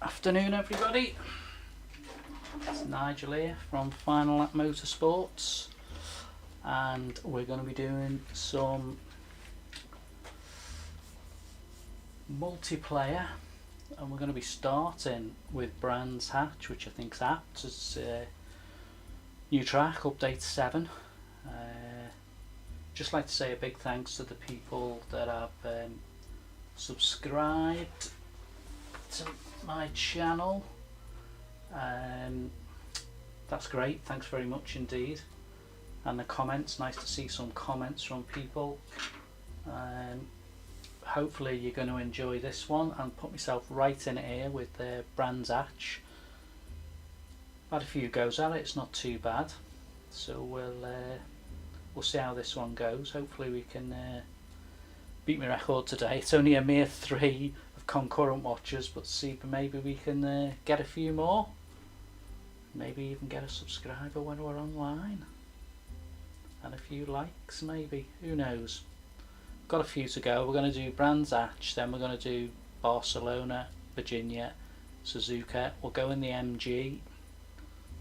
Afternoon everybody, it's Nigel here from Final Lap Motorsports, and we're going to be doing some multiplayer, and we're going to be starting with Brands Hatch, which I think is apt. It's new track, update 7. Just like to say a big thanks to the people that have subscribed to my channel. That's great, thanks very much indeed. And the comments, nice to see some comments from people. Hopefully you're going to enjoy this one, and put myself right in here with the Brands Hatch. Had a few goes at it, it's not too bad, so we'll see how this one goes. Hopefully we can beat my record today. It's only a mere 3 of concurrent watchers, but see, maybe we can get a few more, maybe even get a subscriber when we're online, and a few likes maybe, who knows. Got a few to go. We're going to do Brands Hatch, then we're going to do Barcelona, Virginia, Suzuka. We'll go in the MG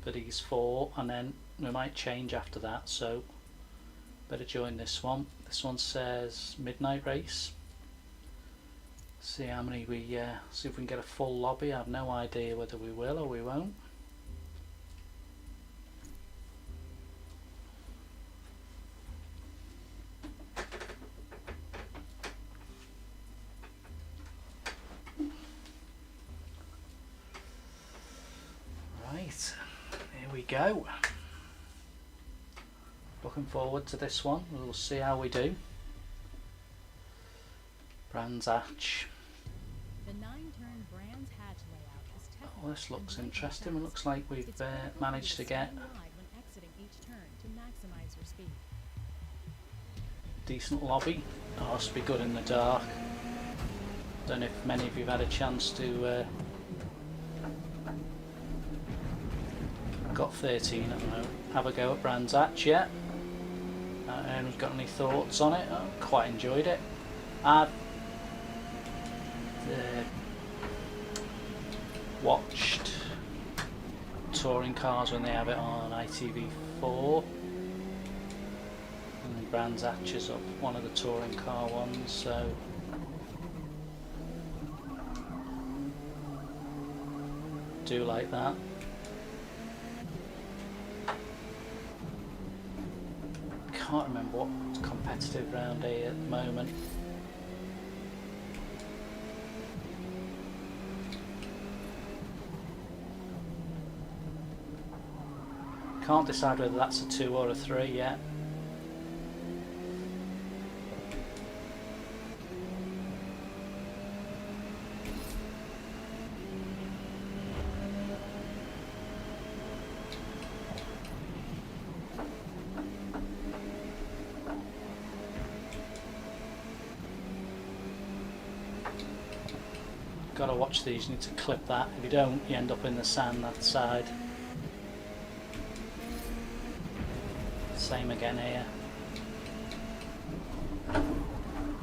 for these 4, and then we might change after that, so better join this one. This one says midnight race. See how many we see if we can get a full lobby. I have no idea whether we will or we won't. Right, here we go. Looking forward to this one. We'll see how we do. Brands Hatch. The 9-turn Brands Hatch layout is technical. Oh, this looks interesting. It looks like we've managed to get decent lobby. Oh, this will be good in the dark. Don't know if many of you have had a chance to. Got 13 at the moment. Have a go at Brands Hatch yet? Anyone's got any thoughts on it? I quite enjoyed it. I've watched touring cars when they have it on ITV4, and Brands Hatch is one of the touring car ones, so do like that. Can't remember what's competitive round here at the moment. Can't decide whether that's a 2 or a 3 yet. Gotta watch these, you need to clip that. If you don't, you end up in the sand that side. Same again here.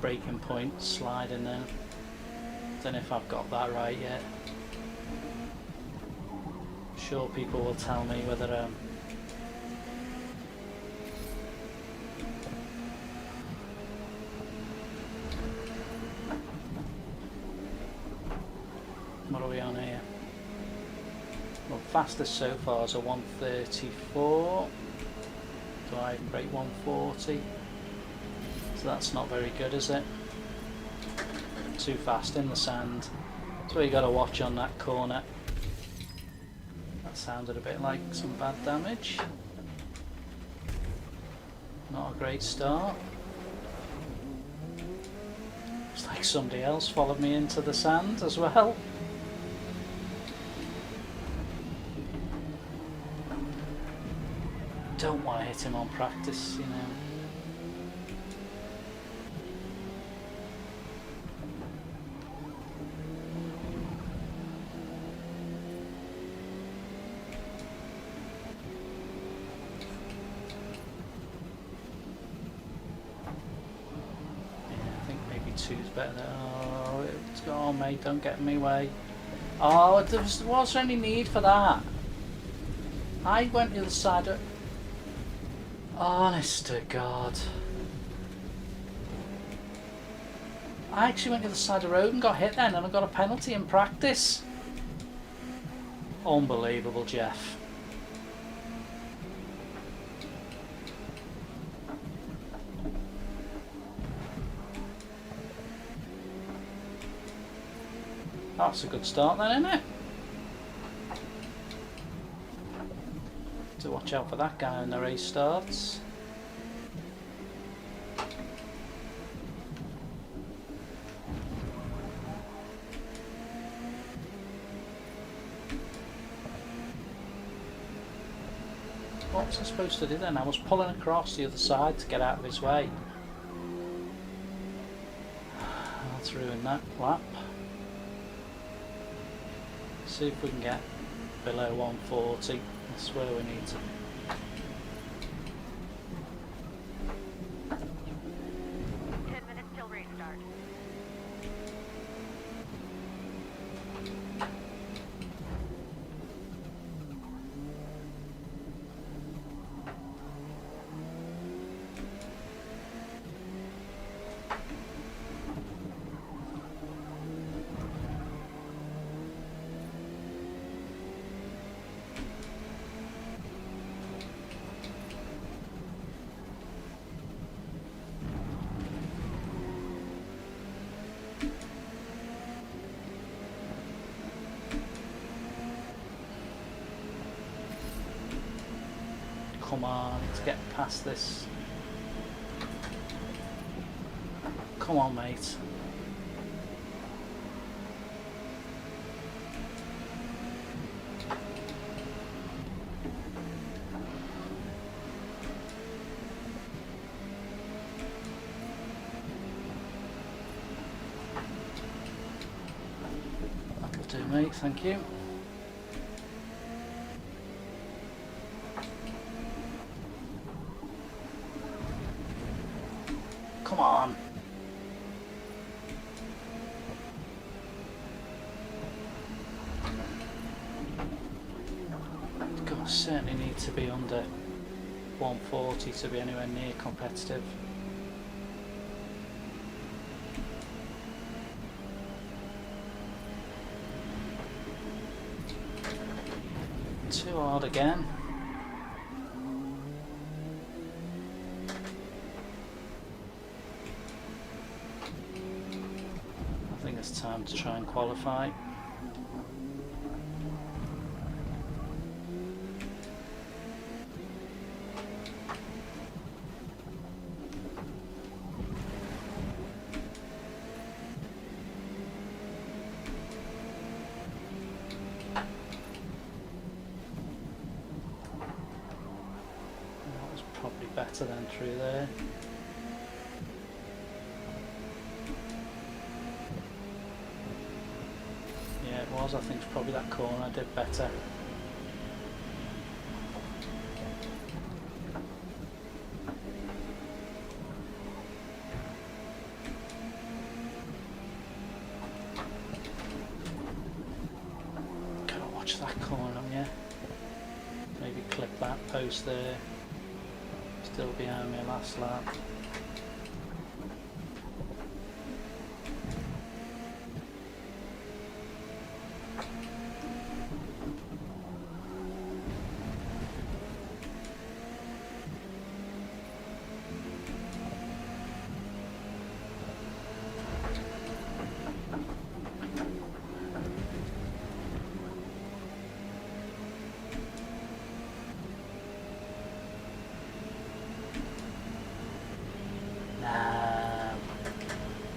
Braking point, sliding there. Don't know if I've got that right yet. I'm sure people will tell me whether what are we on here? Well, fastest so far is a 134. Do I break 140? So that's not very good, is it? Too fast in the sand. That's what you got to watch on that corner. That sounded a bit like some bad damage. Not a great start. It's like somebody else followed me into the sand as well. Don't want to hit him on practice, you know. Yeah, I think maybe 2's better than... Oh, it's gone, mate, don't get in my way. Oh, was there any need for that? I went to the side of... Honest to God. I actually went to the side of the road and got hit then, and I got a penalty in practice. Unbelievable, Jeff. That's a good start then, isn't it? To watch out for that guy when the race starts. What was I supposed to do then? I was pulling across the other side to get out of his way. That's ruined that lap. See if we can get below 140. That's where we need to. Come on, let's get past this. Come on, mate. That'll do, mate, thank you. Come on. God, certainly need to be under 140 to be anywhere near competitive. Too hard again. I think it's time to try and qualify. That was probably better than through there. Yeah, it was. I think it's probably that corner I did better. Gotta watch that corner, yeah. Maybe clip that post there. Still behind me last lap.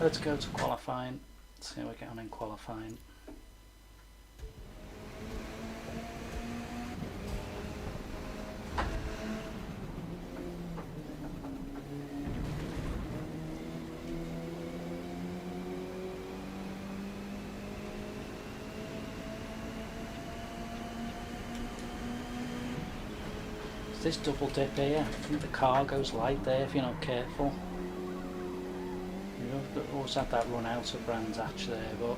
Let's go to qualifying. See how we get on in qualifying. This double dip here, I think the car goes light there if you're not careful. You've always had that run out of Brands Hatch there, but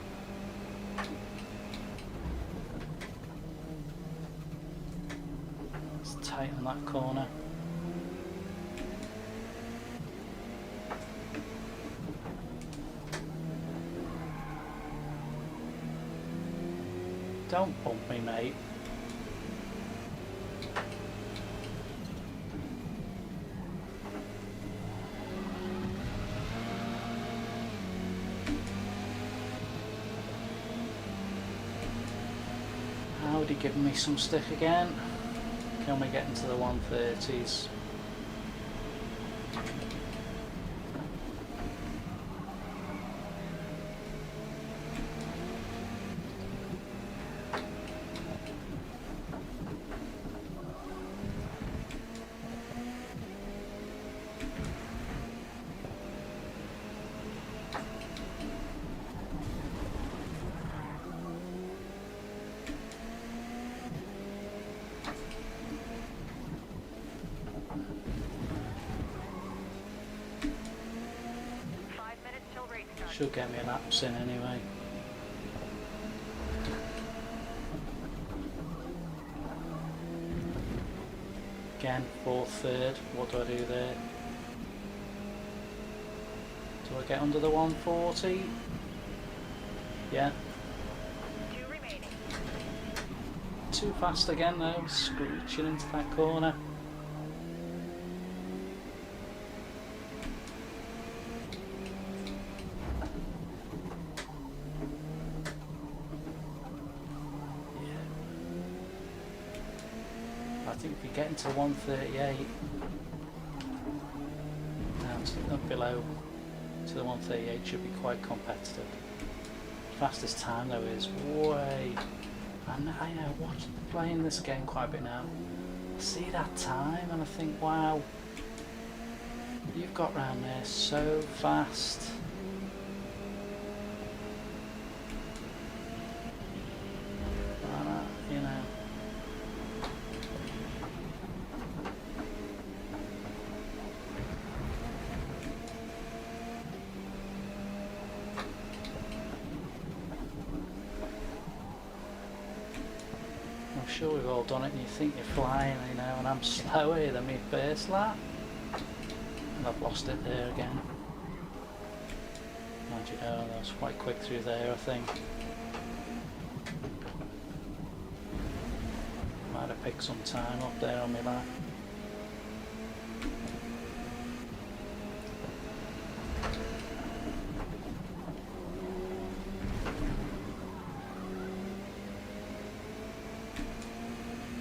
tight on that corner. Don't bump me, mate. Audi giving me some stick again. Can we get into the 130s? Should get me laps in anyway. Again, 4th, 3rd. What do I do there? Do I get under the 140? Yeah. Too fast again though, screeching into that corner. I think if you get into 138 and below to the 138 should be quite competitive. Fastest time though is way, and I know playing this game quite a bit now, I see that time and I think, wow, you've got round there so fast. You know. I'm sure we've all done it and you think you're flying, you know, and I'm slower than my first lap. And I've lost it there again. And you know, that was quite quick through there, I think. Might have picked some time up there on my lap.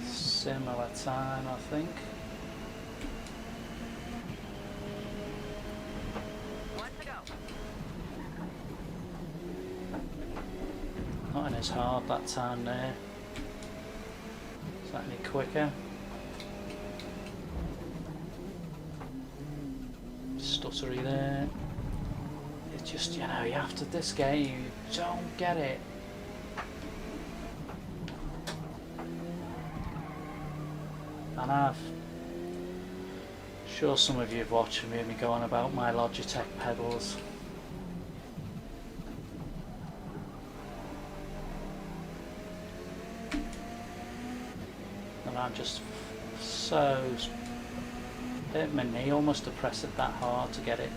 Similar time, I think. Not in as hard that time there. Is that any quicker? Stuttery there. It's just, you know, you have to, this game, you don't get it. And I'm sure some of you have watched me go on about my Logitech pedals. And I'm just so hit my knee almost to press it that hard to get it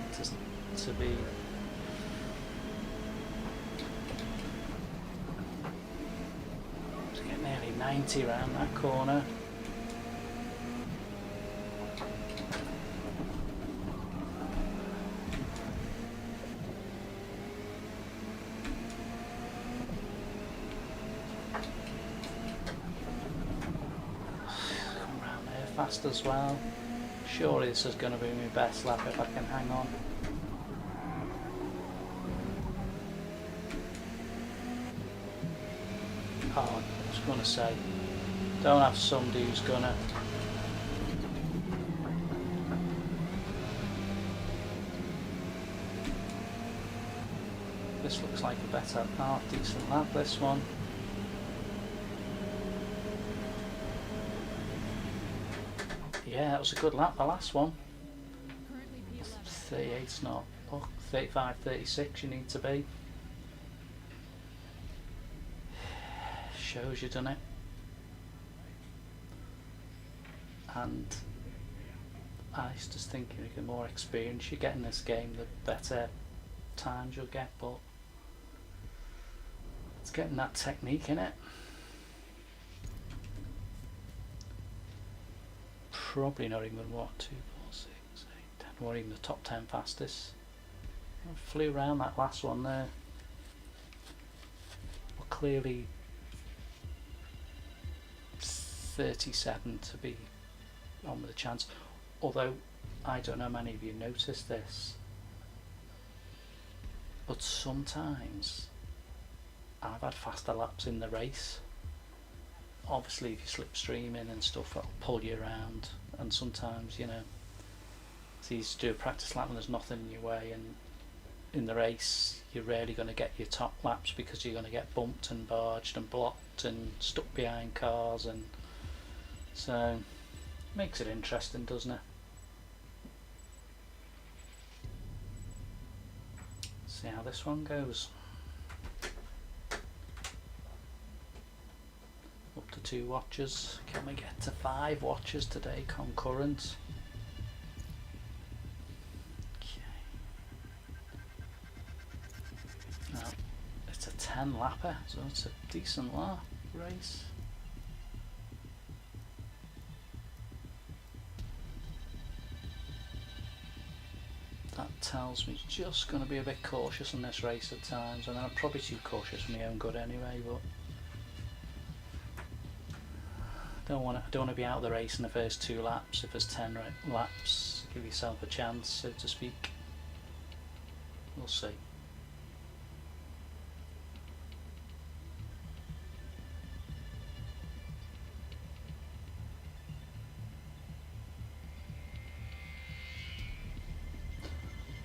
to be. To get nearly 90 around that corner. Fast as well. Surely this is going to be my best lap if I can hang on. Oh, I was going to say, don't have somebody who's going to this looks like a better half decent lap, this one. Yeah, that was a good lap, the last one. 38's not. Oh, 35, 36 you need to be. Shows you done it. and I just think the more experience you get in this game, the better times you'll get, but it's getting that technique in it. Probably not even what 2, 4, 6, 8, 10, or even the top 10 fastest. I flew around that last one there. Well, clearly 37 to be on with a chance. Although I don't know how many of you noticed this, but sometimes I've had faster laps in the race. Obviously if you're slipstreaming and stuff, that'll pull you around, and sometimes, you know, it's easy to do a practice lap when there's nothing in your way, and in the race you're rarely going to get your top laps because you're going to get bumped and barged and blocked and stuck behind cars, and so makes it interesting, doesn't it? See how this one goes. Up to 2 watches. Can we get to 5 watches today concurrent? Okay. Now, it's a 10 lapper, so it's a decent lap race. That tells me just going to be a bit cautious in this race at times, and I'm probably too cautious for my own good anyway, but I don't want to be out of the race in the first 2 laps. If there's 10 laps, give yourself a chance, so to speak. We'll see.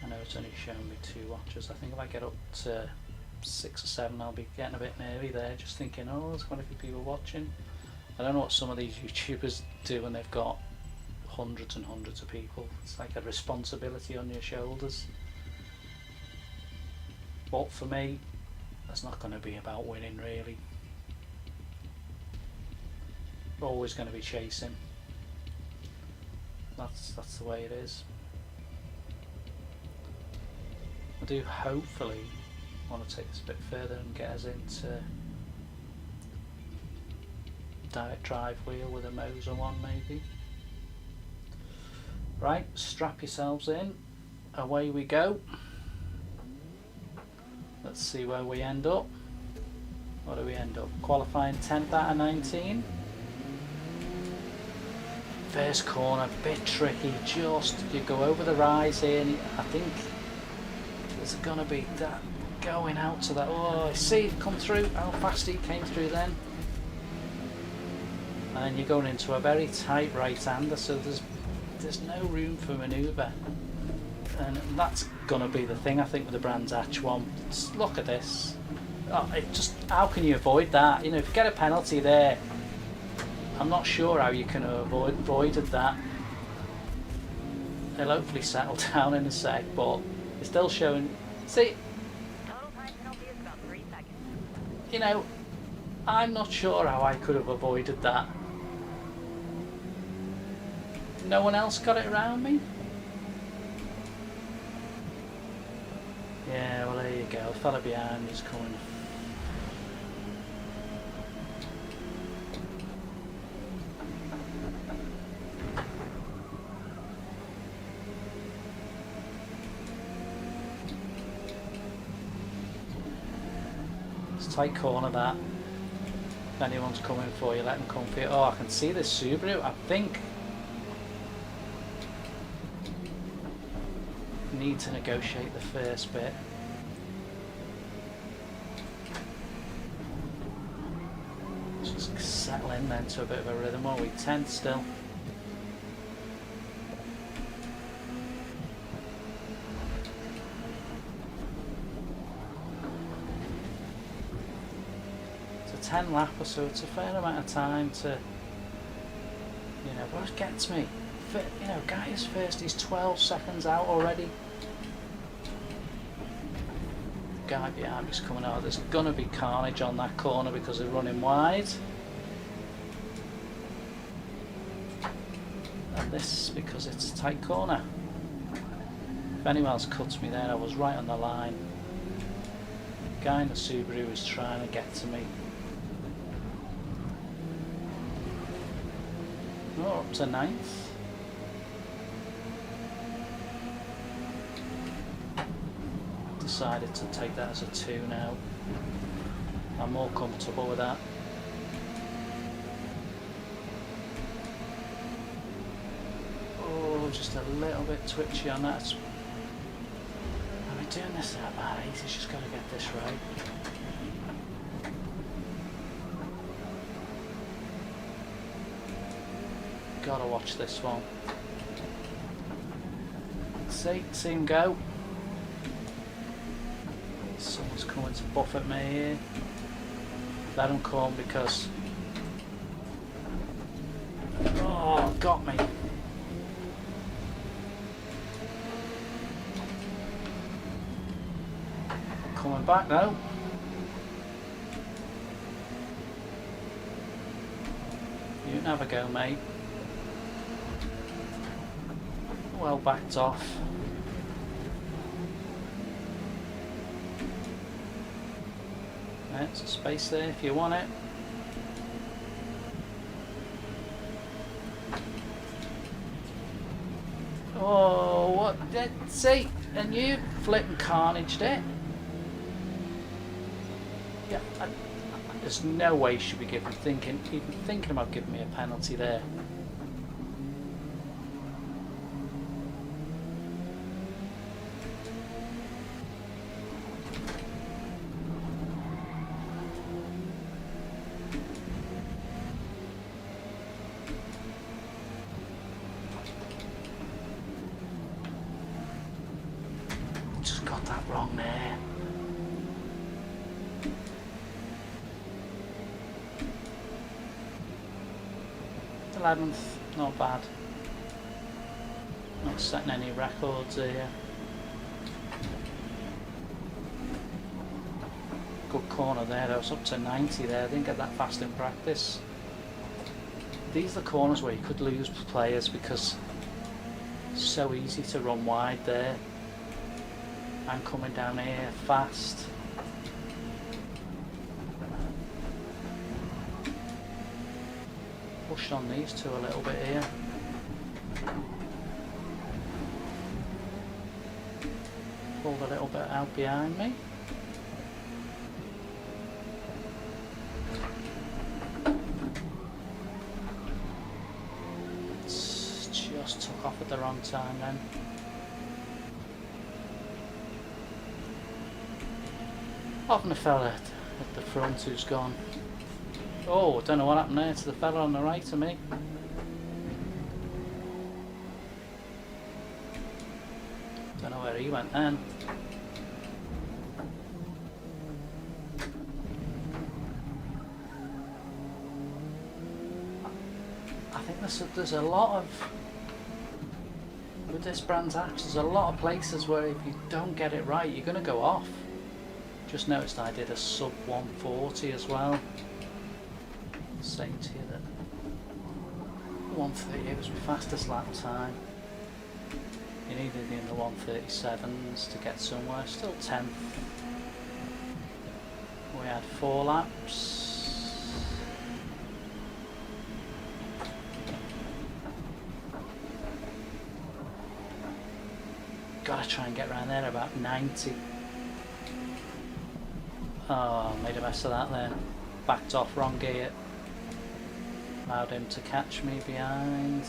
I know it's only showing me 2 watches. I think if I get up to 6 or 7, I'll be getting a bit nervy there, just thinking, oh, there's quite a few people watching. I don't know what some of these YouTubers do when they've got hundreds and hundreds of people. It's like a responsibility on your shoulders. But for me, it's not going to be about winning really. Always going to be chasing. That's the way it is. I do hopefully want to take this a bit further and get us into direct drive wheel with a Moser one maybe. Right, strap yourselves in, away we go. Let's see where we end up. What do we end up? Qualifying 10th out of 19. First corner, bit tricky, just you go over the rise here, and I think there's gonna be that going out to that. Oh, I see it come through, how fast he came through then. And you're going into a very tight right-hander, so there's no room for manoeuvre, and that's gonna be the thing I think with the Brands Hatch one. Just look at this. Oh, it just, how can you avoid that? You know, if you get a penalty there, I'm not sure how you can have avoided that. They'll hopefully settle down in a sec, but it's still showing. See, Total time penalty is about 3 seconds. you know, I'm not sure how I could have avoided that. No one else got it around me? Yeah, well there you go, the fella behind me's coming. It's a tight corner that. If anyone's coming for you, let them come for you. Oh, I can see this Subaru, I think need to negotiate the first bit. Just settle in then to a bit of a rhythm. Are we 10th still? It's a 10 lap or so, it's a fair amount of time to, you know, what gets me? You know, guy is first, he's 12 seconds out already. Guy behind me's coming out. There's gonna be carnage on that corner because they're running wide. And this because it's a tight corner. If anyone else cuts me there, I was right on the line. The guy in the Subaru was trying to get to me. Oh, up to 9th. Decided to take that as a 2 now. I'm more comfortable with that. Oh, just a little bit twitchy on that. Are we doing this at about 8? He's just got to get this right. Gotta watch this one. See him go. Someone's coming to buff at me here. Let him come because... Oh, got me. Coming back though. You can have a go, mate. Well backed off. There's a space there if you want it. Oh, what did see? And you flipping carnaged it. Yeah, there's no way you should be even thinking about giving me a penalty there. Just got that wrong there. Not bad. Not setting any records here. Good corner there. I was up to 90 there. I didn't get that fast in practice. These are the corners where you could lose players because it's so easy to run wide there. And coming down here fast. Pushed on these two a little bit here. Pulled a little bit out behind me. Just took off at the wrong time then. Often the fella at the front who's gone. Oh, I don't know what happened there to the fella on the right of me. Don't know where he went then. I think there's a lot of, with this Brands Hatch, there's a lot of places where if you don't get it right, you're going to go off. Just noticed I did a sub 140 as well. Saying to you that 138 was my fastest lap time. You needed in the 137s to get somewhere. Still 10th. We had 4 laps. Gotta try and get around there about 90. Oh, made a mess of that then. Backed off wrong gear. Allowed him to catch me behind.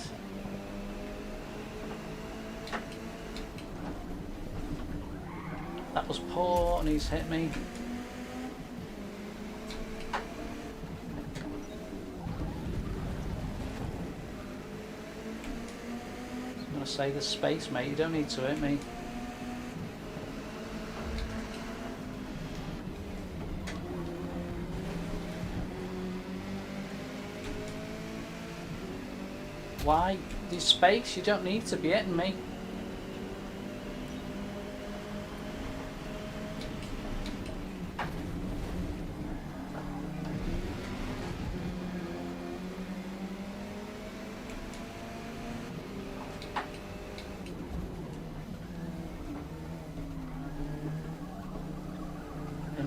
That was poor and he's hit me. I'm gonna say there's space, mate, you don't need to hit me. Why? There's space, you don't need to be hitting me.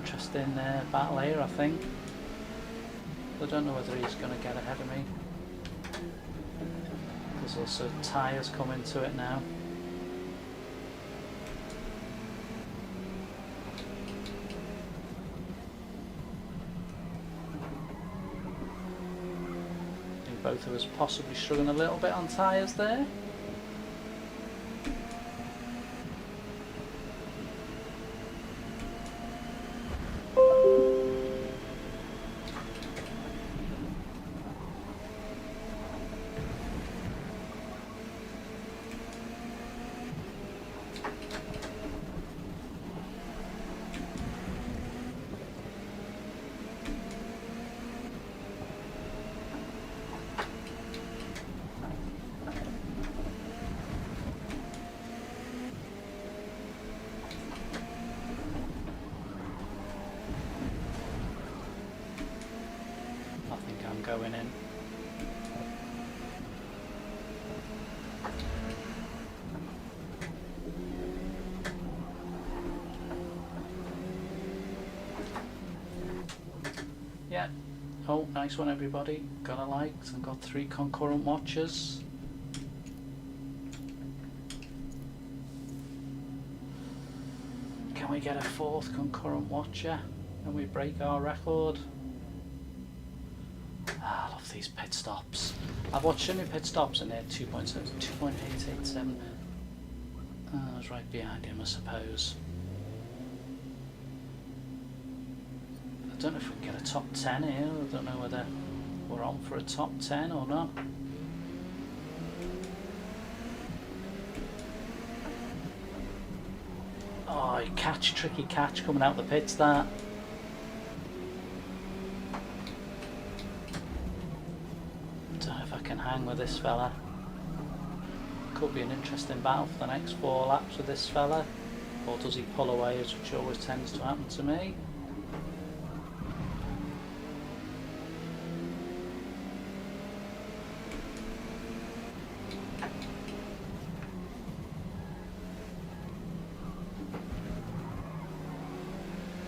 interesting battle here, I think. I don't know whether he's going to get ahead of me. There's also tyres coming to it now. I think both of us possibly struggling a little bit on tyres there. Going in. Yeah. Oh, nice one everybody. Got a like and got 3 concurrent watches. Can we get a 4th concurrent watcher? Can we break our record? I love these pit stops. I've watched so many pit stops and they're 2.7, 2.887. I was right behind him, I suppose. I don't know if we can get a top 10 here. I don't know whether we're on for a top 10 or not. Oh, tricky catch coming out the pits, that. Hang with this fella. Could be an interesting battle for the next 4 laps with this fella, or does he pull away, which always tends to happen to me.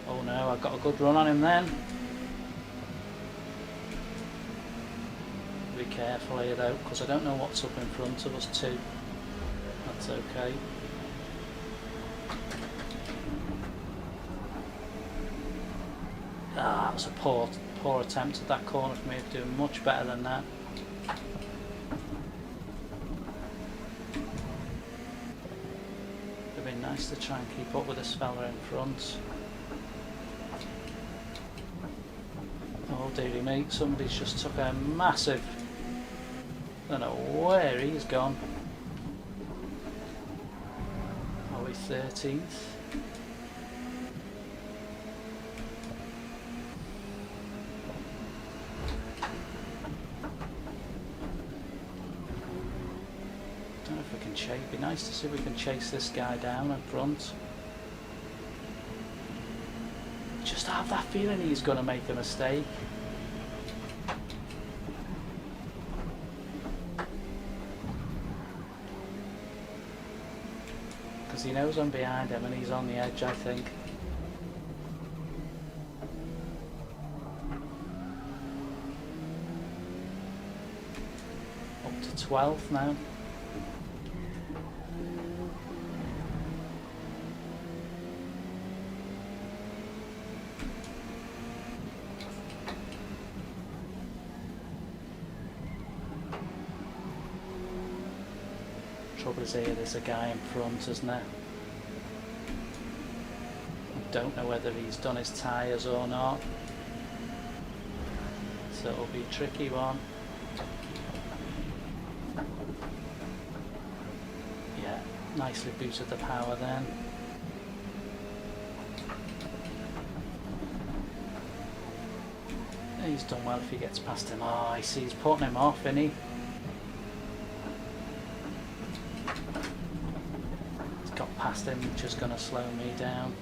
Oh no, I've got a good run on him then. Be careful here though, because I don't know what's up in front of us too. That's okay. That was a poor attempt at that corner for me. Doing much better than that. It'd been nice to try and keep up with this fella in front. Oh dearie me, somebody's just took a massive... I don't know where he's gone. Are we 13th? Don't know if we can chase. It'd be nice to see if we can chase this guy down in front. Just have that feeling he's going to make a mistake. Because he knows I'm behind him and he's on the edge, I think. Up to 12th now. Trouble is here, there's a guy in front, isn't there? I don't know whether he's done his tyres or not, so it'll be a tricky one. Yeah, nicely booted the power then. He's done well if he gets past him. Oh, I see he's putting him off, isn't he? Past him, which is going to slow me down.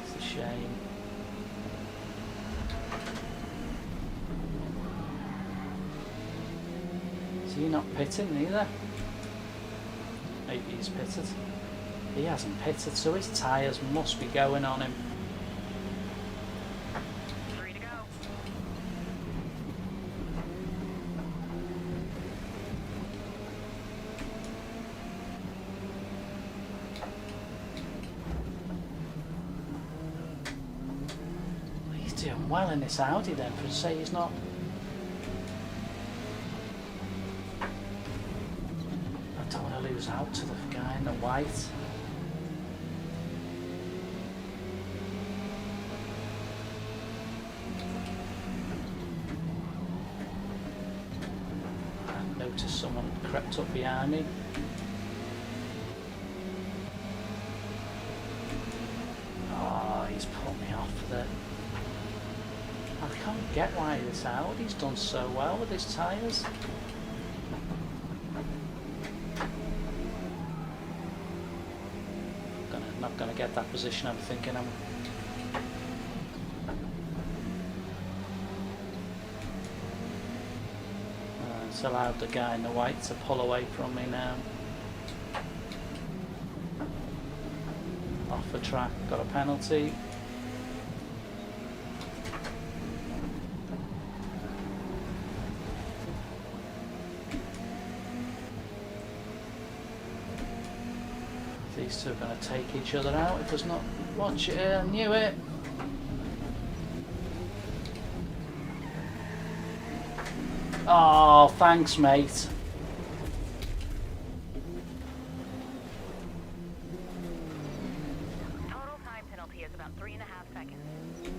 It's a shame. not pitting either. Maybe he's pitted. He hasn't pitted, so his tyres must be going on him. Free to go. He's doing well in this Audi then, for to say he's not. I don't want to lose out to the guy in the white. I noticed someone crept up behind me. Oh, he's put me off with it. I can't get why this Audi's done so well with his tyres. Not gonna get that position. I'm thinking it's allowed the guy in the white to pull away from me now. Off the track, got a penalty. These two are going to take each other out if there's not. Watch it, I knew it. Oh, thanks, mate. Total time penalty is about 3.5 seconds.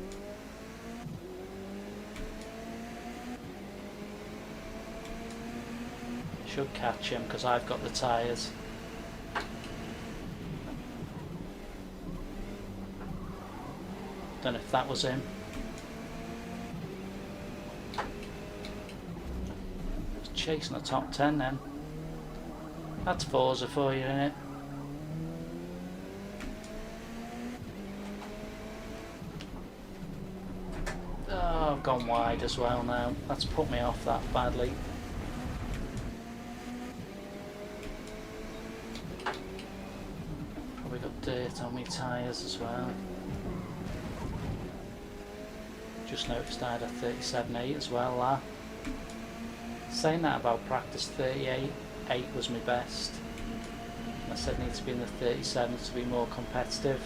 Should catch him because I've got the tyres. Don't know if that was him. Chasing the top 10 then. That's Forza for you, innit? Oh, I've gone wide as well now. That's put me off that badly. Probably got dirt on my tyres as well. Just noticed I had a 37.8 as well there. Saying that about practice, 38.8 was my best. I said need to be in the 37s to be more competitive.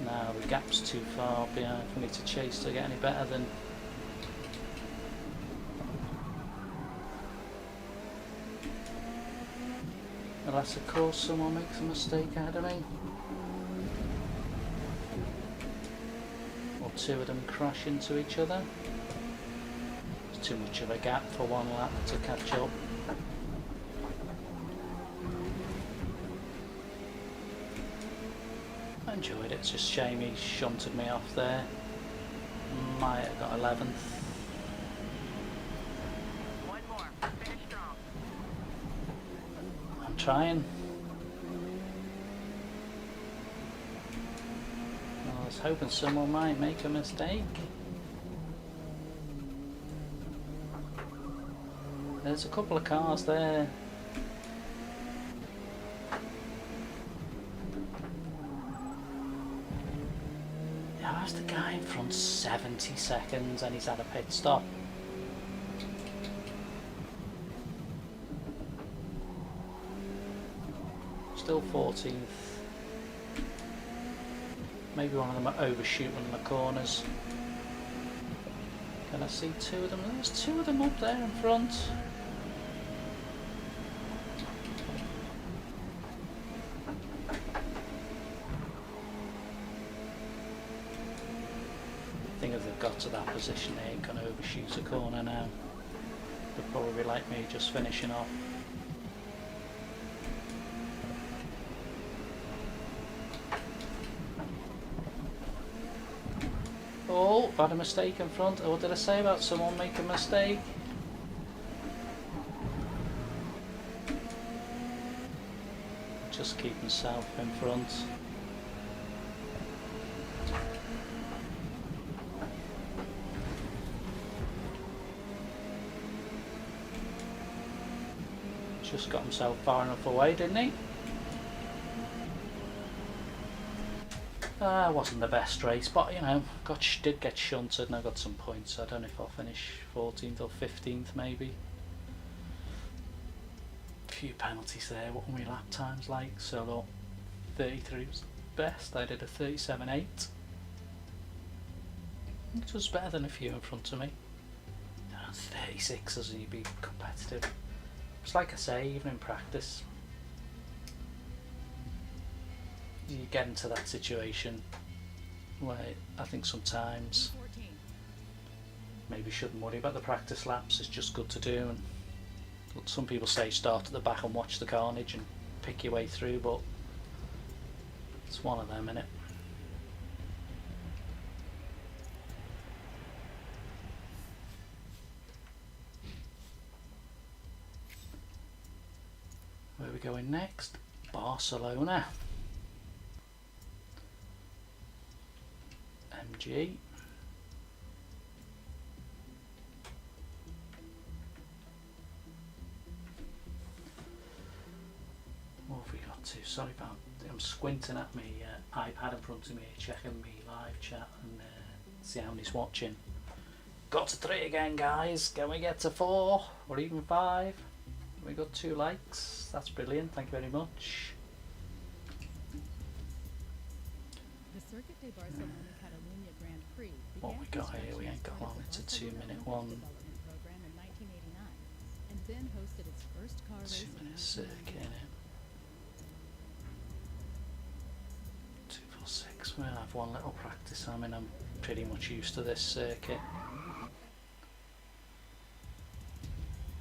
Now the gap's too far behind for me to chase to get any better than. Unless of course someone makes a mistake ahead of me. Or two of them crash into each other. There's too much of a gap for one lap to catch up. I enjoyed it, it's just a shame he shunted me off there. Might have got 11th. One more. Finish strong. I'm trying. I was hoping someone might make a mistake. There's a couple of cars there. How's the guy in front 70 seconds and he's had a pit stop? Still 14th. Maybe one of them are overshooting in the corners. Can I see two of them? There's two of them up there in front. I think if they've got to that position they ain't gonna overshoot a corner now. They'll probably be like me, just finishing off. Oh, I've had a mistake in front. What did I say about someone making a mistake? just keep himself in front. Just got himself far enough away, didn't he? Wasn't the best race, but you know, did get shunted and I got some points. So I don't know if I'll finish 14th or 15th maybe. A few penalties there. What were my lap times like? So look, 33 was best. I did a 37.8. It was better than a few in front of me. 36 and you'd be competitive. It's like I say, even in practice, you get into that situation where I think sometimes maybe shouldn't worry about the practice laps. It's just good to do, and some people say start at the back and watch the carnage and pick your way through, but it's one of them, innit? Where are we going next? Barcelona. MG. What have we got to? Sorry about, I'm squinting at my iPad in front of me, checking me live chat and see how many's watching. Got to 3 again, guys. Can we get to 4 or even 5? We got 2 likes. That's brilliant. Thank you very much. The Circuit de Barcelona Catalunya Grand Prix What we got here? We ain't got long. It's a 2-minute one. development program in 1989, and then hosted its first car race 2-minute in circuit in it. 246. We'll have one little practice. I mean, I'm pretty much used to this circuit.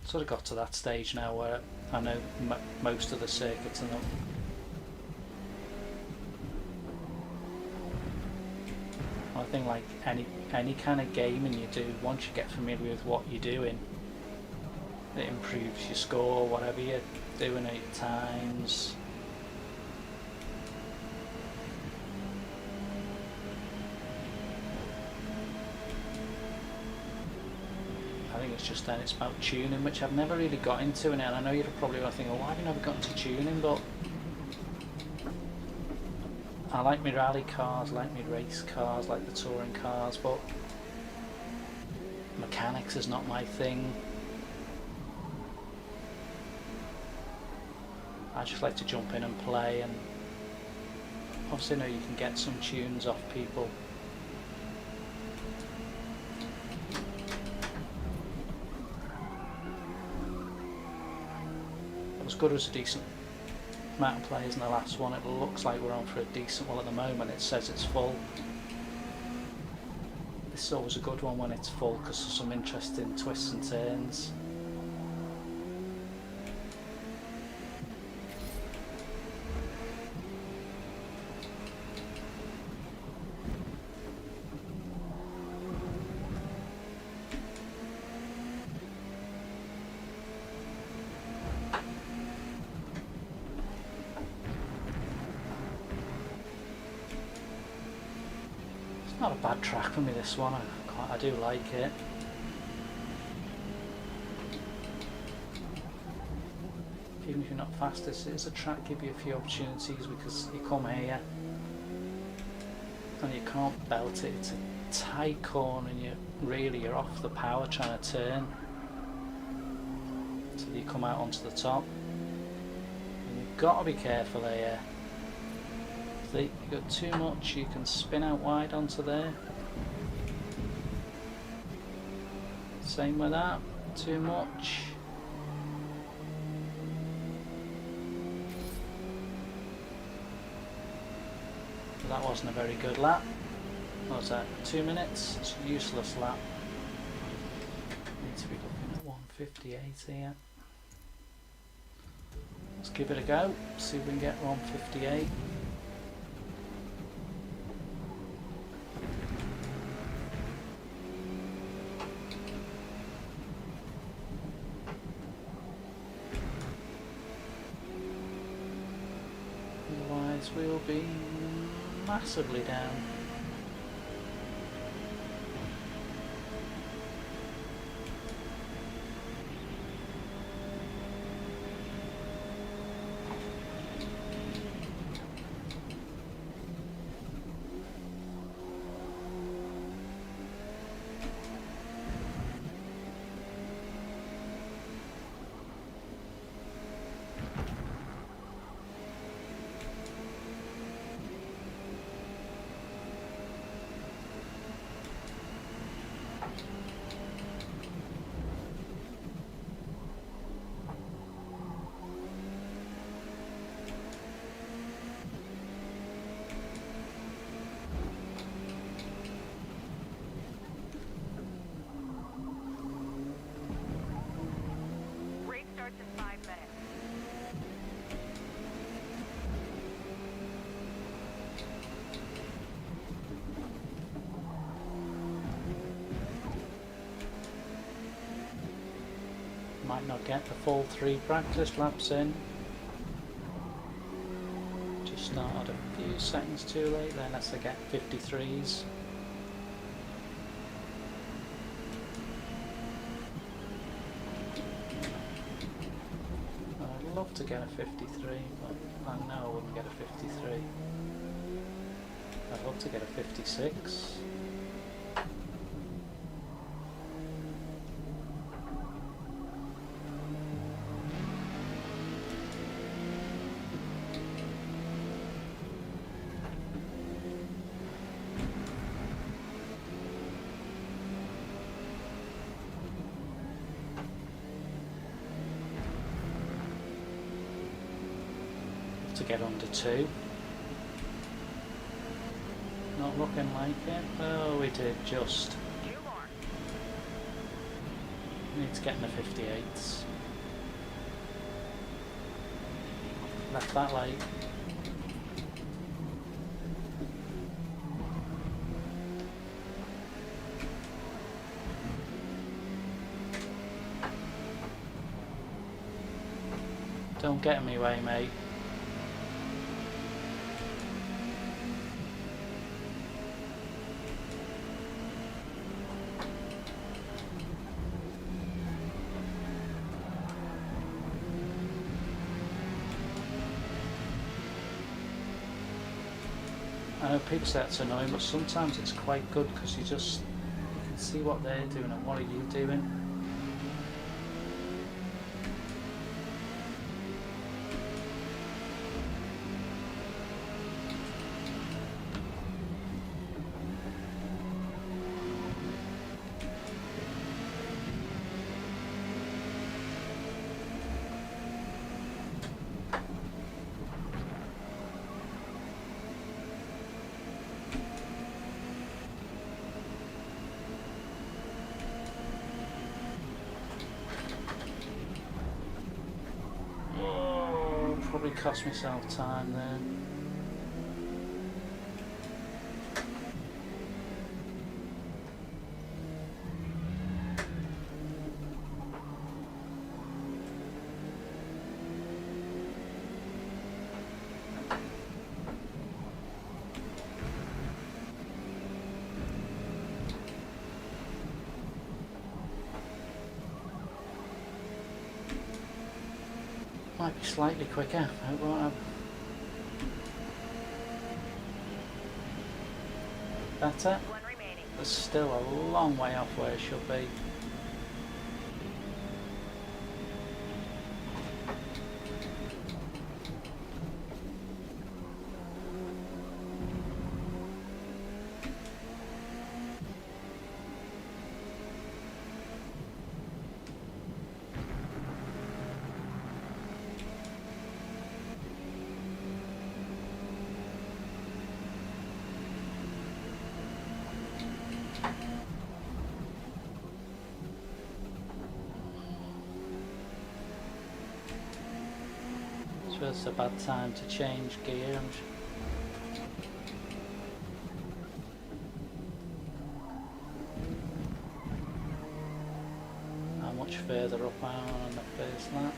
Sort of got to that stage now where I know most of the circuits and I think like any kind of gaming you do, once you get familiar with what you're doing, it improves your score, whatever you're doing at your times. I think it's just then it's about tuning, which I've never really got into, and I know you're probably going to think, well, why have you never got into tuning? But I like my rally cars, like my race cars, like the touring cars, but mechanics is not my thing. I just like to jump in and play, and obviously I know you can get some tunes off people. As good as a decent amount of players in the last one, it looks like we're on for a decent one at the moment. It says it's full. This is always a good one when it's full because there's some interesting twists and turns. Not a bad track for me, this one. I do like it. Even if you're not fastest, it is a track give you a few opportunities because you come here and you can't belt it. It's a tight corner and you're off the power trying to turn until you come out onto the top. And you've got to be careful here. If you got too much, you can spin out wide onto there. Same with that, too much. But that wasn't a very good lap. What was that, 2 minutes? It's a useless lap. Need to be looking at 158 here. Let's give it a go, see if we can get 158. otherwise we'll be massively down. Race starts in 5 minutes. Might not get the full 3 practice laps in. Just started a few seconds too late there, unless I get 53s. I'd love to get a 53, but I know I wouldn't get a 53. I'd love to get a 56. To get under 2. Not looking like it. Oh, we did just. 2 more. Need to get in the 58s. Left that late. Don't get in my way, mate. I know people say it's annoying, but sometimes it's quite good because you can see what they're doing and what are you doing. Probably cost myself time there. Might be slightly quicker, but whatever. Better. 1 remaining. There's still a long way off where it should be. So it's a bad time to change gear. How much further up am I on the first lap?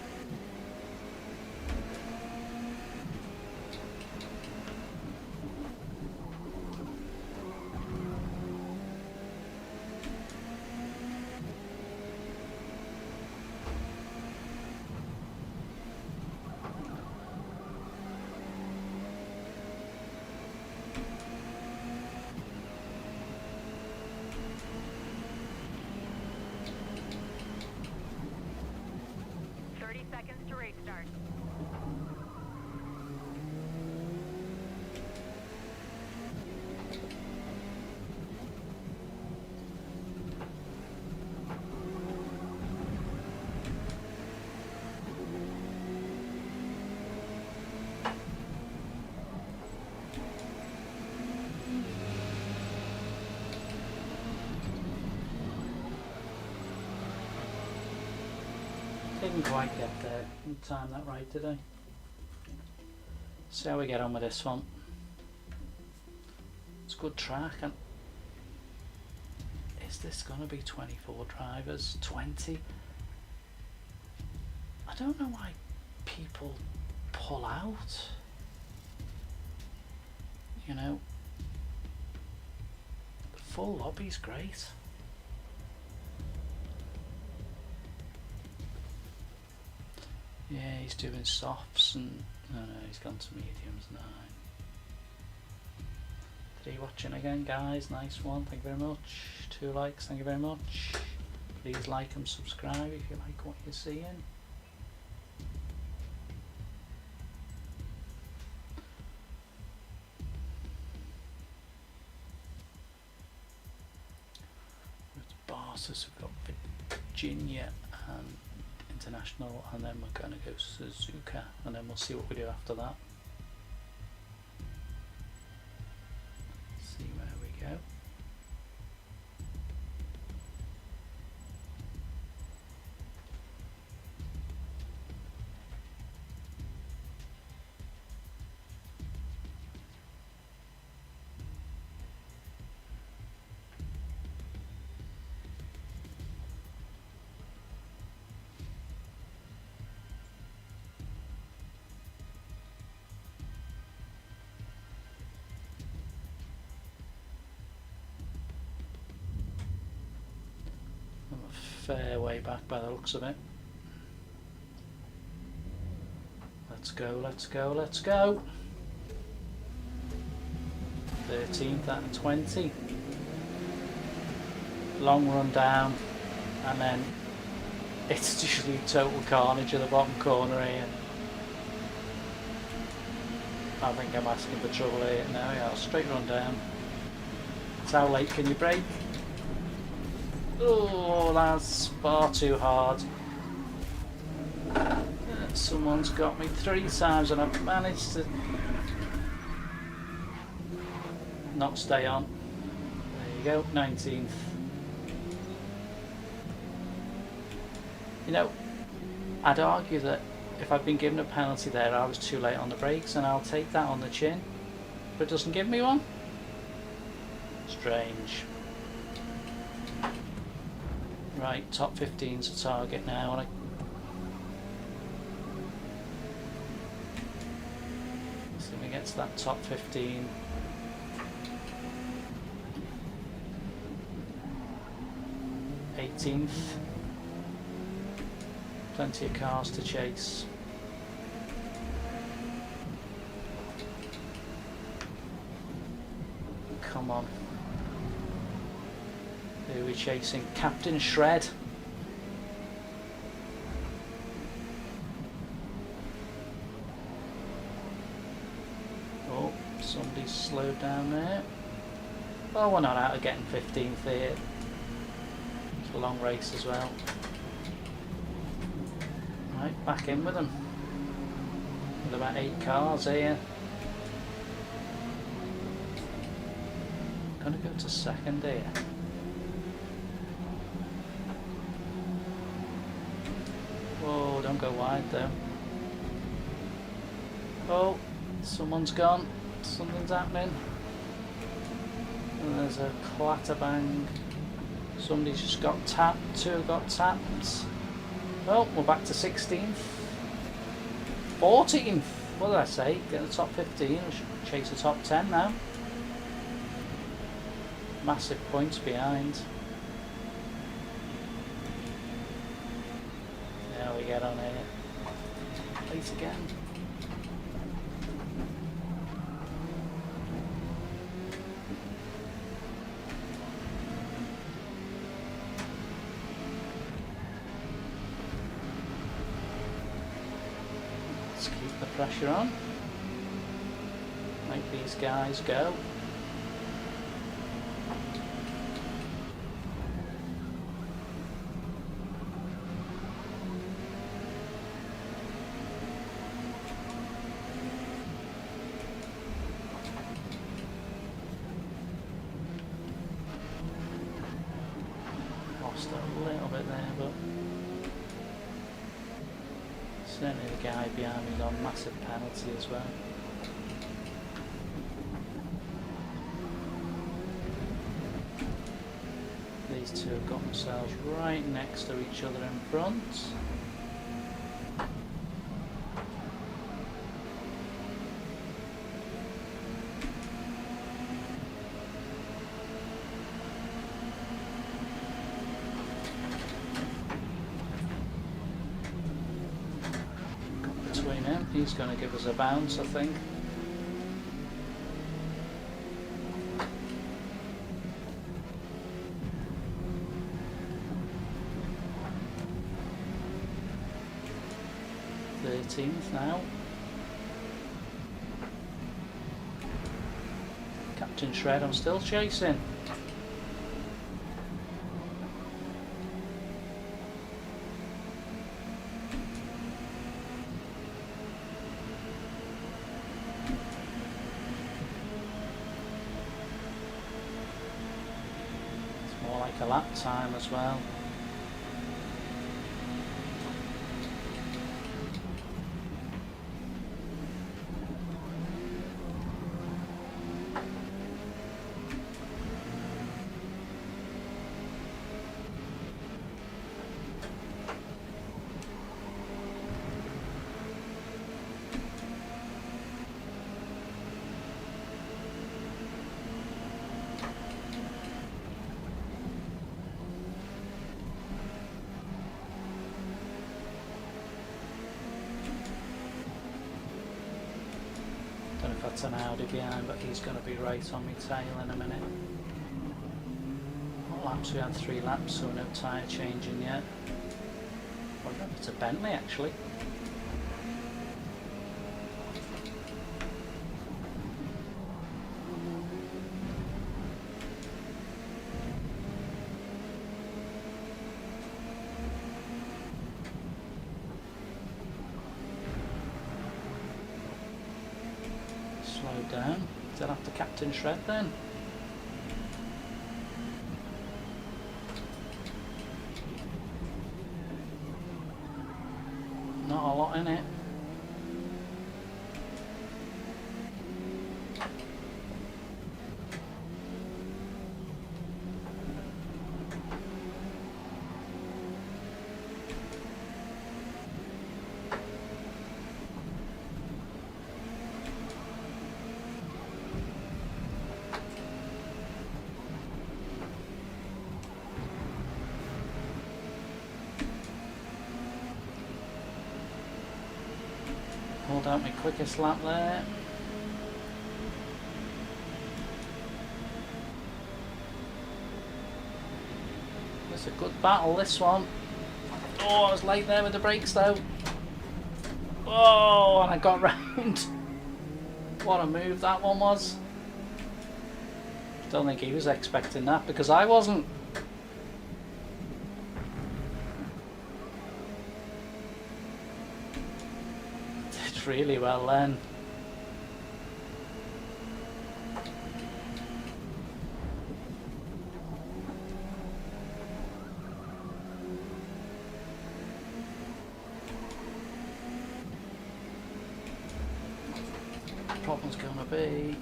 Didn't quite get there. Didn't time that right, did I? See how we get on with this one. It's a good track, and is this going to be 24 drivers? 20? I don't know why people pull out. You know, the full lobby's great. Yeah, he's doing softs and no, he's gone to mediums now. 3 watching again, guys. Nice one. Thank you very much. 2 likes. Thank you very much. Please like and subscribe if you like what you're seeing. With Barces, we've got Virginia and International, and then we're going to go Suzuka, and then we'll see what we do after that. See where we go. Fair way back by the looks of it. Let's go, let's go, let's go. 13th out of 20. Long run down, and then it's just total carnage at the bottom corner here. I think I'm asking for trouble here. Now we are, straight run down. So how late can you brake? Oh, that's far too hard. Someone's got me 3 times and I've managed to not stay on. There you go, 19th. You know, I'd argue that if I'd been given a penalty there, I was too late on the brakes, and I'll take that on the chin. But it doesn't give me one. Strange. Right, top 15's a target now, and see if we get to that top 15. Eighteenth. Plenty of cars to chase. Come on. Who are we chasing? Captain Shred. Oh, somebody's slowed down there. Well, we're not out of getting 15th here. It's a long race as well. Right, back in with them. With about 8 cars here. Gonna go to second here. Whoa, don't go wide though. Oh, someone's gone. Something's happening. And there's a clatterbang. Somebody's just got tapped. 2 have got tapped. Oh, we're back to 16th. 14th. What did I say? Get the top 15. We should chase the top 10 now. Massive points behind. Now we get on here. Late again. Let's keep the pressure on. Make these guys go. Lost a little bit there, but Certainly the guy behind me got a massive penalty as well. These two have got themselves right next to each other in front. Between him, he's going to give us a bounce, I think. Now. Captain Shred, I'm still chasing. It's more like a lap time as well. Don't know if that's an Audi behind, but he's going to be right on my tail in a minute. What laps? We had 3 laps, so no tyre changing yet. I remember it's a Bentley actually. Slow down. Is that after Captain Shred then? Not a lot in it. Pulled out my quickest lap there. It's a good battle, this one. Oh, I was late there with the brakes though. Oh, and I got round. What a move that one was. Don't think he was expecting that because I wasn't. Did really well then. Problem's gonna be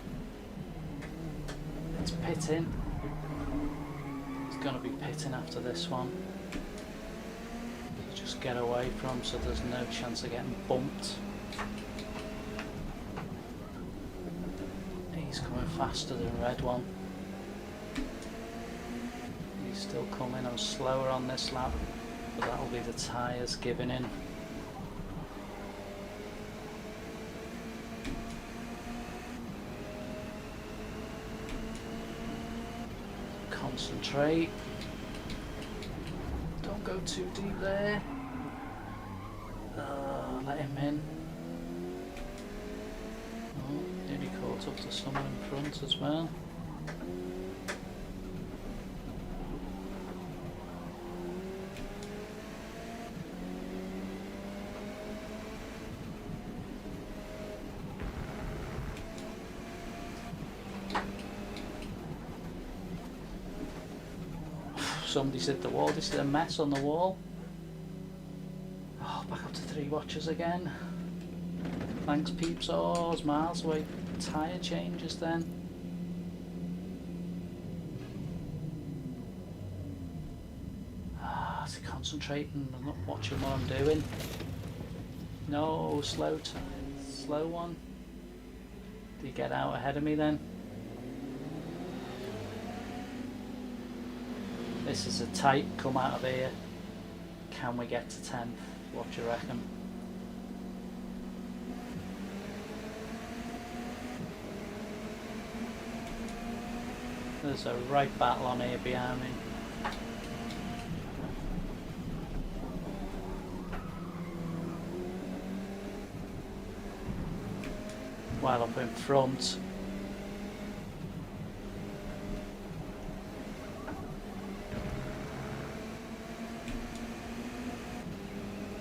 it's pitting. It's gonna be pitting after this one. Just get away from so there's no chance of getting bumped. He's coming faster than red one. He's still coming. I'm slower on this lap, but that'll be the tyres giving in. Concentrate. Don't go too deep there. Let him in. Oh, nearly caught up to someone in front as well. Somebody's hit the wall. This is a mess on the wall. Oh, back up to 3 3 watches again. Thanks peeps. Oh, it's miles away. Tyre changes then. It's concentrating. I'm not watching what I'm doing. No, slow one. Did he get out ahead of me then? This is a tight come out of here. Can we get to 10th? What do you reckon? There's a right battle on here behind me. While up in front.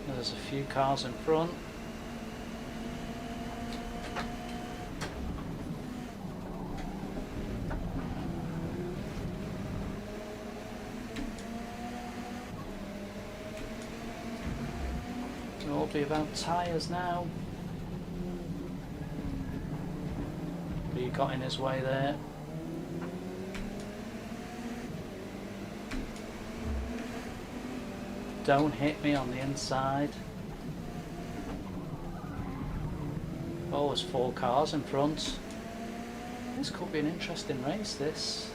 There's a few cars in front. It'll all be about tyres now. But he got in his way there. Don't hit me on the inside. Oh, there's 4 cars in front. This could be an interesting race, this.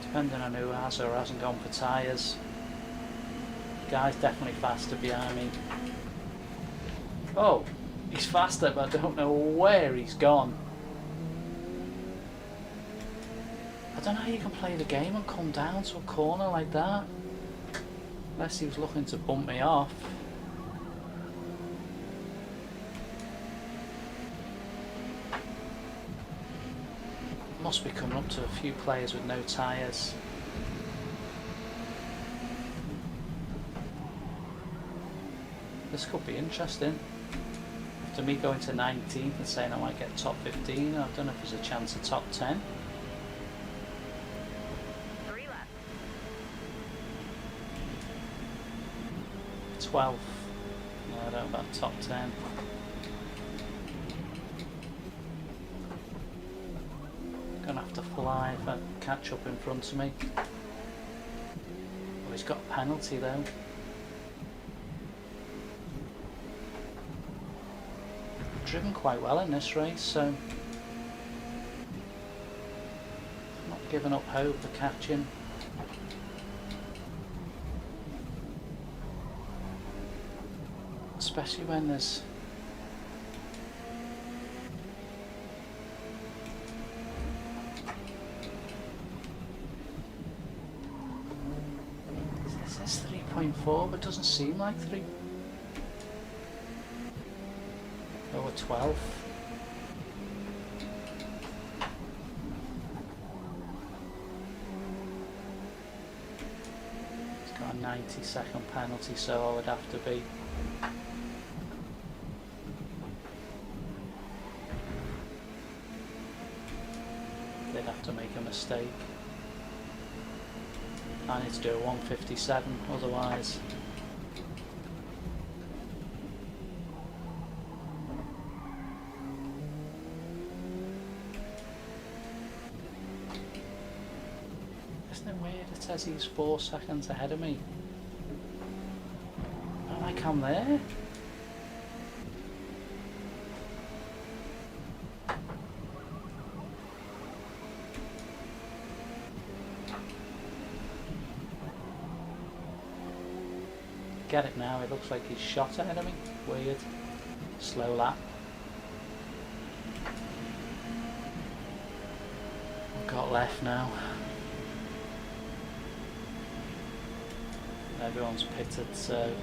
Depending on who has or hasn't gone for tyres. Guy's definitely faster behind me. Oh, he's faster, but I don't know where he's gone. I don't know how you can play the game and come down to a corner like that. Unless he was looking to bump me off. Must be coming up to a few players with no tyres. This could be interesting. After me going to 19th and saying I might get top 15, I don't know if there's a chance of top 10. 3 left. 12th. No, I don't know about top 10. Gonna have to fly if I catch up in front of me. Oh, he's got a penalty though. Driven quite well in this race, so I'm not giving up hope of catching. Especially when there's this is 3.4, but it doesn't seem like 3. Over 12. It's got a 90-second penalty, so I would have to be. They'd have to make a mistake. I need to do a 157, otherwise. Isn't it weird? It says he's 4 seconds ahead of me. Oh, like I'm there. Get it now, it looks like he's shot ahead of me. Weird. Slow lap. I've got left now. Everyone's pitted, so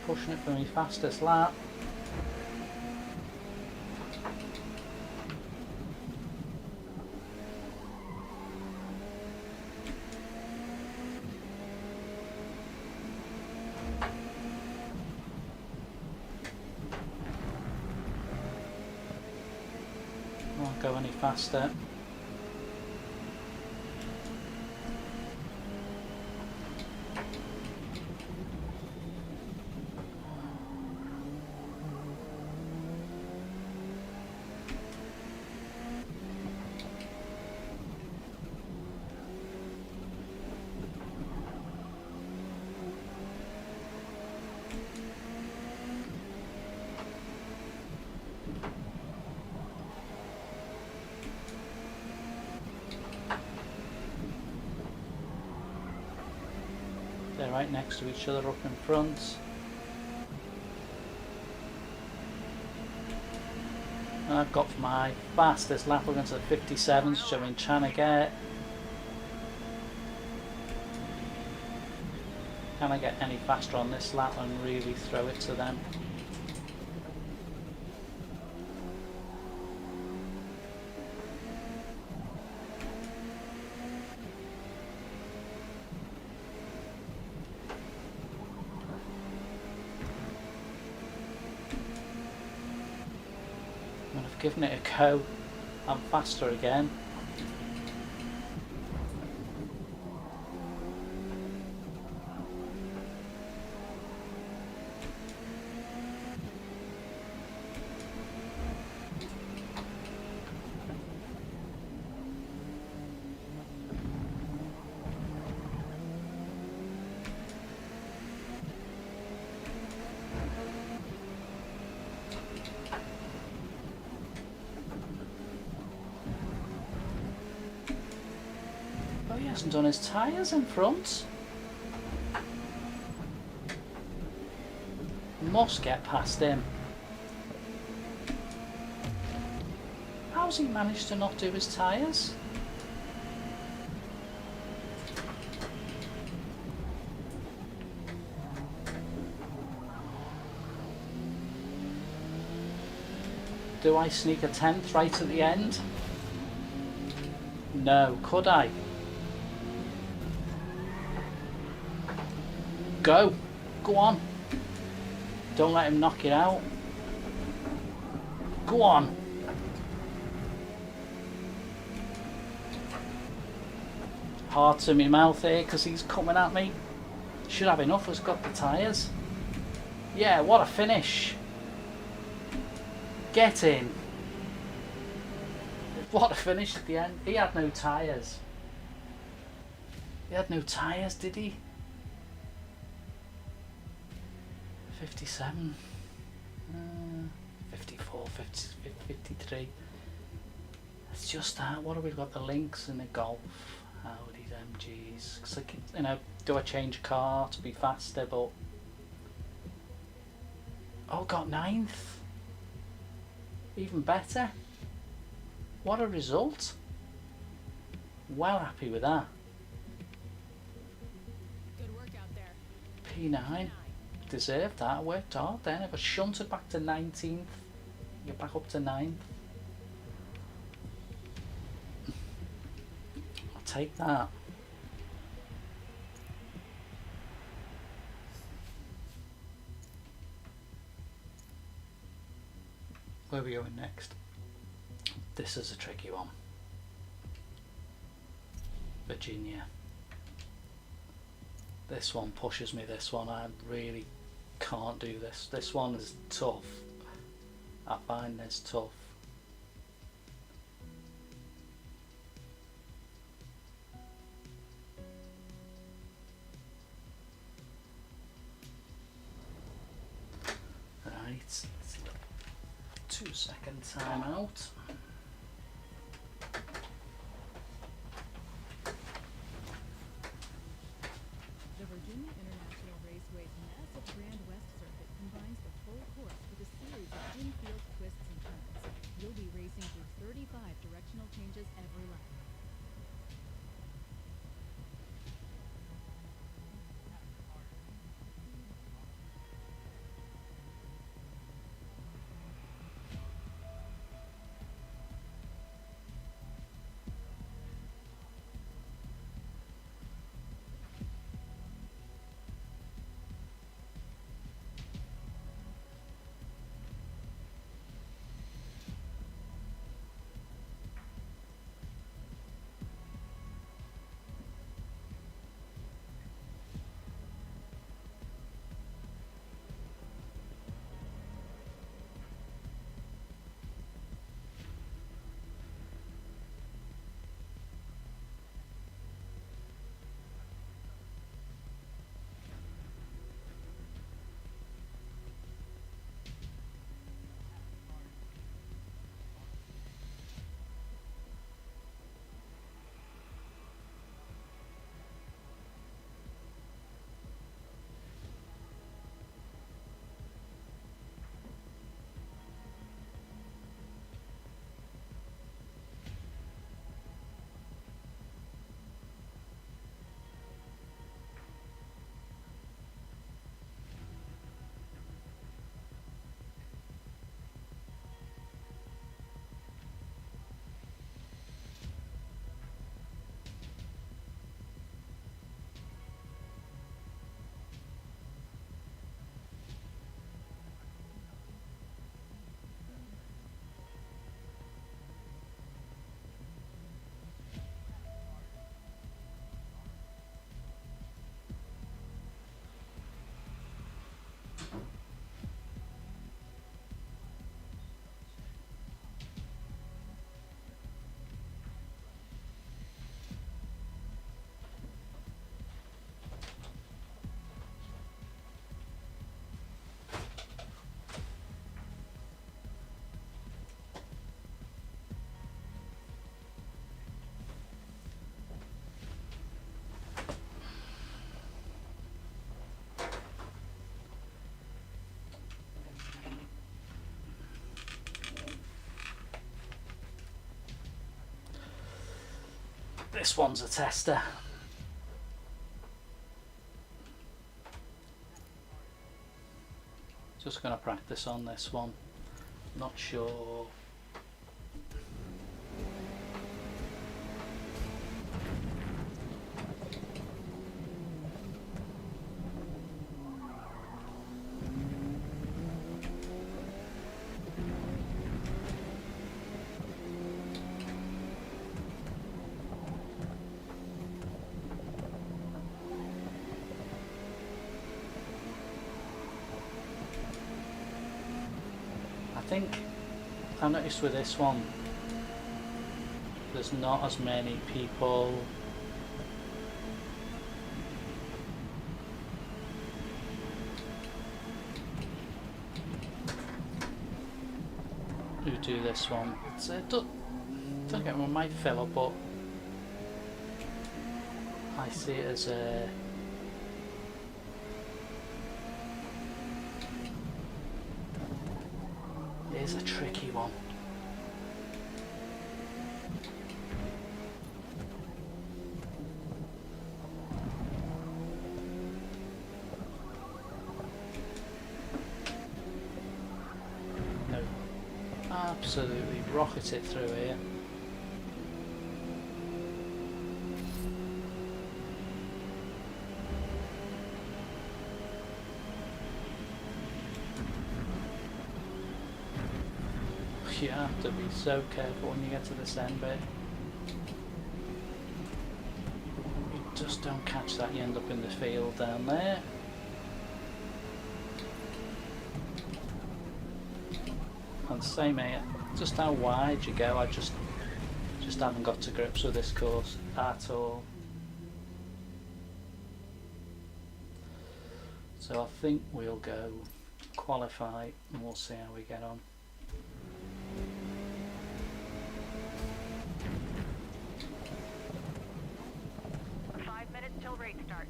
Pushing it for my fastest lap. Won't go any faster. They're right next to each other up in front. And I've got my fastest lap against the 57s, which I've been trying to get. Can I get any faster on this lap and really throw it to them? And I've given it a go. I'm faster again. Oh, he hasn't done his tyres in front. Must get past him. How's he managed to not do his tyres? Do I sneak a 10th right at the end? No, could I? Go! Go on! Don't let him knock it out. Go on! Heart in my mouth here because he's coming at me. Should have enough, has got the tyres. Yeah, what a finish! Get in! What a finish at the end. He had no tyres. He had no tyres, did he? 57, 54, 50, 53. It's just that. What have we got? The links and the golf. Audi's MGs. Cause like, you know, do I change car to be faster? But oh, got 9th. Even better. What a result. Well happy with that. Good work out there. P9. Deserved that. I worked hard then. I got shunted back to 19th. You're back up to 9th. I'll take that. Where are we going next? This is a tricky one. Virginia. This one pushes me, this one. I really can't do this. This one is tough. I find this tough. Right, 2-second timeout. The Virginia International Raceway's massive Grand West circuit combines the full course with a series of infield twists and turns. You'll be racing through 35 directional changes every lap. This one's a tester. Just going to practice on this one. Not sure. I noticed with this one there's not as many people who do this one. Don't get me wrong, might fill up, but I see it as a is a tricky one. No, absolutely rocket it through here. You have to be so careful when you get to this end bit. You just don't catch that, you end up in the field down there. And same here, just how wide you go, I just haven't got to grips with this course at all. So I think we'll go qualify and we'll see how we get on. Till race start.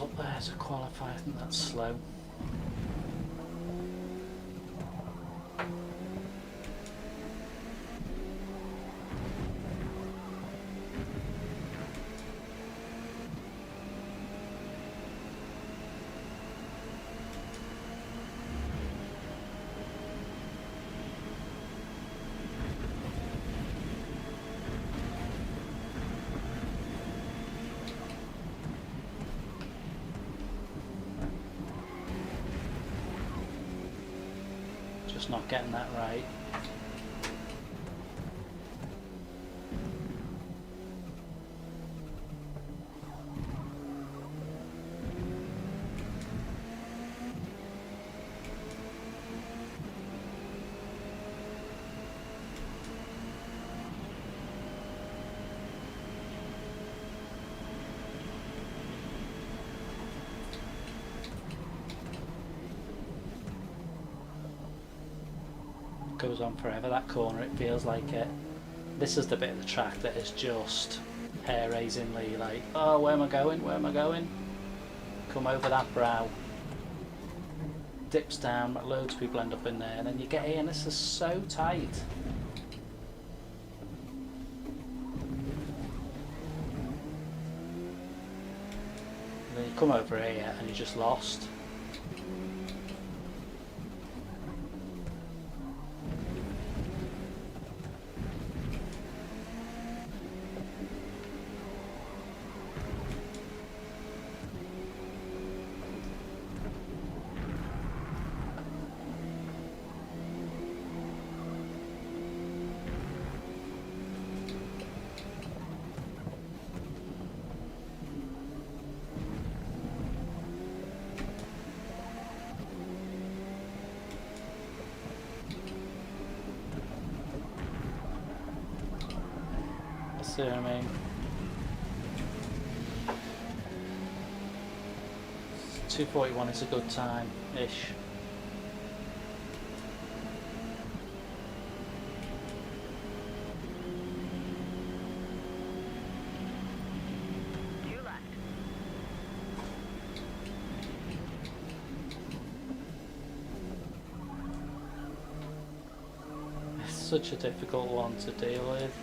Up there to qualify, I think that's slow. Just not getting that right. Goes on forever, that corner, it feels like it. This is the bit of the track that is just hair-raisingly like, oh, where am I going, where am I going? Come over that brow, dips down, loads of people end up in there, and then you get here and this is so tight. And then you come over here and you're just lost. See what I mean? 2:41 is a good time-ish. Two left. It's such a difficult one to deal with.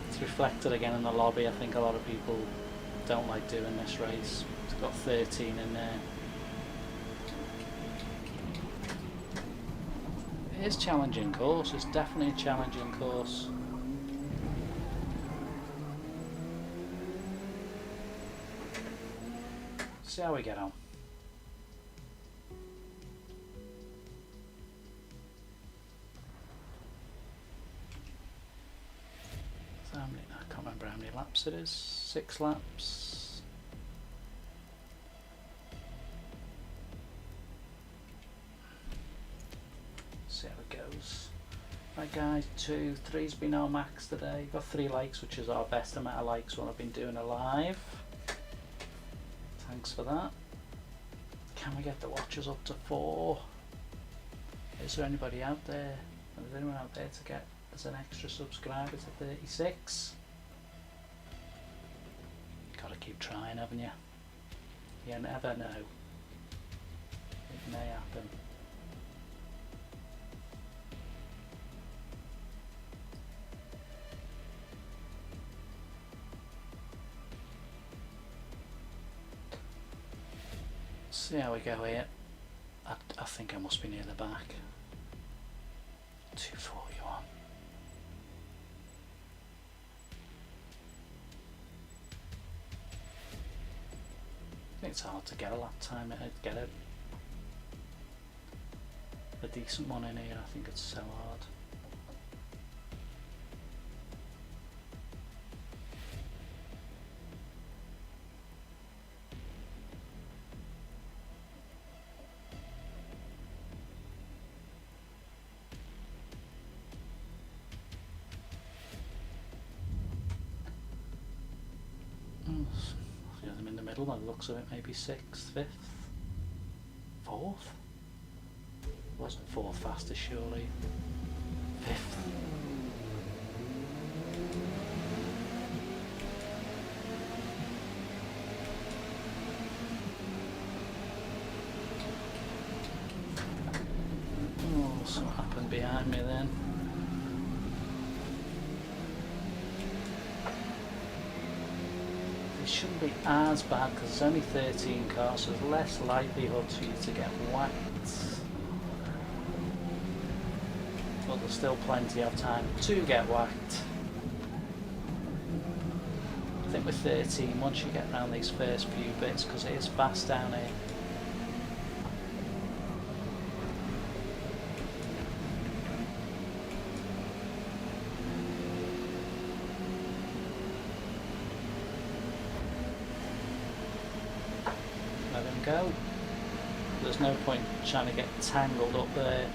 It's reflected again in the lobby. I think a lot of people don't like doing this race. It's got 13 in there. It is a challenging course. It's definitely a challenging course. See how we get on. So how many, I can't remember how many laps it is. 6 laps. See how it goes. Right guys, 2, 3's been our max today. Got 3 likes, which is our best amount of likes when I've been doing a live. Thanks for that. Can we get the watchers up to 4? Is there anybody out there? Is there anyone out there to get as an extra subscriber to 36? Gotta keep trying, haven't you? You never know. It may happen. See how we go here. I think I must be near the back. 2:41. I think it's hard to get a lap time. I'd get a decent one in here. I think it's so hard. I'm in the middle by the looks of it, maybe 6th, 5th, 4th? Wasn't 4th fastest surely. 5th. Oh, something happened behind me then. It shouldn't be as bad because it's only 13 cars, so there's less likelihood for you to get whacked. But there's still plenty of time to get whacked. I think with 13, once you get around these first few bits, because it is fast down here. Let him go. There's no point trying to get tangled up there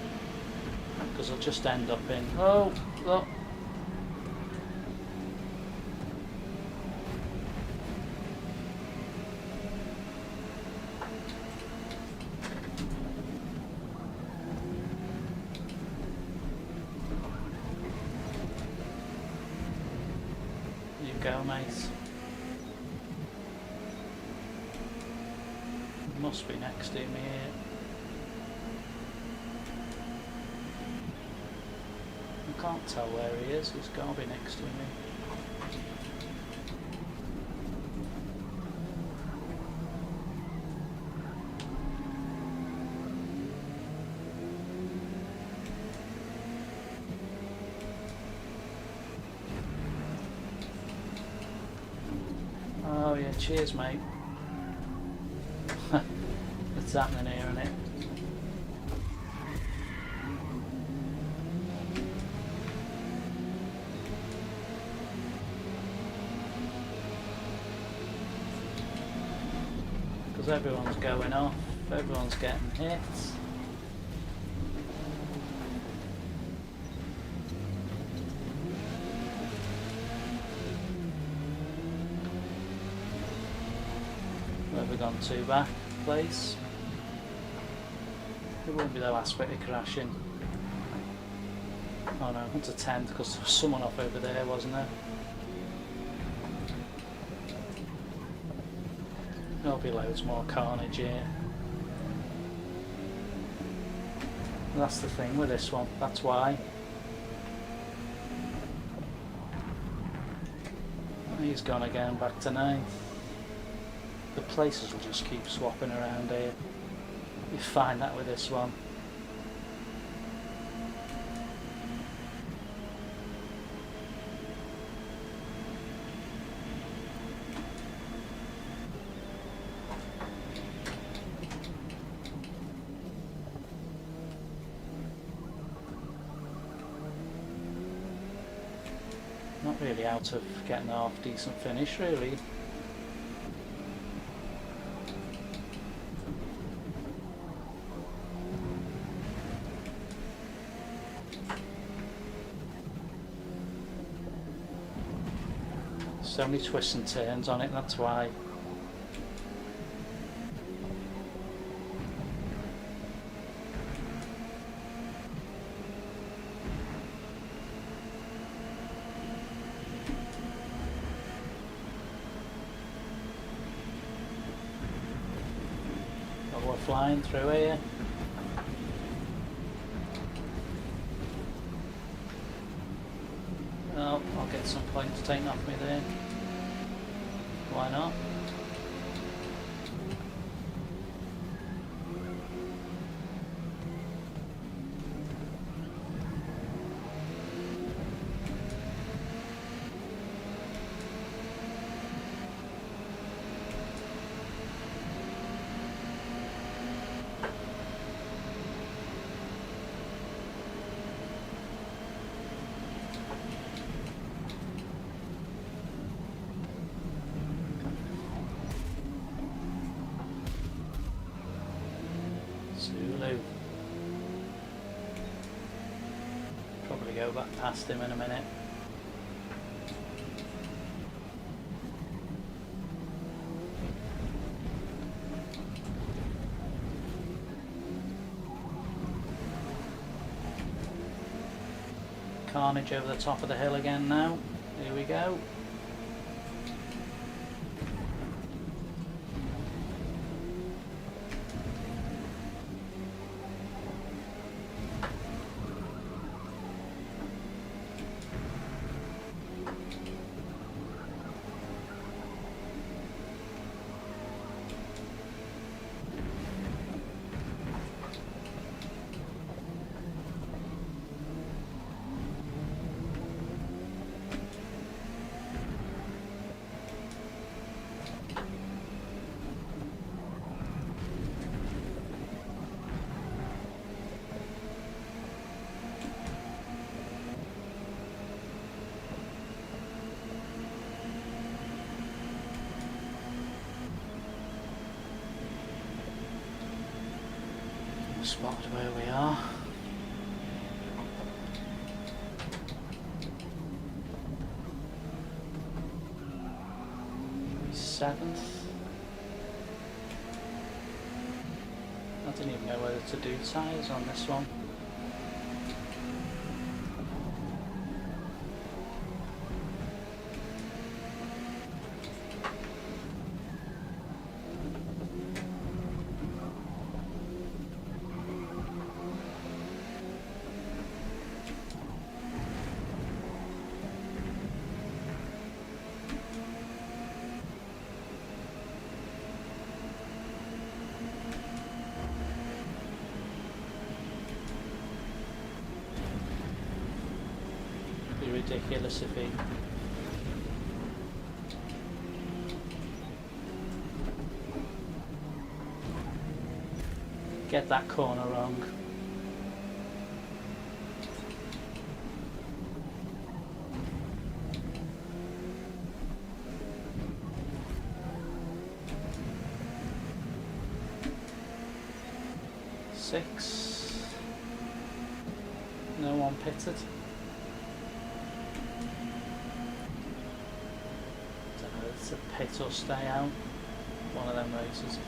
because I'll just end up in. Oh, look. go, mate. Must be next to me here. I can't tell where he is. He's got to be next to me. Oh yeah, cheers mate. It's happening here, isn't it? Because everyone's going off, everyone's getting hit. Where have we gone to back, please? It won't be the last bit of crashing. Oh no, it's a 10 because there was someone off over there, wasn't there? There'll be loads more carnage here. And that's the thing with this one, that's why. He's gone again, back to 9th. The places will just keep swapping around here. You find that with this one. Not really out of getting a half decent finish really. So many twists and turns on it, that's why. Oh, we're flying through here. Oh, I'll get some points taken off me there. Why not? Zulu. Probably go back past him in a minute. Carnage over the top of the hill again now. Here we go. Spotted where we are. Seventh. I didn't even know whether to do tyres on this one. ridiculous if he... get that corner wrong. Six. No one pitted. Don't know if it's a pit or stay out. One of them races.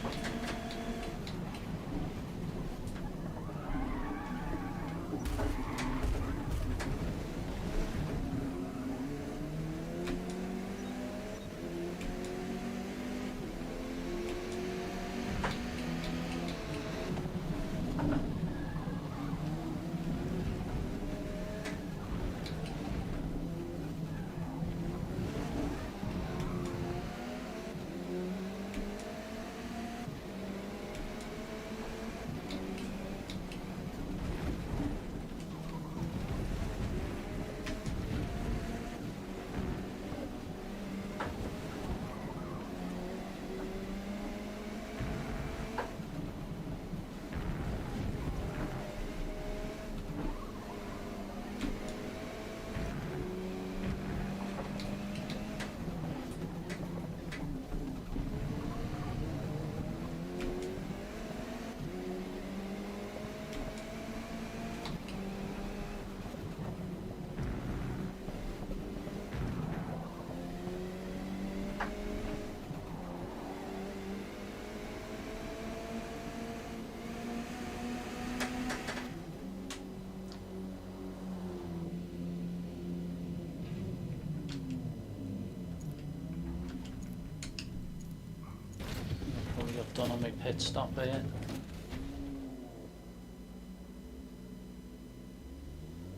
I've done on my pit stop here.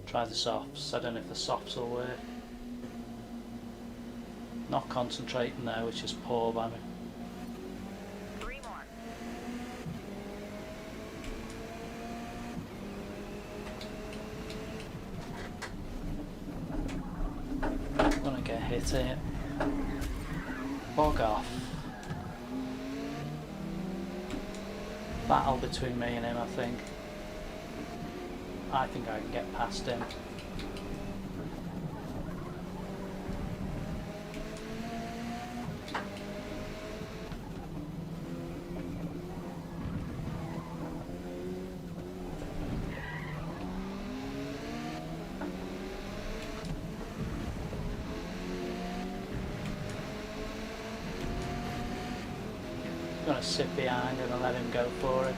Try the softs. I don't know if the softs will work. Not concentrating there, which is poor by me. 3 more. Gonna get hit here. Bog off. Battle between me and him, I think. I think I can get past him. I'm gonna sit behind him and let him go for it.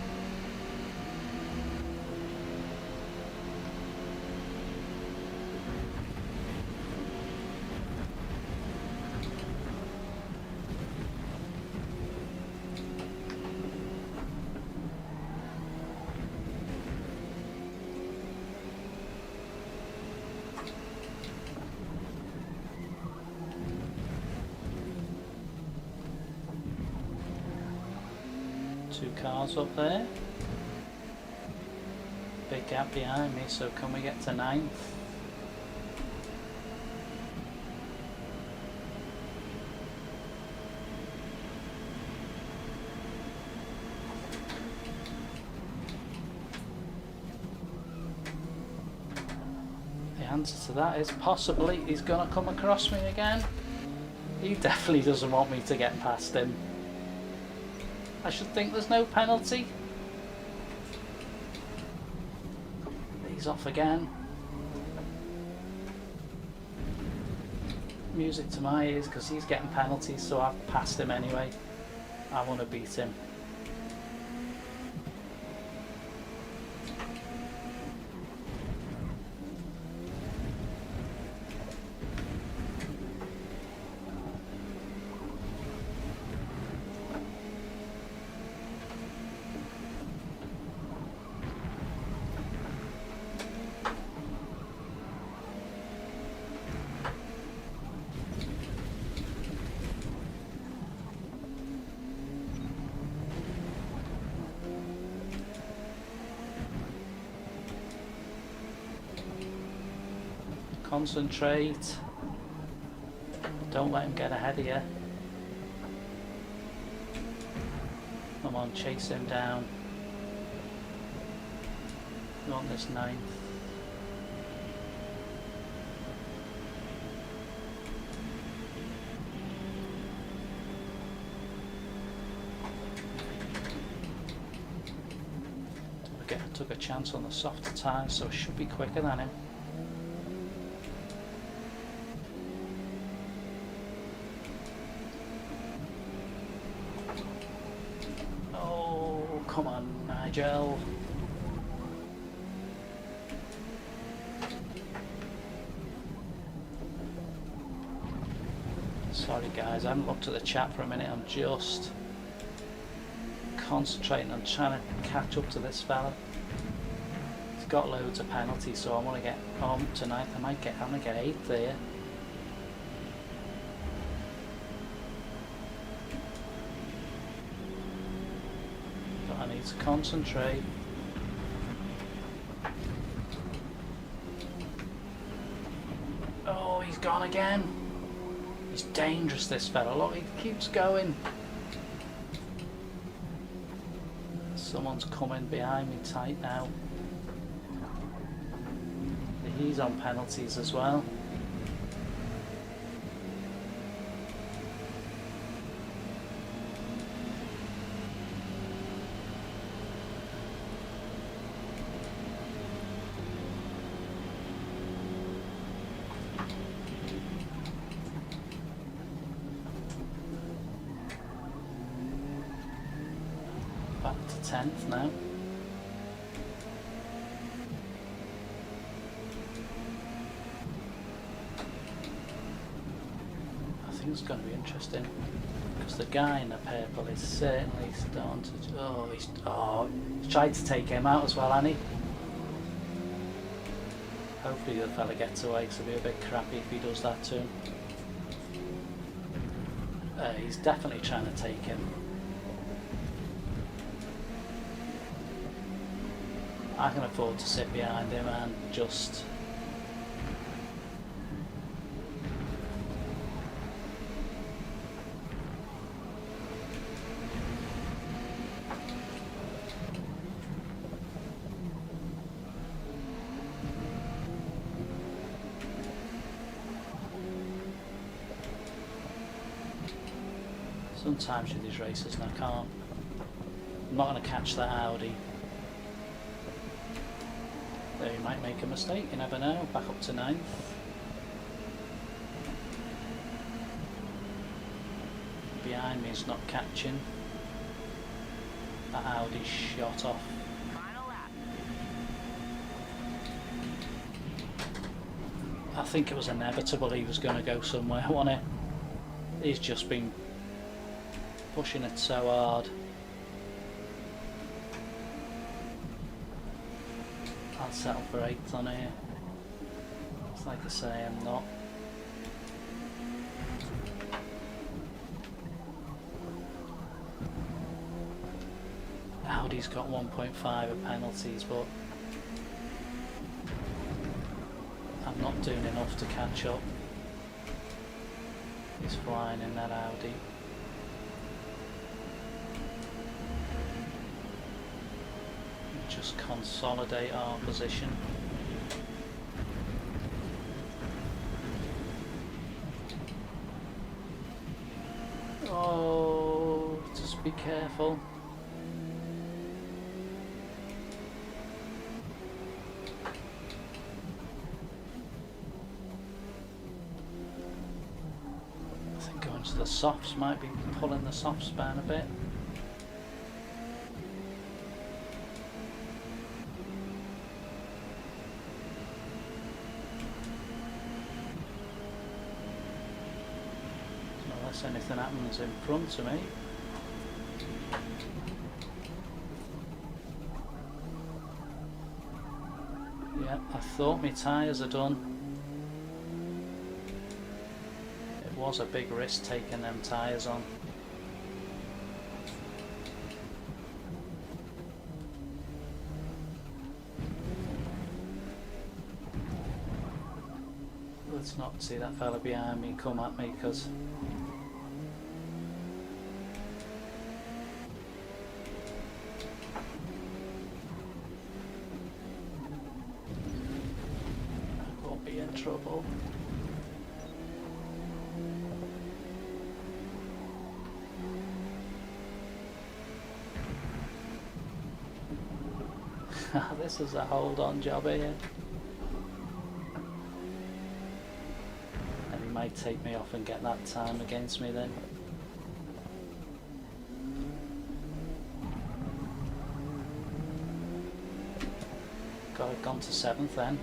Two cars up there. Big gap behind me, so can we get to 9th? The answer to that is possibly he's gonna come across me again. He definitely doesn't want me to get past him. I should think there's no penalty. He's off again. Music to my ears because he's getting penalties, so I've passed him anyway. I want to beat him. Concentrate. Don't let him get ahead of you. Come on, chase him down. You want this 9th. Again, I took a chance on the softer tyres, so it should be quicker than him. Oh, come on, Nigel. Sorry guys, I haven't looked at the chat for a minute. I'm just concentrating on trying to catch up to this fella. He's got loads of penalties, so I want to get home tonight. I'm gonna get 8th there. But I need to concentrate. Oh, he's gone again. He's dangerous, this fella. Look, he keeps going. Someone's coming behind me tight now. He's on penalties as well. Back to 10th now. I think it's going to be interesting because the guy in the purple is certainly starting to. He's tried to take him out as well, hasn't he? Hopefully the fella gets away, because it'll be a bit crappy if he does that to him. He's definitely trying to take him. I can afford to sit behind him and just sometimes with these races, and I'm not going to catch that Audi. There, you might make a mistake, you never know. Back up to 9th. Behind me is not catching. That Audi's shot off. Final lap. I think it was inevitable he was going to go somewhere, wasn't it? He's just been pushing it so hard. I'll settle for 8th on here. It's like I say, I'm not. Audi's got 1.5 of penalties, but I'm not doing enough to catch up. He's flying in that Audi. Just consolidate our position. Oh, just be careful. I think going to the softs might be pulling the soft span a bit. Unless anything happens in front of me. Yeah, I thought my tyres are done. It was a big risk taking them tyres on. let's not see that fella behind me come at me, because I won't be in trouble. This is a hold on job here. And he might take me off and get that time against me then. Got it gone to 7th then.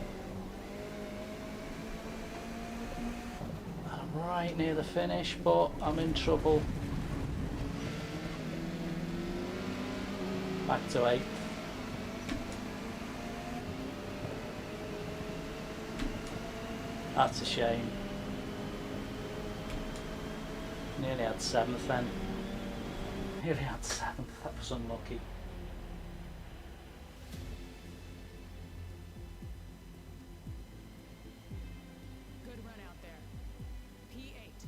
I'm right near the finish, but I'm in trouble. Back to 8th. That's a shame. Nearly had 7th then. Nearly had 7th, that was unlucky. Good run out there. P8.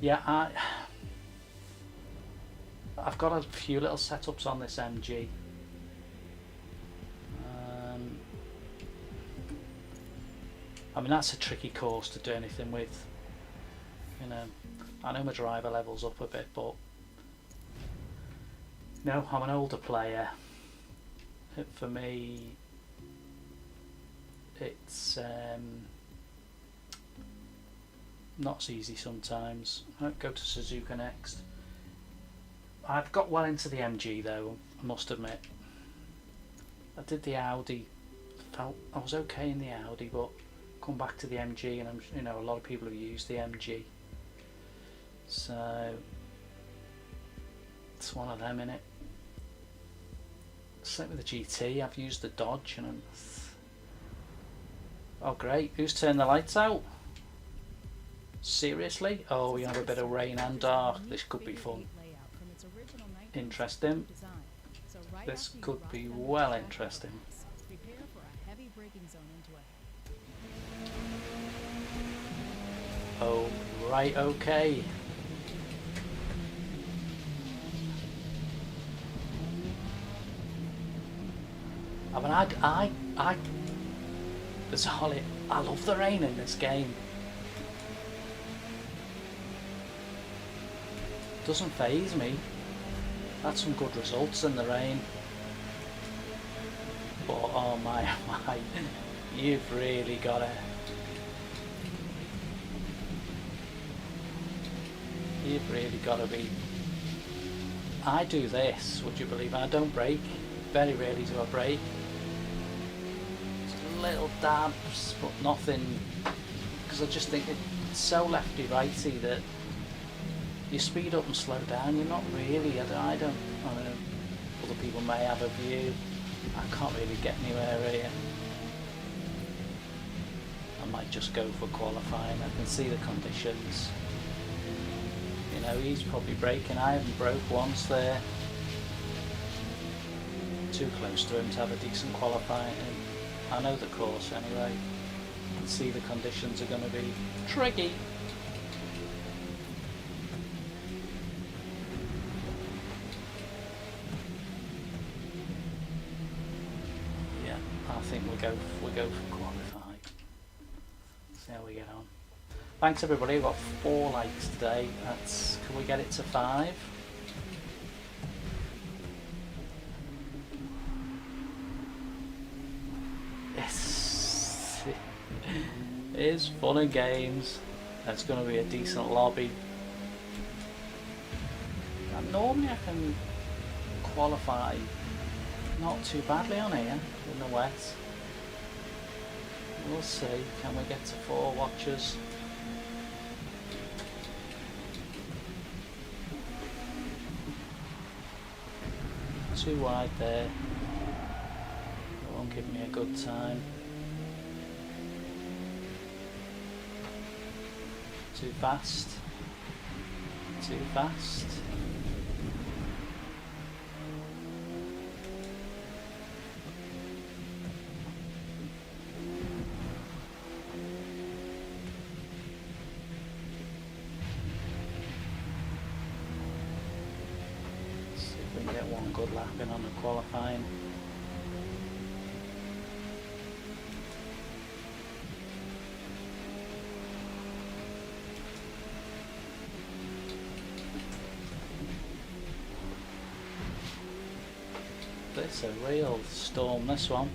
Yeah, I've got a few little setups on this MG. I mean, that's a tricky course to do anything with. You know, I know my driver level's up a bit, but no, I'm an older player. For me, it's not as easy sometimes. I'll go to Suzuka next. I've got well into the MG though, I must admit. I did the Audi, felt I was okay in the Audi, but come back to the MG, and you know, a lot of people have used the MG, so it's one of them, innit? Same with the GT. I've used the Dodge, and oh great, who's turned the lights out? Seriously? Oh, we have a bit of rain and dark. This could be fun. Interesting. This could be well interesting. Prepare for a heavy braking zone into it. Oh, right, okay. I mean, bizarrely, I love the rain in this game. Doesn't faze me. Had some good results in the rain. But oh my, you've really got to. You've really got to be. I do this, would you believe? I don't brake. Very rarely do I brake. Just little dabs, but nothing. Because I just think it's so lefty-righty that you speed up and slow down. You're not really. I don't know. Other people may have a view. I can't really get anywhere here. I might just go for qualifying. I can see the conditions. You know, he's probably braking. I haven't broke once there. Too close to him to have a decent qualifying. I know the course anyway. I can see the conditions are going to be tricky. Yeah, I think we'll go for qualifying. See how we get on. Thanks everybody, we've got 4 likes today. Can we get it to 5? It's fun and games. It's going to be a decent lobby. And normally I can qualify not too badly on here in the wet. We'll see. Can we get to 4 watchers? Too wide there. It won't give me a good time. Too fast. Too fast. and get one good lap in on the qualifying. This is a real storm, this one.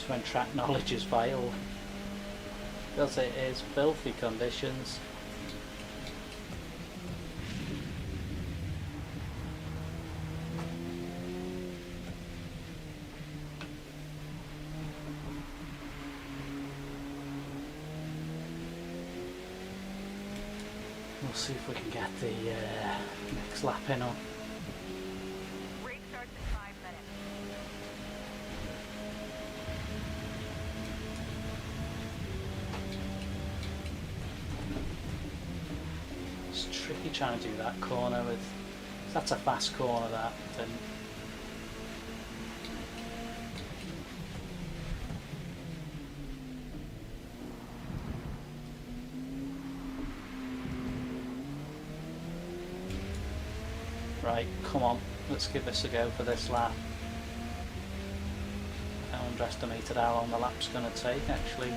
When track knowledge is vital, because it is filthy conditions. We'll see if we can get the next lap in on. Race starts in 5 minutes. It's tricky trying to do that corner with, that's a fast corner that, and right, come on, let's give this a go for this lap. I underestimated how long the lap's going to take actually.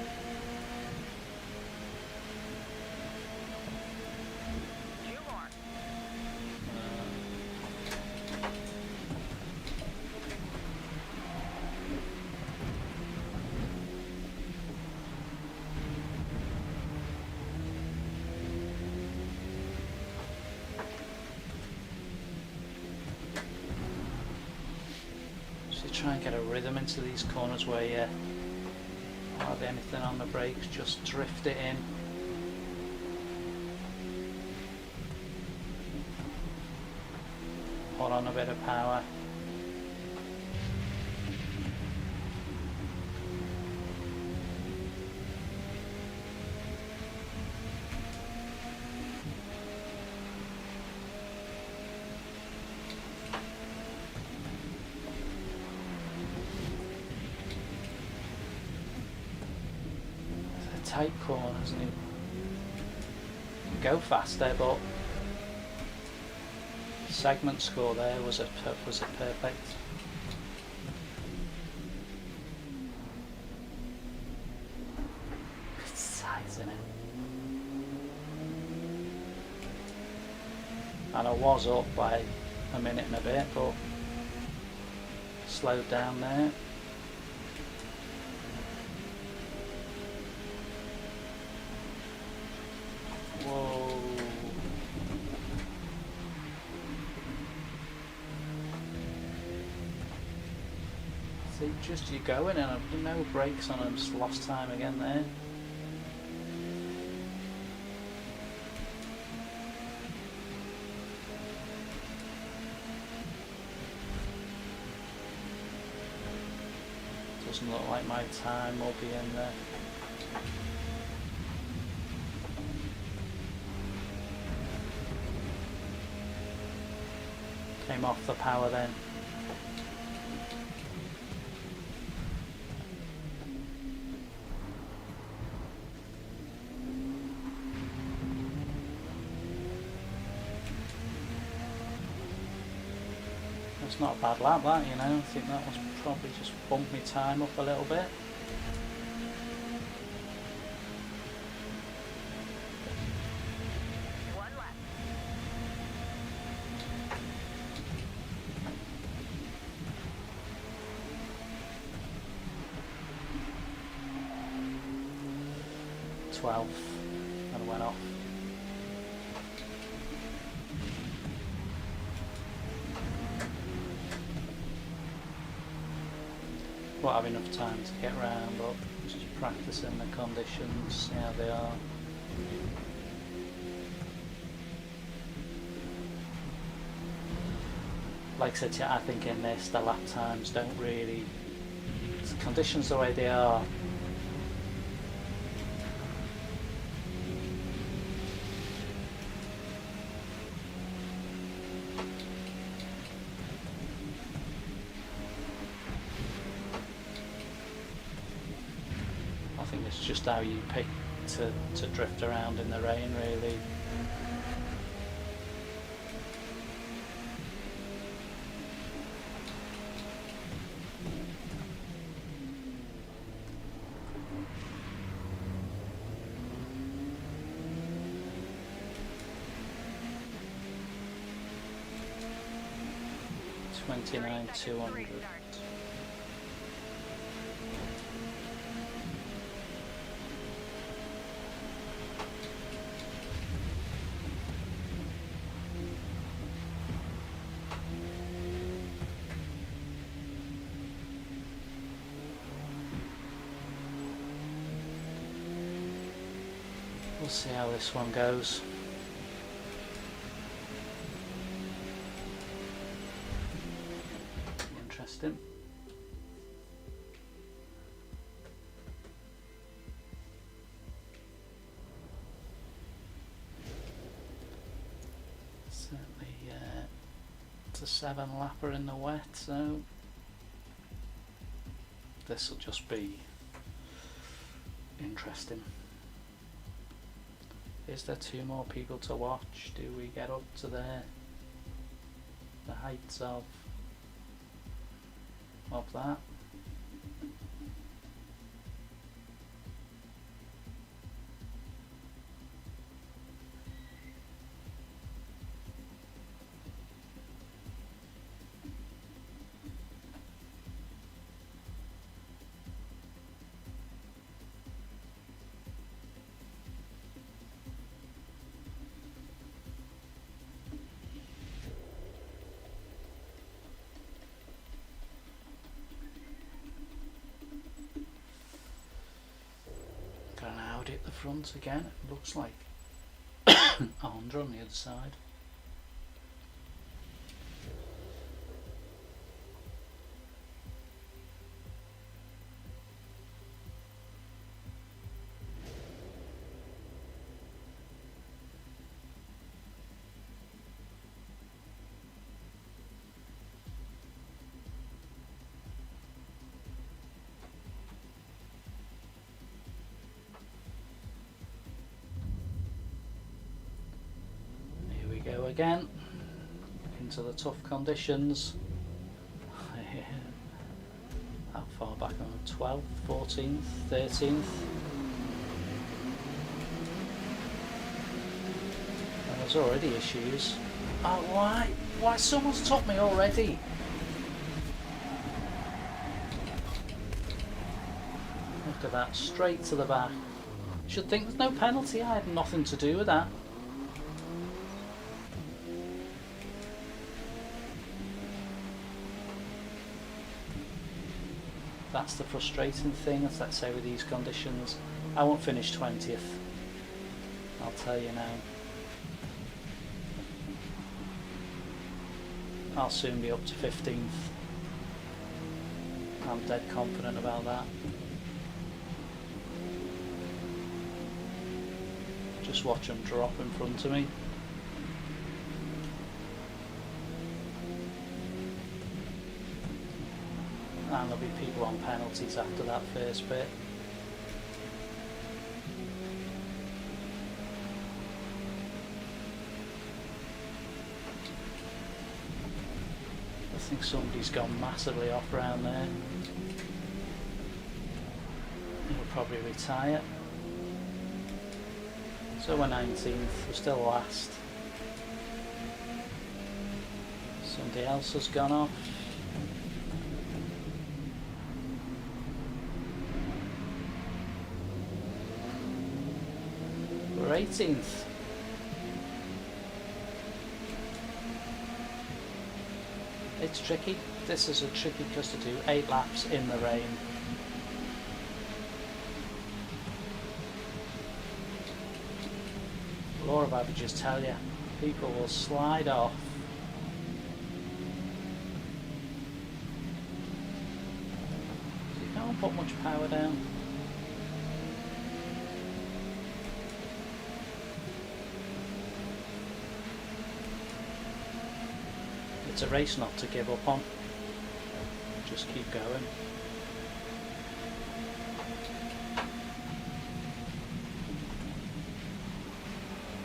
Try and get a rhythm into these corners where you hardly anything on the brakes, just drift it in. Put on a bit of power. Tight corners and you go faster, but segment score there was a perfect. Good size, isn't it? And I was up by a minute and a bit, but slowed down there. See, just you going and no brakes on them, just lost time again there. Doesn't look like my time will be in there. Came off the power then. It's not a bad lap that, you know. I think that was probably just bumped my time up a little bit. One lap. And went off. Won't have enough time to get round, but just practicing the conditions, see how they are. Like I said to you, I think in this the lap times don't really conditions the way they are. I think it's just how you pick to drift around in the rain, really. $29,200. We'll see how this one goes. Interesting. Certainly, it's a 7-lapper in the wet, so this will just be interesting. Is there 2 more people to watch? Do we get up to the heights of that? Got an Audi at the front again. It looks like a Honda on the other side. Go again into the tough conditions. How far back am I? 12th, 14th, 13th. And there's already issues. Oh, why someone's topped me already? Look at that, straight to the back. Should think there's no penalty. I had nothing to do with that. That's the frustrating thing, as let's say with these conditions. I won't finish 20th, I'll tell you now. I'll soon be up to 15th. I'm dead confident about that. Just watch them drop in front of me. And there'll be people on penalties after that first bit. I think somebody's gone massively off round there. He'll probably retire. So we're 19th, we're still last. Somebody else has gone off. We're 18th. It's tricky. This is a tricky course to do. 8 laps in the rain. Law of averages tell you, people will slide off. You can't put much power down. It's a race not to give up on. Just keep going.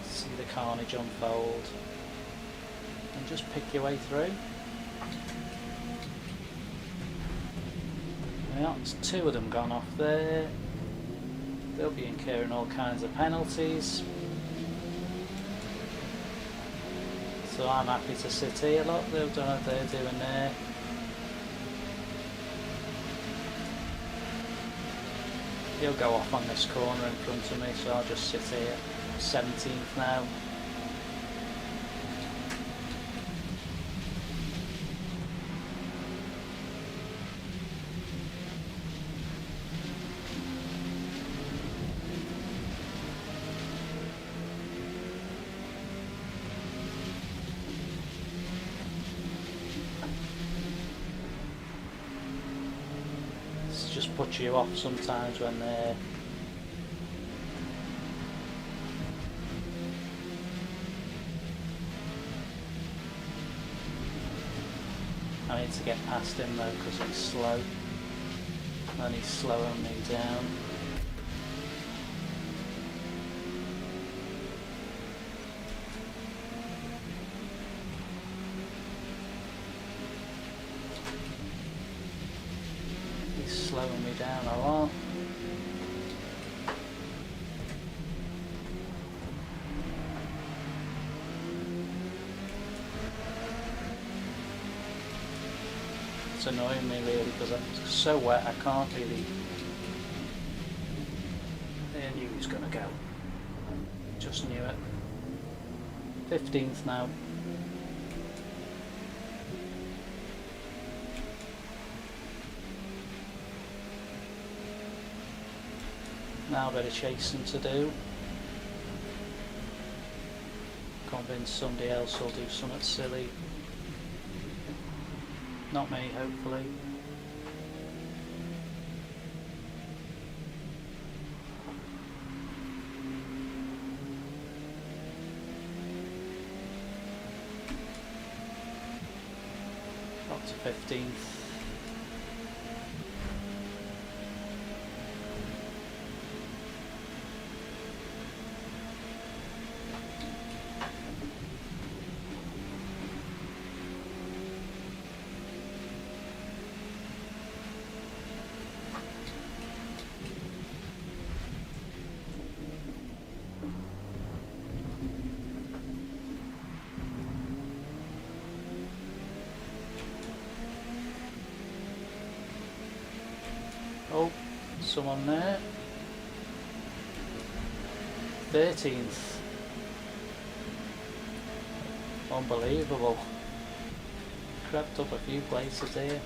See the carnage unfold and just pick your way through. Well, there's 2 of them gone off there. They'll be incurring all kinds of penalties. So I'm happy to sit here. Look, they've done what they're doing there. He'll go off on this corner in front of me, so I'll just sit here. 17th now. Just puts you off sometimes when they're I need to get past him though because he's slow and he's slowing me down. Slowing me down a lot. It's annoying me really because it's so wet I can't really. I knew he was going to go. Just knew it. 15th now. Now a bit of chasing to do. Convince somebody else will do something silly. Not me, hopefully. Up to 15th. Oh, someone there. 13th. Unbelievable. Crept up a few places here.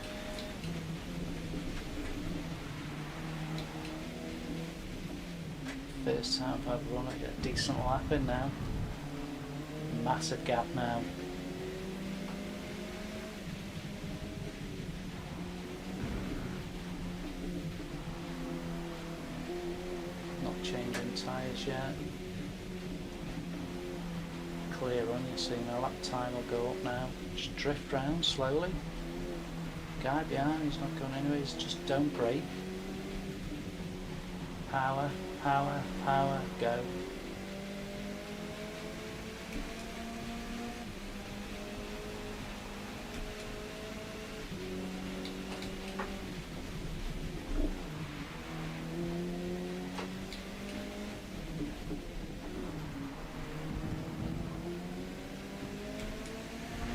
First time I've run a decent lap in now. Massive gap now. Changing tyres yet. Clear run, you see my lap time will go up now. Just drift round slowly. Guy behind, he's not going anywhere, just don't brake. Power, power, power, go.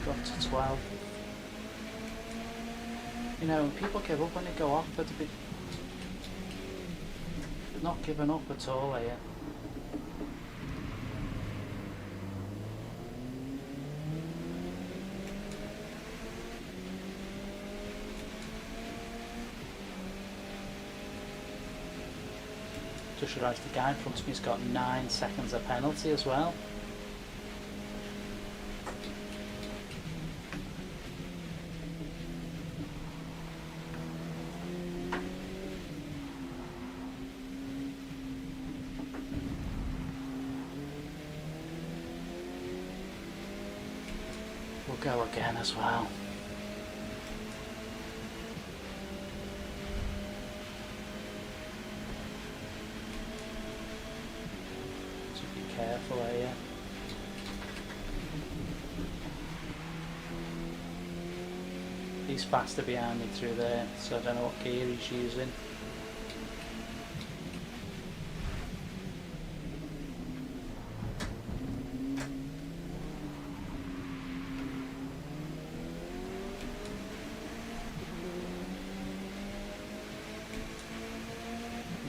Got to 12. You know, people give up when they go off, but they're not giving up at all here. Just realised the guy in front of me's got 9 seconds of penalty as well. go again as well. So be careful here. He's faster behind me through there, so I don't know what gear he's using.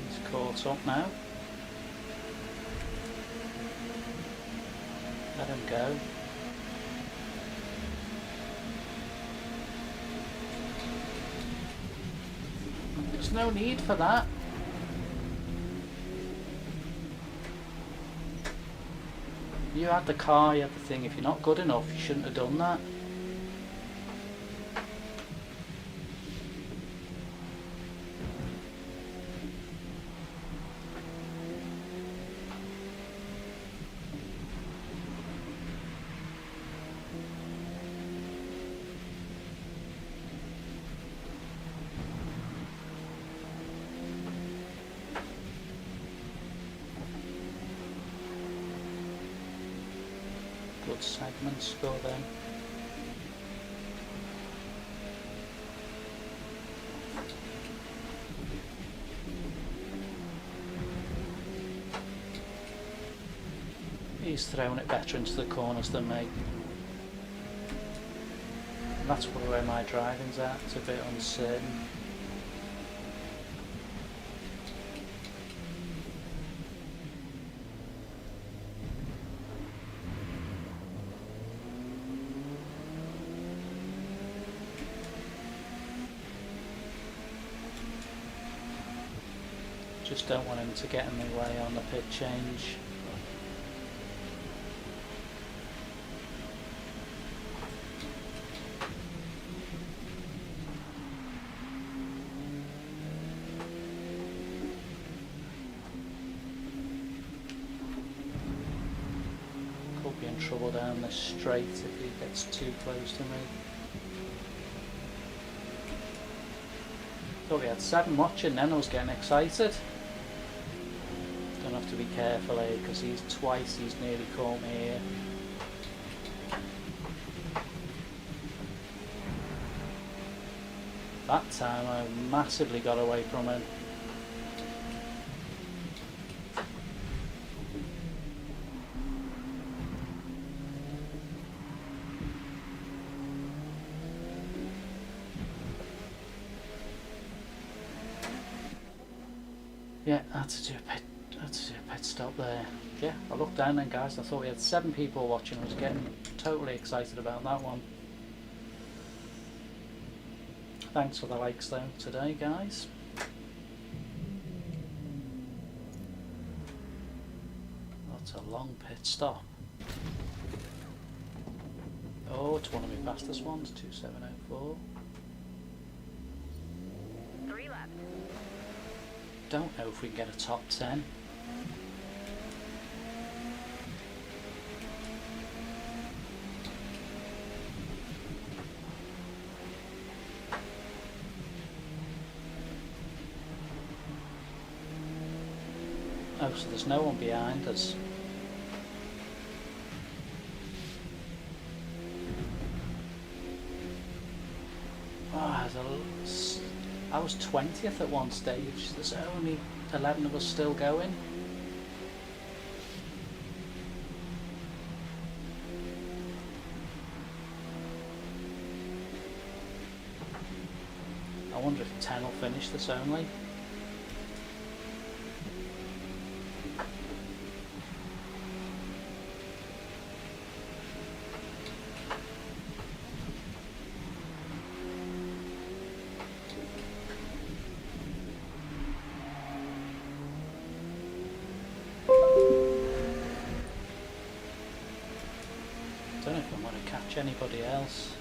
He's caught up now. Let him go. There's no need for that. You had the car, you had the thing. If you're not good enough, you shouldn't have done that. Good segment score then. He's throwing it better into the corners than me. And that's where my driving's at. It's a bit uncertain. Just don't want him to get in the way on the pit change. Could be in trouble down this straight if he gets too close to me. Thought we had 7 watching then, I was getting excited. Gonna have to be careful here because he's nearly caught me here. That time I massively got away from him. Yeah, I had to do a pit stop there. Yeah, I looked down then, guys, and I thought we had 7 people watching. I was getting totally excited about that one. Thanks for the likes though today, guys. That's a long pit stop. Oh, it's one of my fastest ones, 2704. 3 left. Don't know if we can get a top 10. Oh, so there's no one behind us. Oh, I was 20th at one stage. There's only 11 of us still going. I wonder if 10 will finish this only. Don't know if I want to catch anybody else.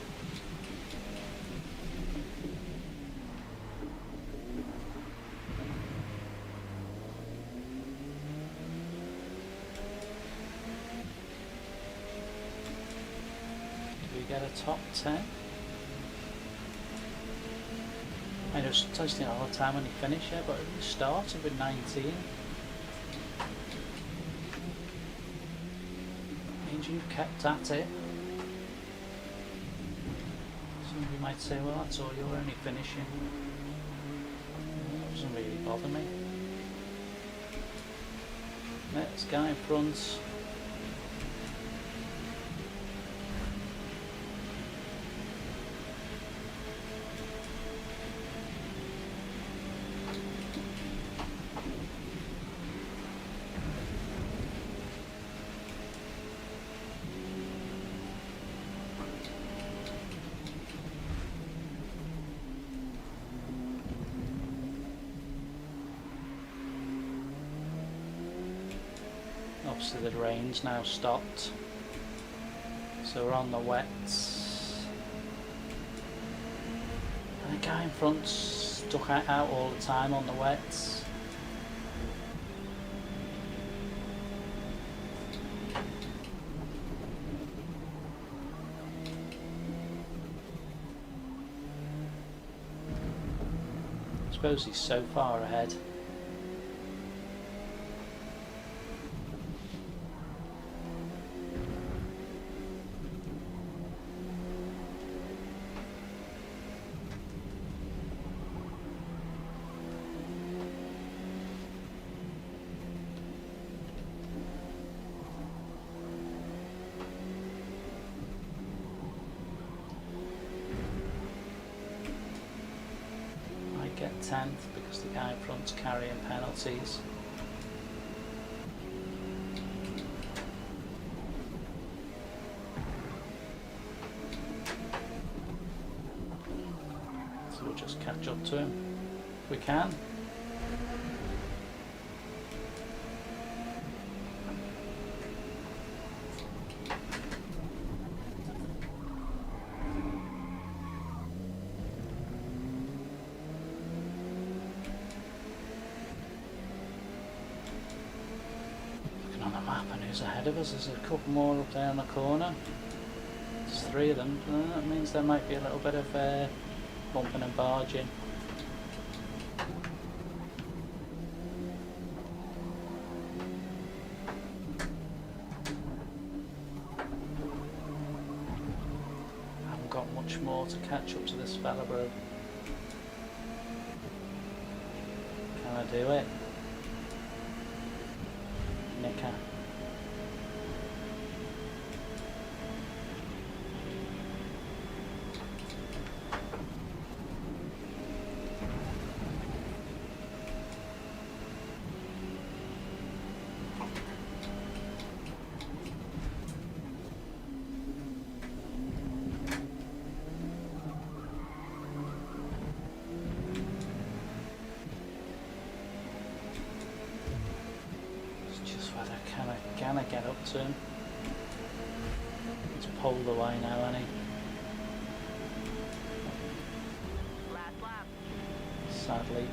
Did we get a top 10. I know sometimes think all the time when you finish, yeah, but you started with 19. Means you've kept at it. Some of you might say, well, that's all, you're only finishing. That doesn't really bother me. Next guy in front. Obviously the rain's now stopped, so we're on the wets. And the guy in front stuck out all the time on the wets. I suppose he's so far ahead. Get 10th because the guy in front's carrying penalties. So we'll just catch up to him if we can. On the map and who's ahead of us, there's a couple more up there in the corner. There's 3 of them, that means there might be a little bit of bumping and barging. I haven't got much more to catch up to this fella, bro. Can I do it? Nicker. Can I get up to him? He's pulled away now, hasn't he? Last lap. Sadly.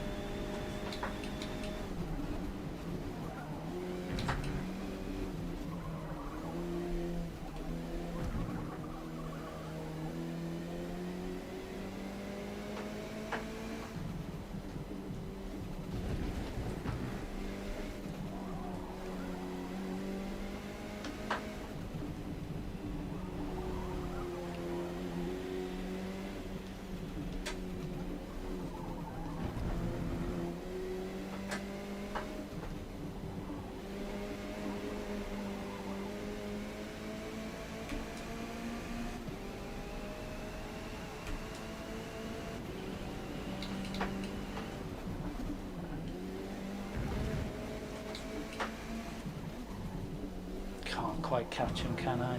Can't quite catch him, can I?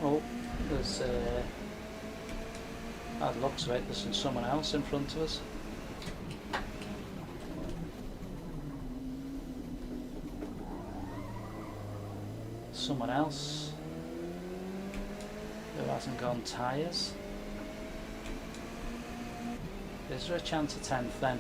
Oh, there's that looks like there's someone else in front of us. Someone else who hasn't gone tyres. Is there a chance of 10th then?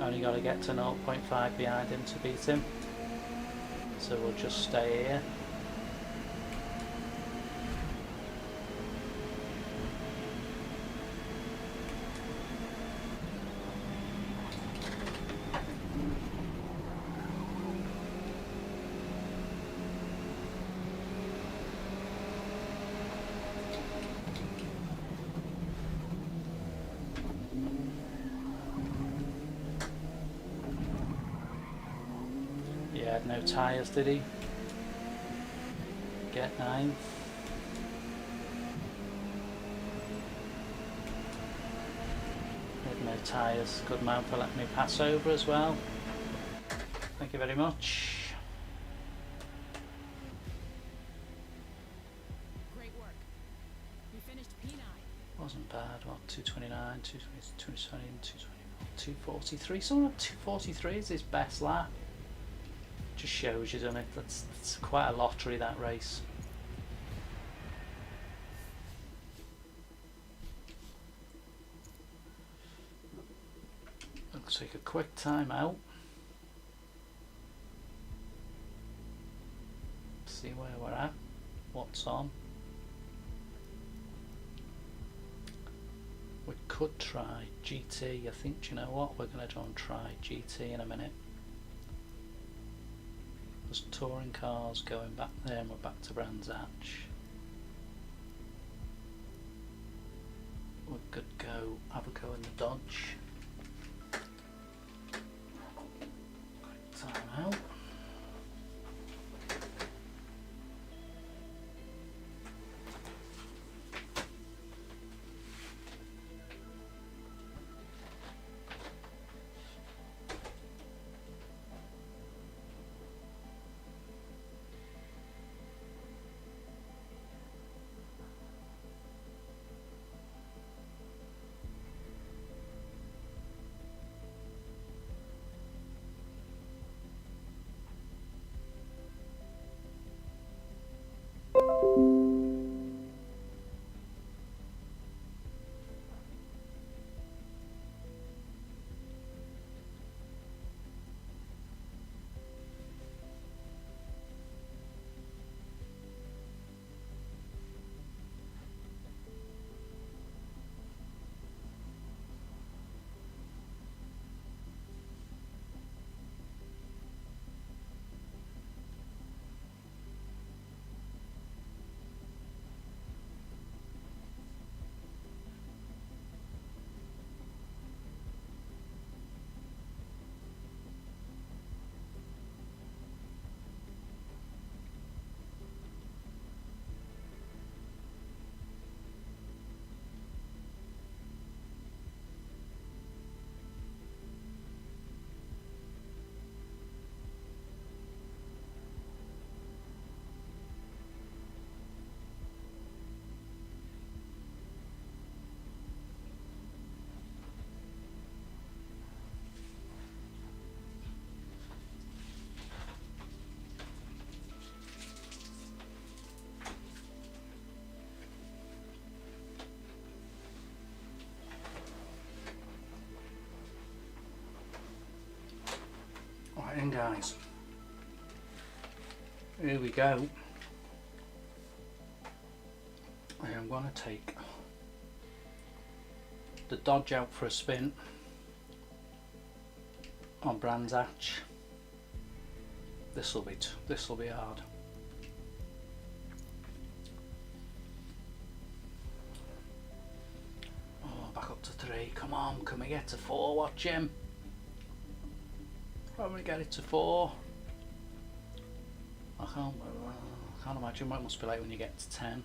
Only got to get to 0.5 behind him to beat him. So we'll just stay here. He had no tyres, did he? Get 9th. Had no tyres. Good man for letting me pass over as well. Thank you very much. Great work. We finished P9. Wasn't bad. What, 229, 220, 220, 224, 243. Someone had 243 is his best lap. Just shows you, doesn't it? That's quite a lottery, that race. I'll take a quick time out. See where we're at. What's on. We could try GT. I think, do you know what? We're going to go and try GT in a minute. There's touring cars going back there and we're back to Brands Hatch. We could go have a go in the Dodge. Quick time out. Right then guys, here we go. I am going to take the Dodge out for a spin on Brands Hatch. This will be hard. Oh, back up to 3. Come on, can we get to 4? Watch him. Probably get it to 4. I can't imagine what it must be like when you get to 10.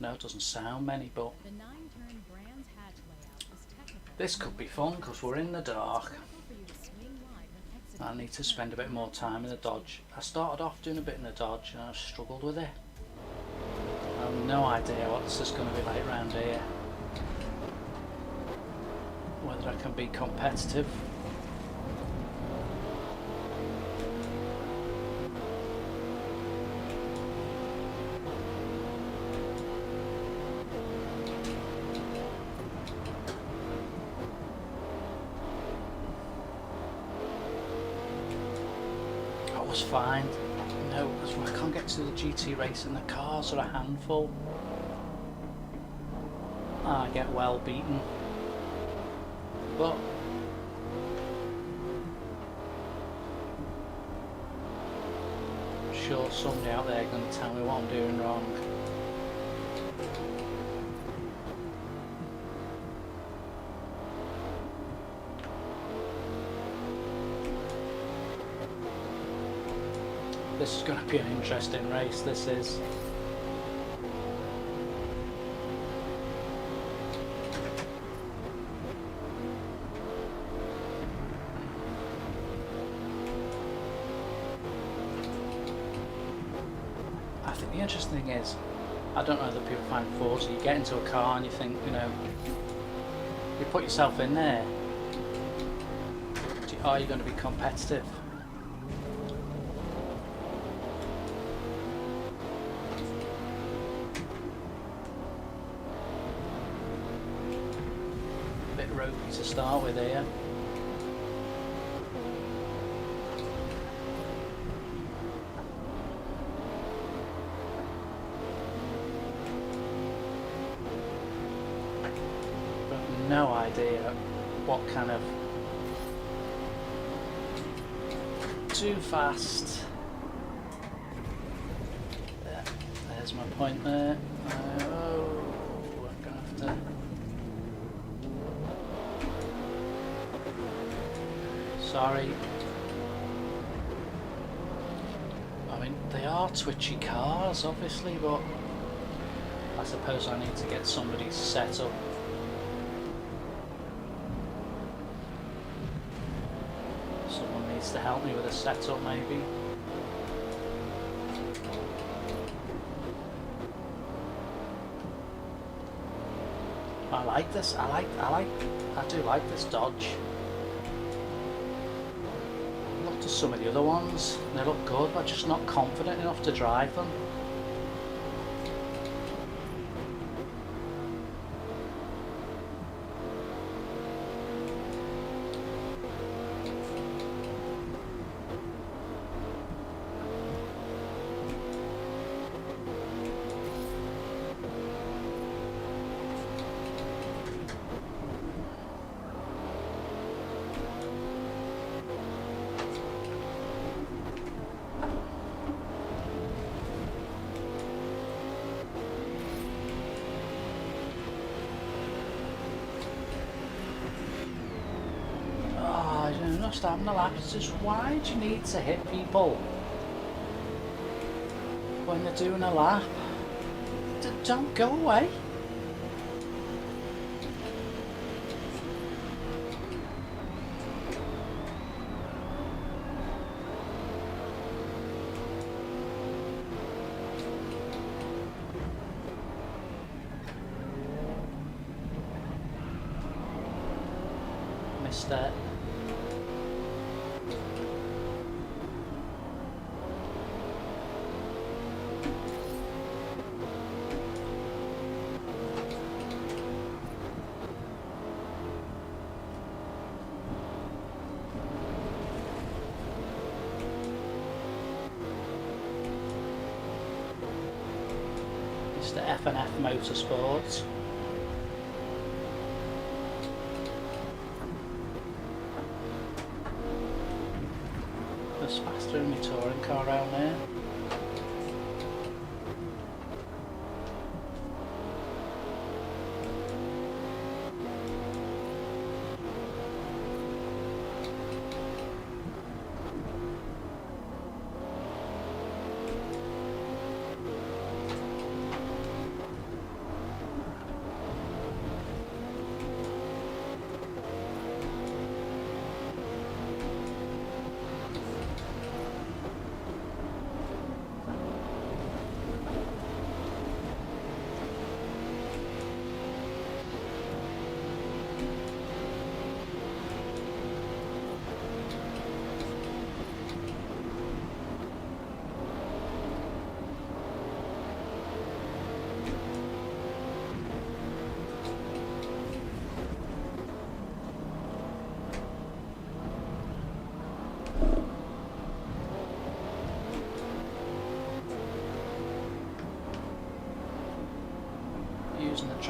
No, it doesn't sound many, but The 9-turn Brands Hatch layout is technical. this could be fun because we're in the dark. Careful for you to swing wide when exiting I need to spend a bit more time in the Dodge. I started off doing a bit in the Dodge and I've struggled with it. I have no idea what this is going to be like around here. Whether I can be competitive. was fine. No, because I can't get to the GT racing. The cars are a handful. I get well beaten. But I'm sure somebody out there going to tell me what I'm doing wrong. This is going to be an interesting race, this is. I think the interesting thing is, I don't know whether people find Forza, you get into a car and you think, you know, you put yourself in there, are you going to be competitive? Bit ropey to start with here. No idea what kind of too fast. There's my point there. Oh, I'm gonna have to. Sorry. I mean, they are twitchy cars, obviously, but I suppose I need to get somebody set up. To help me with a setup, maybe. I like this. I do like this Dodge. Looked at some of the other ones, and they look good, but I'm just not confident enough to drive them. Just having a lap. It's just, why do you need to hit people when they're doing a lap? Don't go away. Missed it. The F&F Motorsport. There's faster in my touring car around there.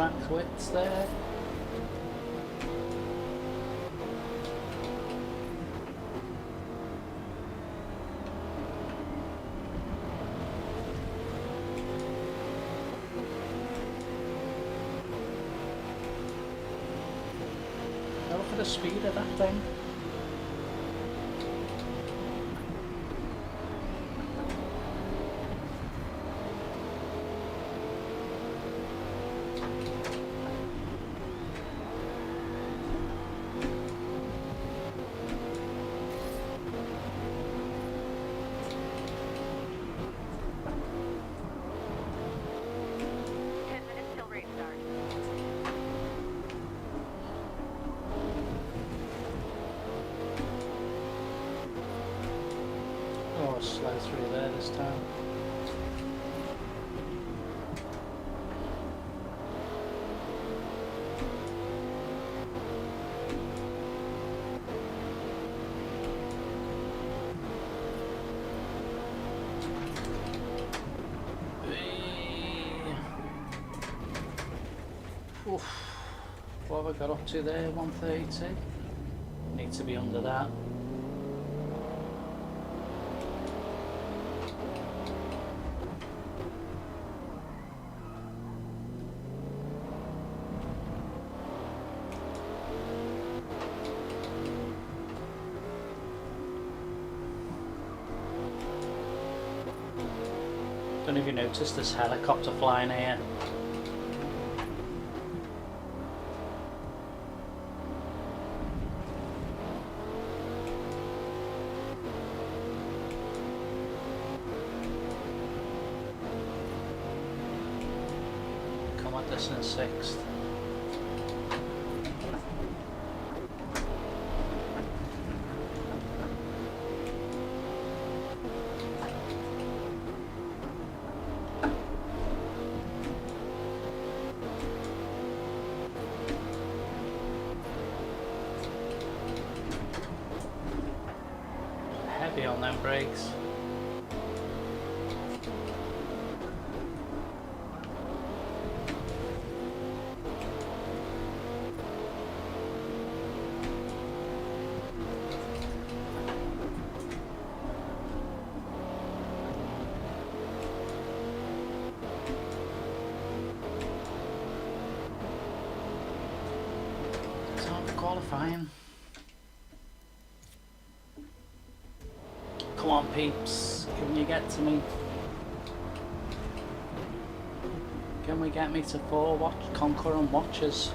track widths there. Now look at the speed of that thing. Oh, slow through there this time. Oof. What have I got up to there? 132? Need to be under that. Don't know if you noticed this helicopter flying here. Come at this in 6th. Heavy on them brakes. Time for qualifying. Come on, peeps, can you get to me? Can we get me to 4 concurrent watches?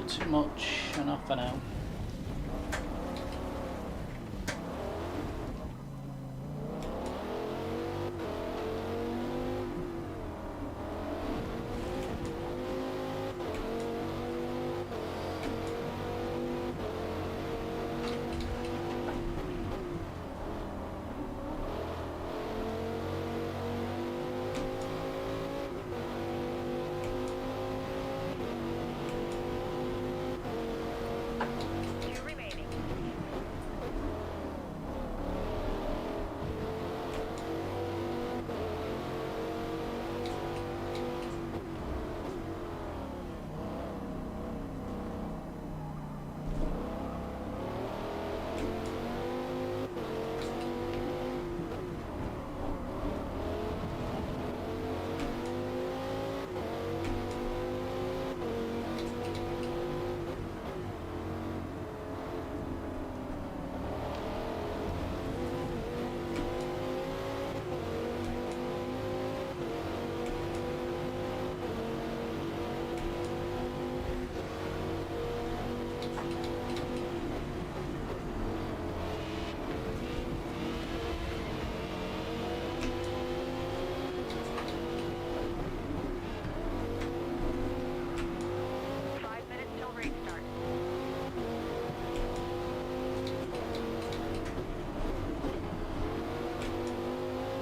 Too much, enough for now.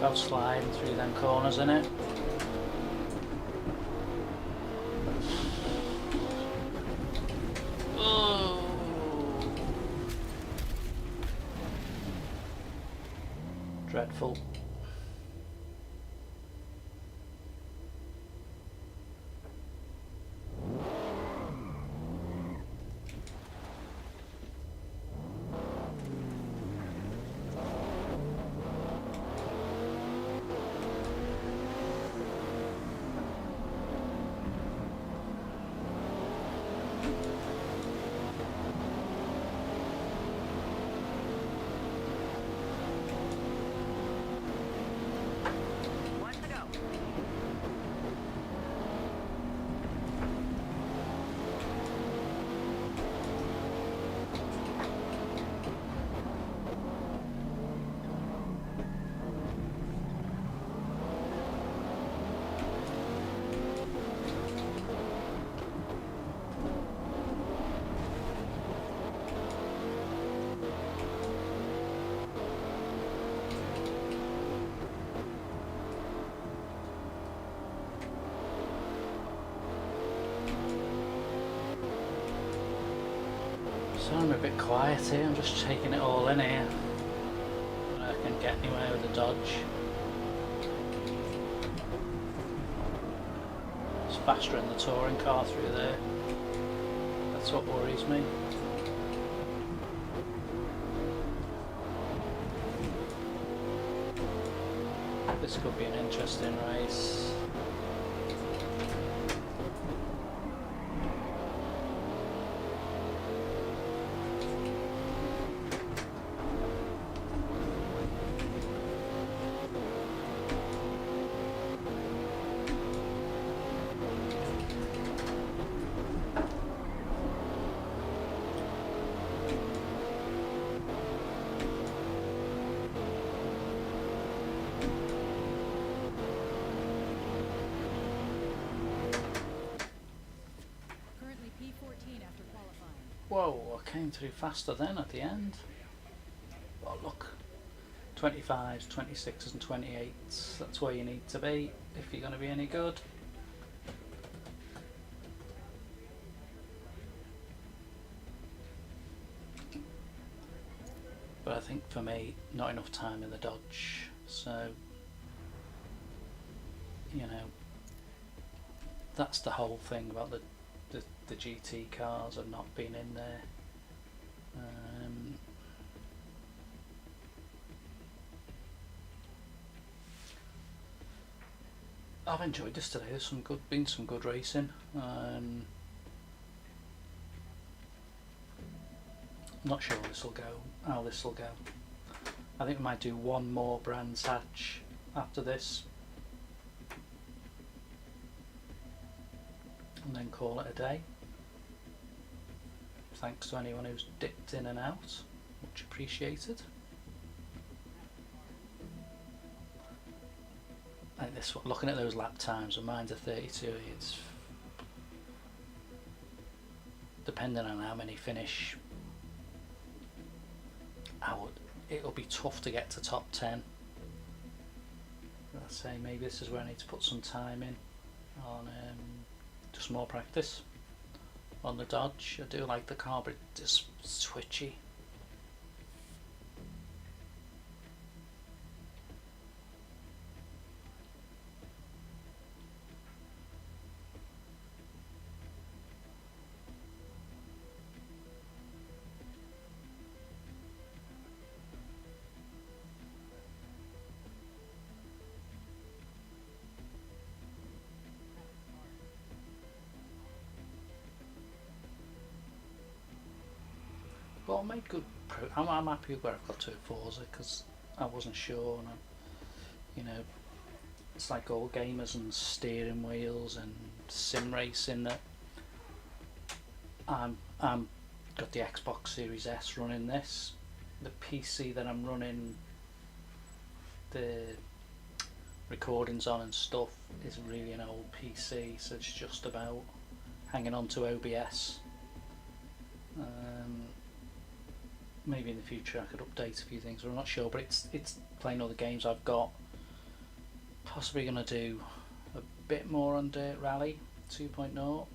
About sliding through them corners, innit? Oh. Dreadful. One to go. So I'm a bit quiet here, I'm just taking it all in here. I can get anywhere with the dodge. It's faster in the touring car through there. That's what worries me. This could be an interesting race. Currently P14 after qualifying. Whoa, I came through faster then at the end. Oh look, 25s, 26s and 28s, that's where you need to be if you're going to be any good. But I think for me, not enough time in the dodge, so you know, that's the whole thing about the GT cars have not been in there. I've enjoyed this today. There's been some good racing. Not sure how this will go. I think we might do one more Brands Hatch after this, and then call it a day. Thanks to anyone who's dipped in and out, much appreciated. I think this one, looking at those lap times, and mine's a 32, it's depending on how many finish, it'll be tough to get to top 10. I'd say maybe this is where I need to put some time in on just more practice on the dodge. I do like the car, but it's twitchy. But I made good. I'm happy where I've got to at Forza because I wasn't sure, and you know, it's like all gamers and steering wheels and sim racing that I'm got the Xbox Series S running this. The PC that I'm running the recordings on and stuff is really an old PC, so it's just about hanging on to OBS. Maybe in the future I could update a few things, but I'm not sure. But it's playing all the games I've got Possibly going to do a bit more on Dirt Rally 2.0.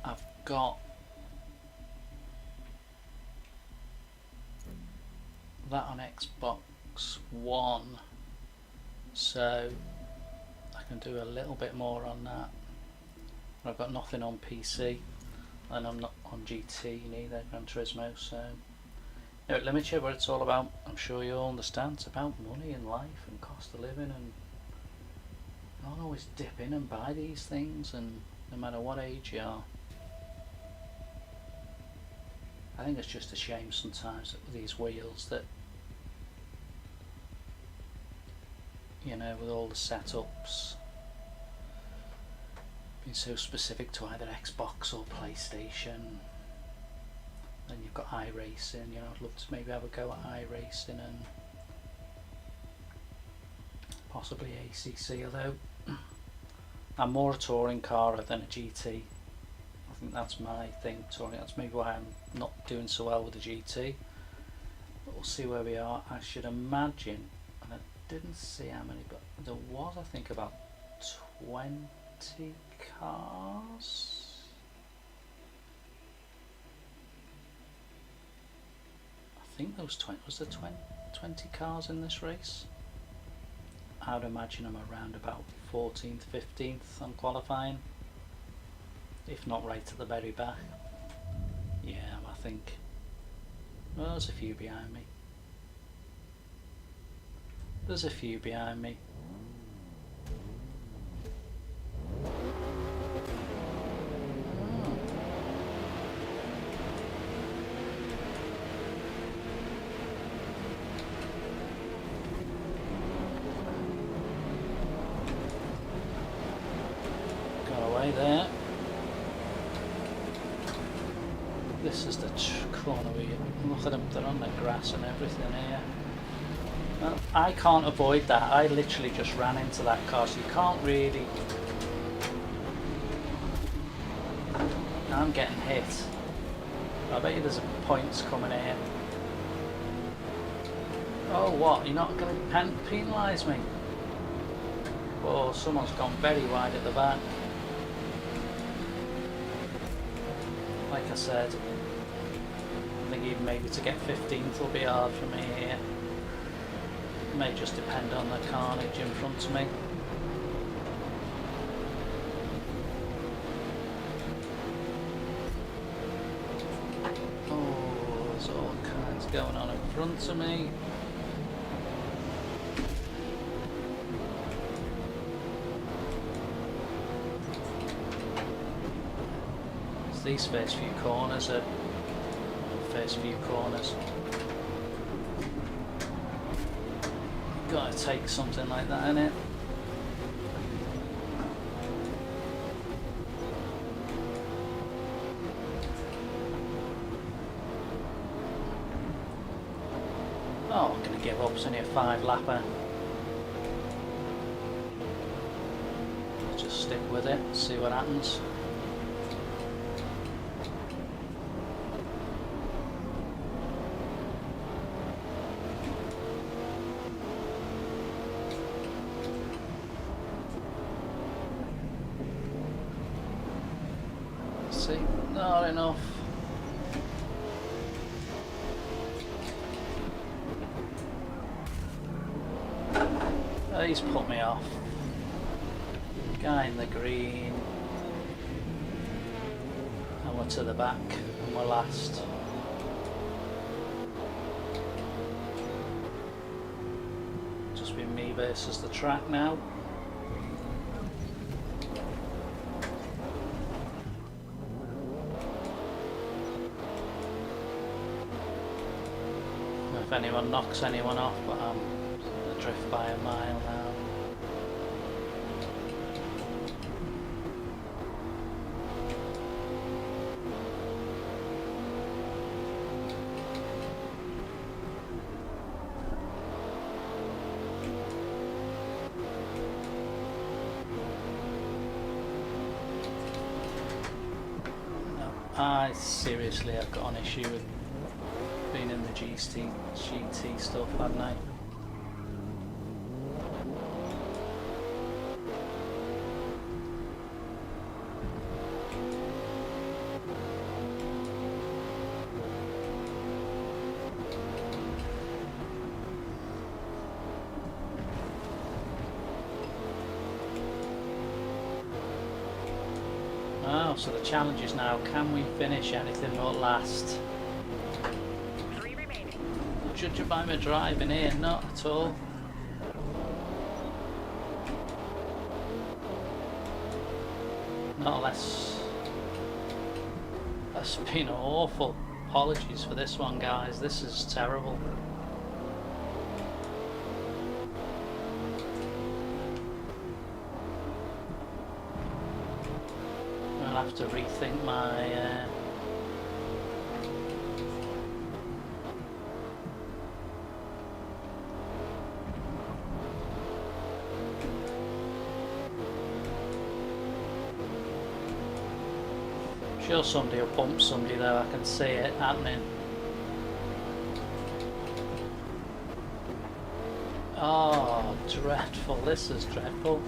I've got that on Xbox One, so I can do a little bit more on that. But I've got nothing on PC, and I'm not on GT neither, Gran Turismo, so it limits you what it's all about. I'm sure you all understand. It's about money and life and cost of living, and you don't always dip in and buy these things, and no matter what age you are. I think it's just a shame sometimes that with these wheels that, you know, with all the setups being so specific to either Xbox or PlayStation, then you've got iRacing. You know, I'd love to maybe have a go at iRacing and possibly ACC, although I'm more a touring car than a GT. I think that's my thing, touring. That's maybe why I'm not doing so well with the GT. But we'll see where we are. I should imagine, and I didn't see how many, but there was, I think, about 20 cars. I think there was 20. Was there 20 cars in this race? I would imagine I'm around about 14th, 15th on qualifying, if not right at the very back. Yeah, I think. Well, there's a few behind me. There's a few behind me. Got away there. This is the corner where you look at them, they're on the grass and everything here. Well, I can't avoid that. I literally just ran into that car, so you can't really. I'm getting hit. I bet you there's points coming here. Oh, what? You're not going to penalise me? Oh, someone's gone very wide at the back. Like I said, I think even maybe to get 15th will be hard for me here. It may just depend on the carnage in front of me. Oh, there's all kinds going on in front of me. These first few corners are gotta take something like that in it. Oh, I'm gonna give up. It's only a 5-lapper. Just stick with it, see what happens. See, not enough. Oh, he's put me off. Guy in the green. And we're to the back, and we're last. Just been me versus the track now. If anyone knocks anyone off, but I'm adrift by a mile now. No, I've got an issue with been in the GT stuff, hadn't I? Oh, so the challenge is now, can we finish anything but last? 3 remaining. Judging by my driving here, not at all. Not unless... That's been awful. Apologies for this one, guys. This is terrible. I'll have to rethink my... Sure somebody will bump somebody though, I can see it happening. Oh, dreadful, this is dreadful.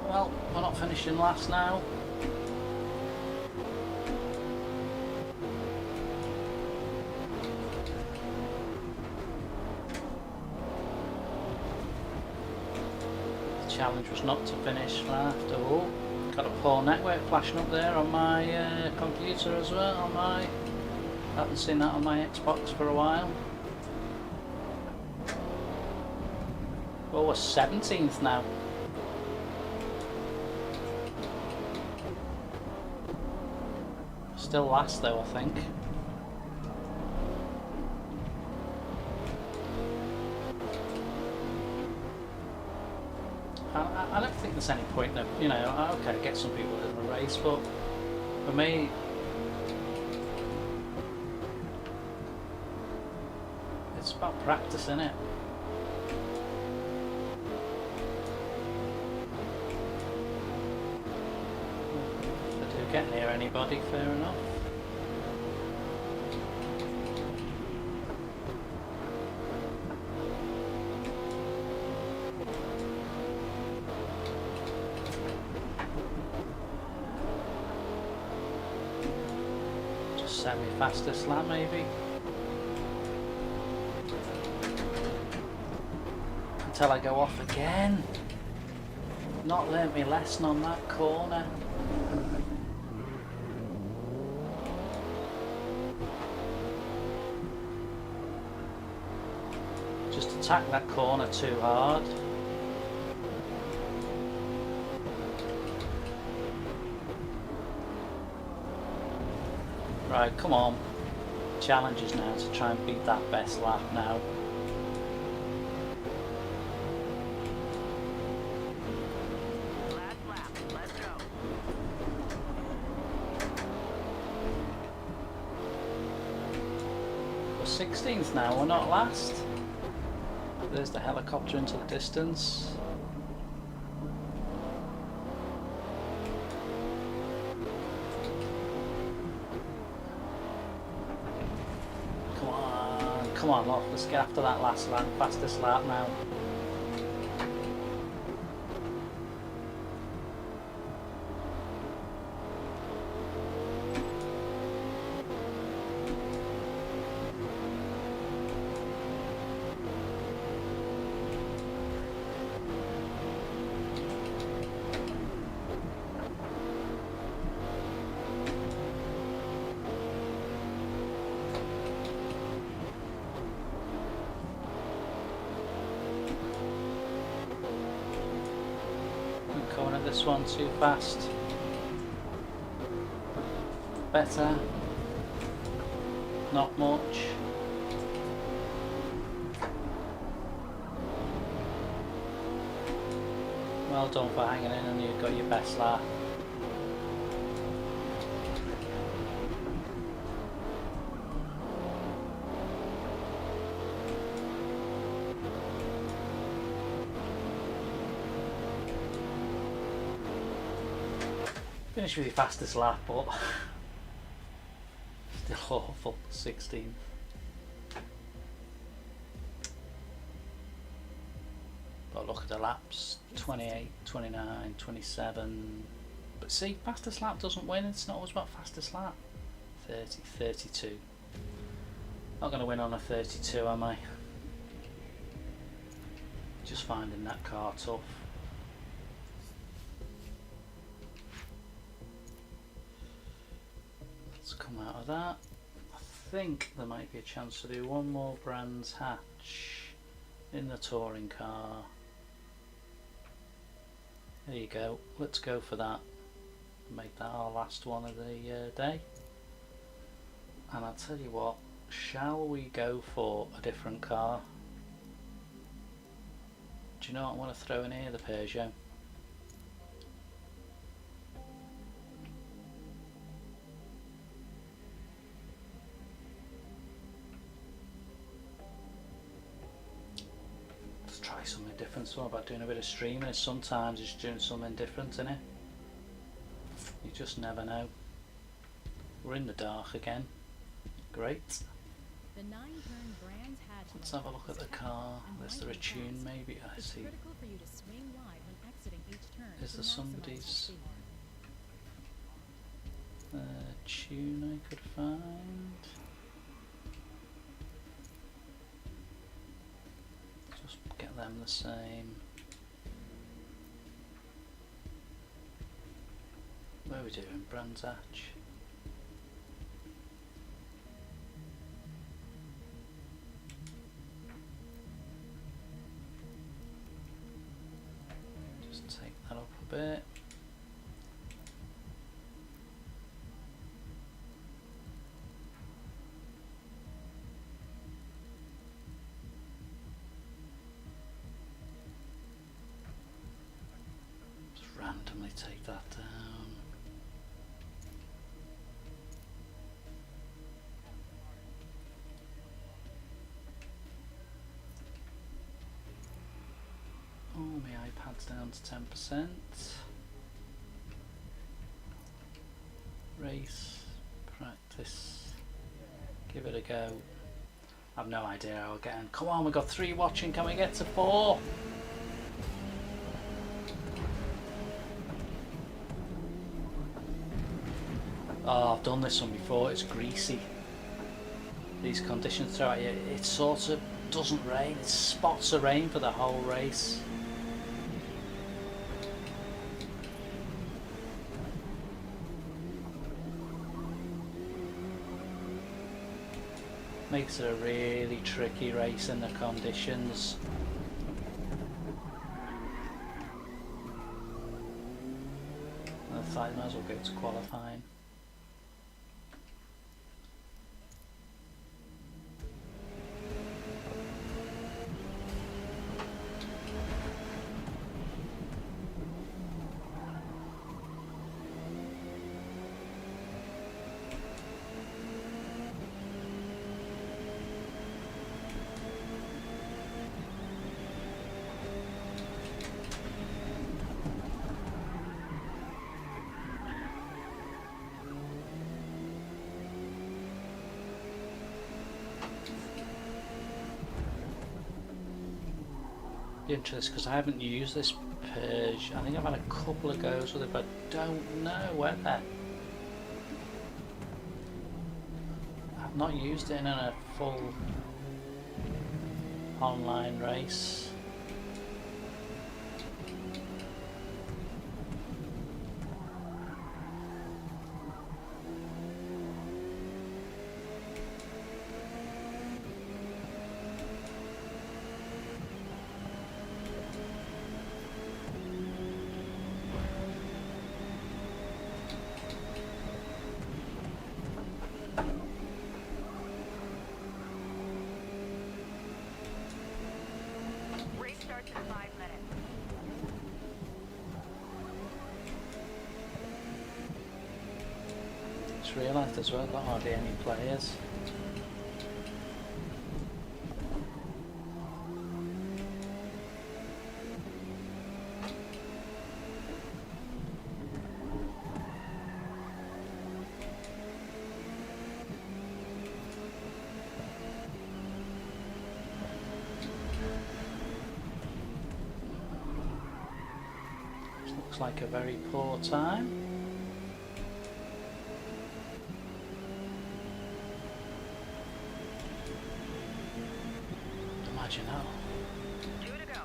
Well, we're not finishing last now. The challenge was not to finish last. Oh, got a poor network flashing up there on my computer as well. On my, haven't seen that on my Xbox for a while. Oh, we're 17th now. Still last though, I think. I don't think there's any point in, you know, okay, get some people in the race, but for me, it's about practice, isn't it? Get near anybody, fair enough. Just semi-fastest lap maybe. Until I go off again. Not learnt my lesson on that corner. Attack that corner too hard. Right, come on. Challenge is now to try and beat that best lap now. Last lap. Let's go. We're 16th now, we're not last. There's the helicopter into the distance. Come on, look, let's get after that last lap, fastest lap now. Coming at this one too fast. Better. Not much. Well done for hanging in and you've got your best lap. Finished with your fastest lap, but still awful. 16th. But look at the laps, 28, 29, 27. But see, fastest lap doesn't win. It's not always about fastest lap. 30, 32. Not going to win on a 32, am I? Just finding that car tough. Let's come out of that. I think there might be a chance to do one more Brands Hatch in the touring car. There you go. Let's go for that. Make that our last one of the day. And I'll tell you what, shall we go for a different car? Do you know what I want to throw in here? The Peugeot. Let's try something different. So what about doing a bit of streaming? Sometimes it's doing something different, isn't it? You just never know. We're in the dark again. Great. The 9-turn Brands Hatch. Let's have a look at the car. Is there a tune maybe? I It's see. critical for you to swing wide when exiting each turn Is to there maximize somebody's speed. tune I could find? Just get them the same. What are we doing? Brands Hatch. Just take that up a bit. Just randomly take that down. Oh, my iPad's down to 10%. Race, practice, give it a go. I've no idea how I'll get in. Come on, we've got 3 watching, can we get to 4? Oh, I've done this one before, it's greasy. These conditions throughout it sort of doesn't rain, it's spots of rain for the whole race. Makes it a really tricky race in the conditions. I thought I might as well go to qualifying. Be interested because I haven't used this purge. I think I've had a couple of goes with it, but don't know whether. I've not used it in a full online race. Race starts in 5 minutes. Just realised as well, got hardly any players. Looks like a very poor time. Imagine that. 2 to go.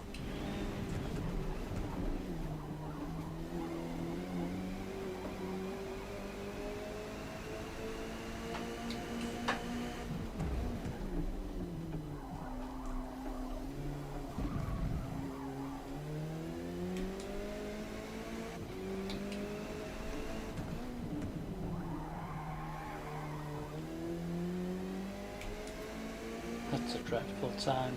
That's a dreadful time.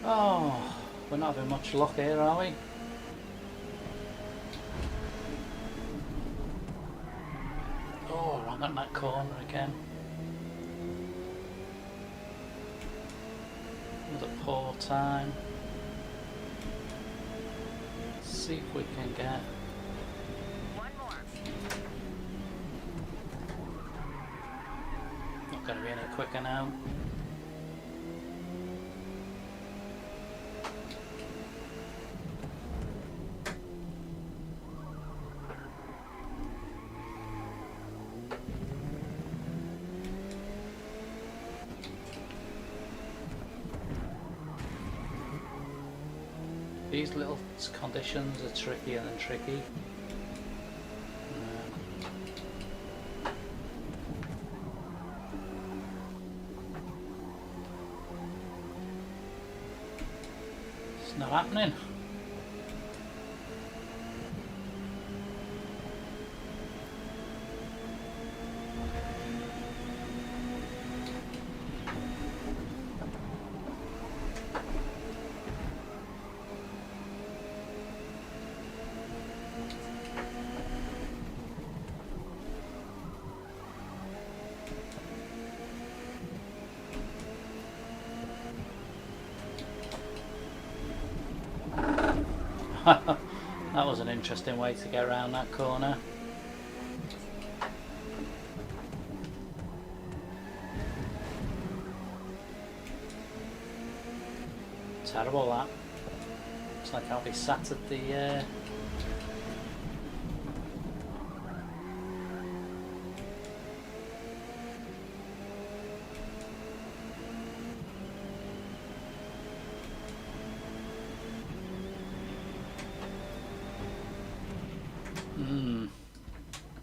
Oh, we're not having much luck here, are we? Oh, wrong at that corner again. Another poor time. Let's see if we can get... One more. Not going to be any quicker now. These little conditions are trickier than tricky. It's not happening. That was an interesting way to get around that corner. Terrible that. Looks like I'll be sat at the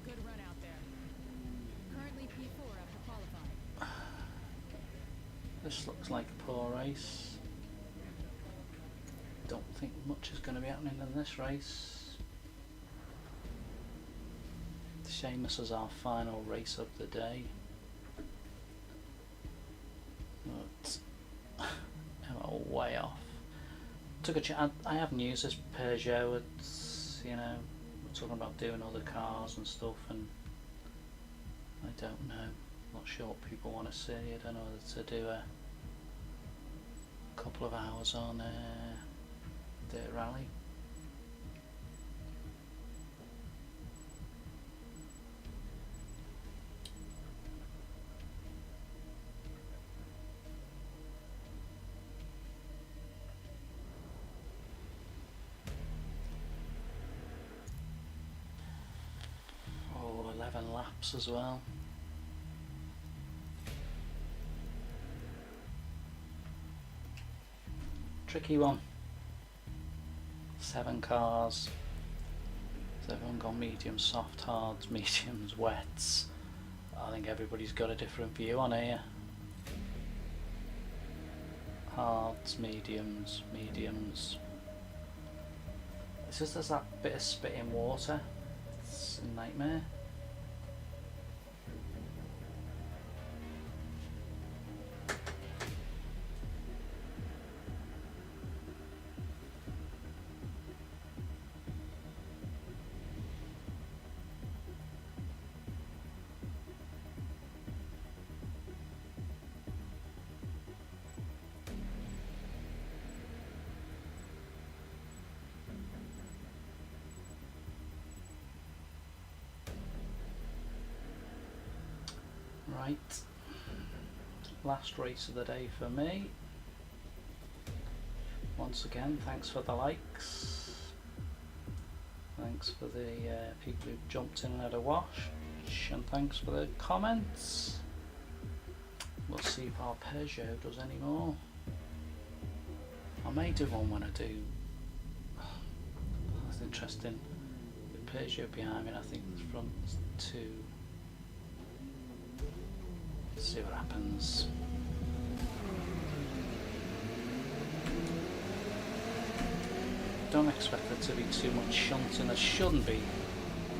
Good run out there. Currently P4 after qualifying. This looks like a poor race. Don't think much is going to be happening in this race. Shame this is our final race of the day. But I'm way off. Took a chance. I haven't used this Peugeot. It's, you know, we're talking about doing other cars and stuff, and I don't know. Not sure what people want to see. I don't know whether to do a couple of hours on dirt rally. Oh, 11 laps as well. Tricky one. 7 cars. So everyone gone mediums, soft, hards, mediums, wets. I think everybody's got a different view on here. hards, mediums, mediums. It's just there's that bit of spitting water. It's a nightmare. Right, last race of the day for me. Once again, thanks for the likes. Thanks for the people who jumped in and had a wash, and thanks for the comments. We'll see if our Peugeot does any more. I may do one when I do. That's interesting. The Peugeot behind me, I think the front's 2. See what happens. Don't expect there to be too much shunting. There shouldn't be.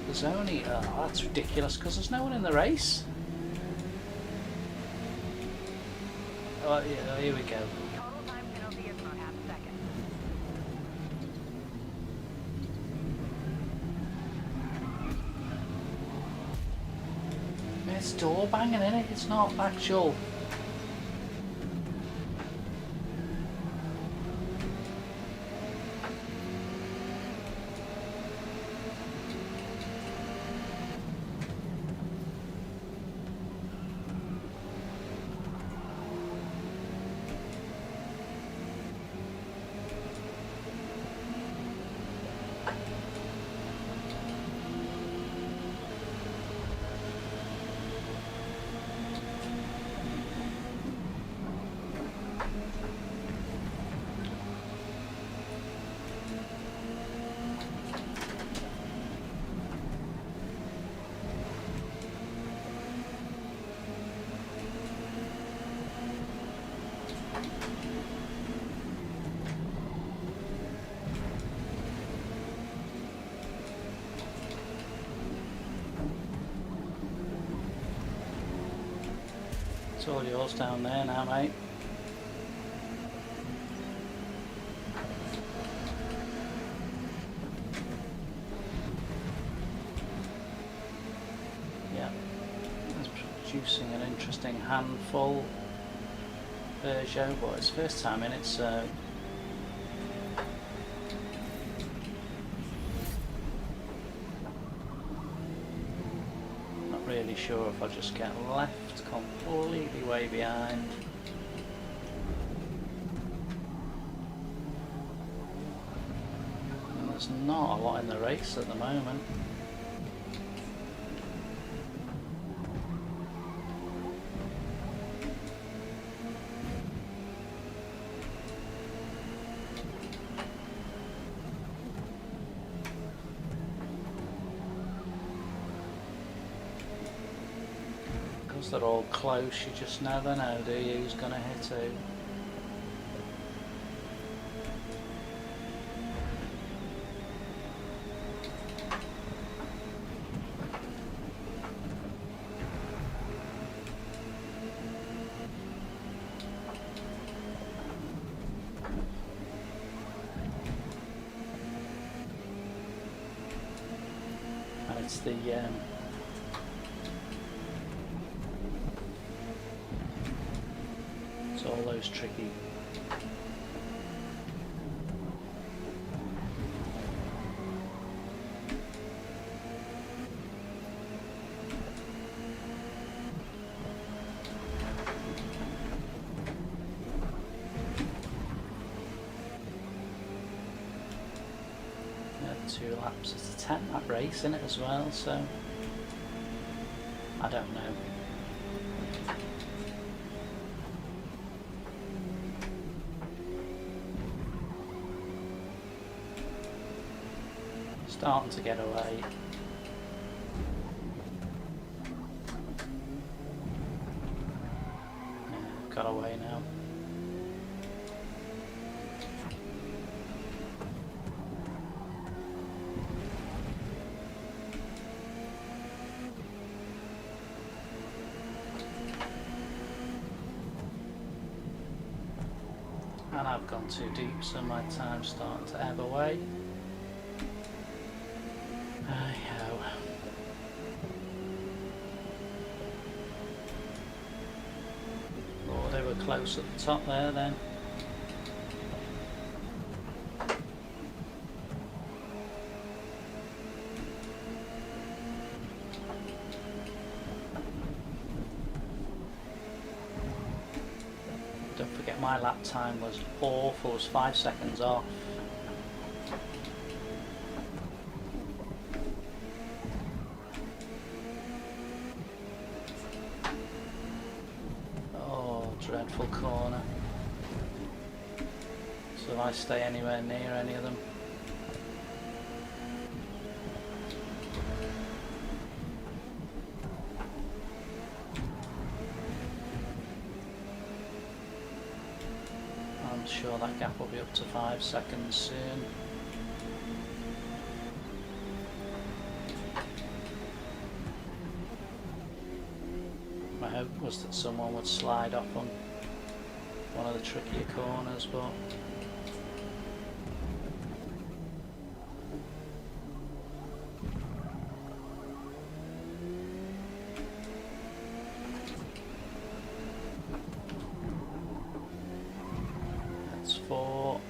There's only... oh, that's ridiculous because there's no one in the race. Oh, yeah, here we go. Total time penalty is for half a second. It's door banging in it. It's not actual. It's all yours down there now, mate. Yeah, it's producing an interesting handful. Peugeot, but it's first time in it, so not really sure if I'll just get left completely way behind. And there's not a lot in the race at the moment. They're all close, you just never know, do you, who's going to hit who. And it's the all those tricky yeah, 2 laps. It's a 10-lap race in it as well, so I don't know. Starting to get away. Yeah, got away now. And I've gone too deep, so my time's starting to ebb away. Hey-ho. Oh, they were close at the top there then. Don't forget my lap time was awful, it was 5 seconds off. Oh, dreadful corner. So if I stay anywhere near any of them. I'm sure that gap will be up to 5 seconds soon. My hope was that someone would slide off on one of the trickier corners, but that's 4.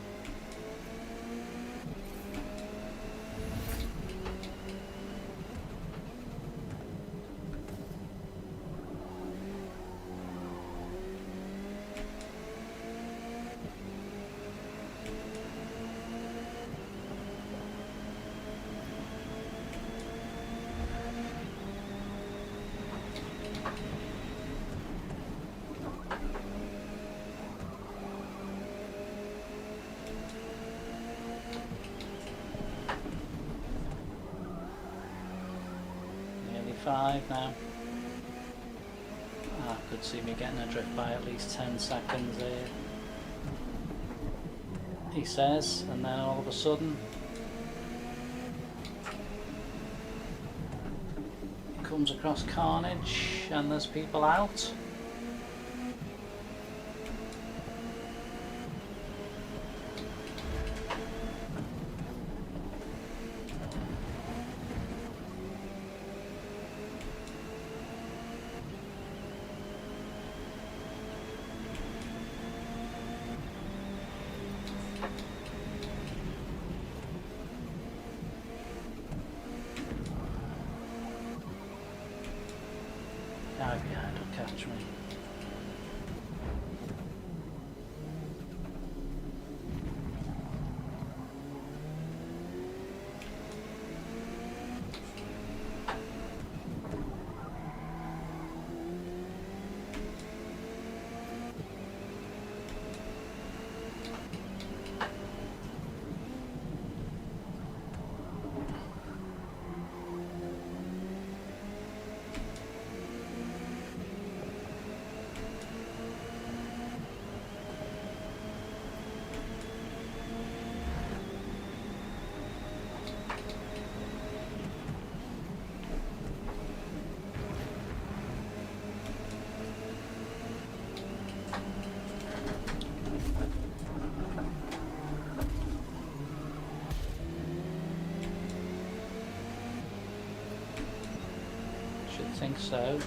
Nearly 5 now. I could see me getting adrift by at least 10 seconds here, he says, and then all of a sudden he comes across carnage and there's people out. Now behind will catch me. Should think so.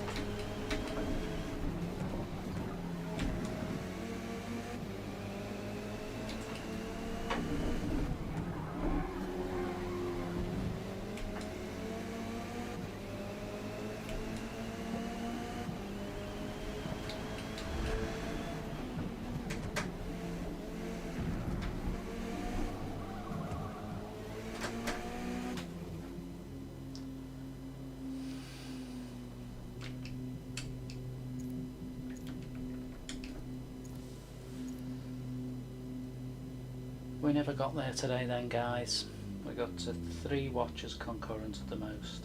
We never got there today then, guys. We got to 3 watches concurrent at the most.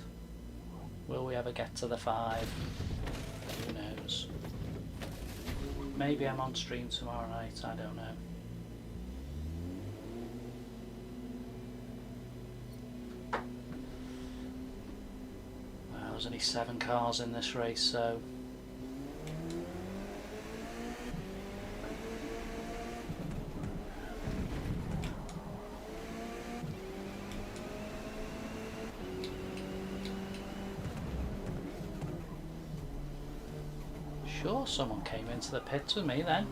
Will we ever get to the 5? Who knows? Maybe I'm on stream tomorrow night, I don't know. Well, there's only 7 cars in this race, so sure someone came into the pits with me then.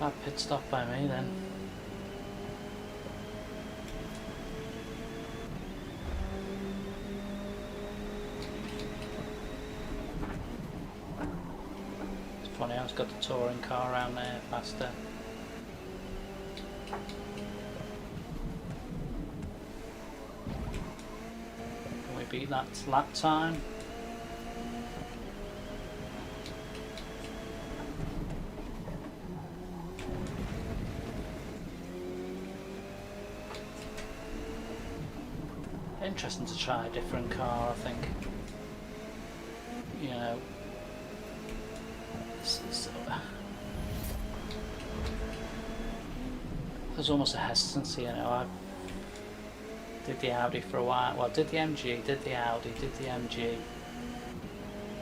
Bad pit stop by me then. It's funny, I've got the touring car around there faster. Can we beat that lap time? Interesting to try a different car, I think. You know, there's almost a hesitancy, you know. I did the Audi for a while, well, did the MG, did the Audi, did the MG.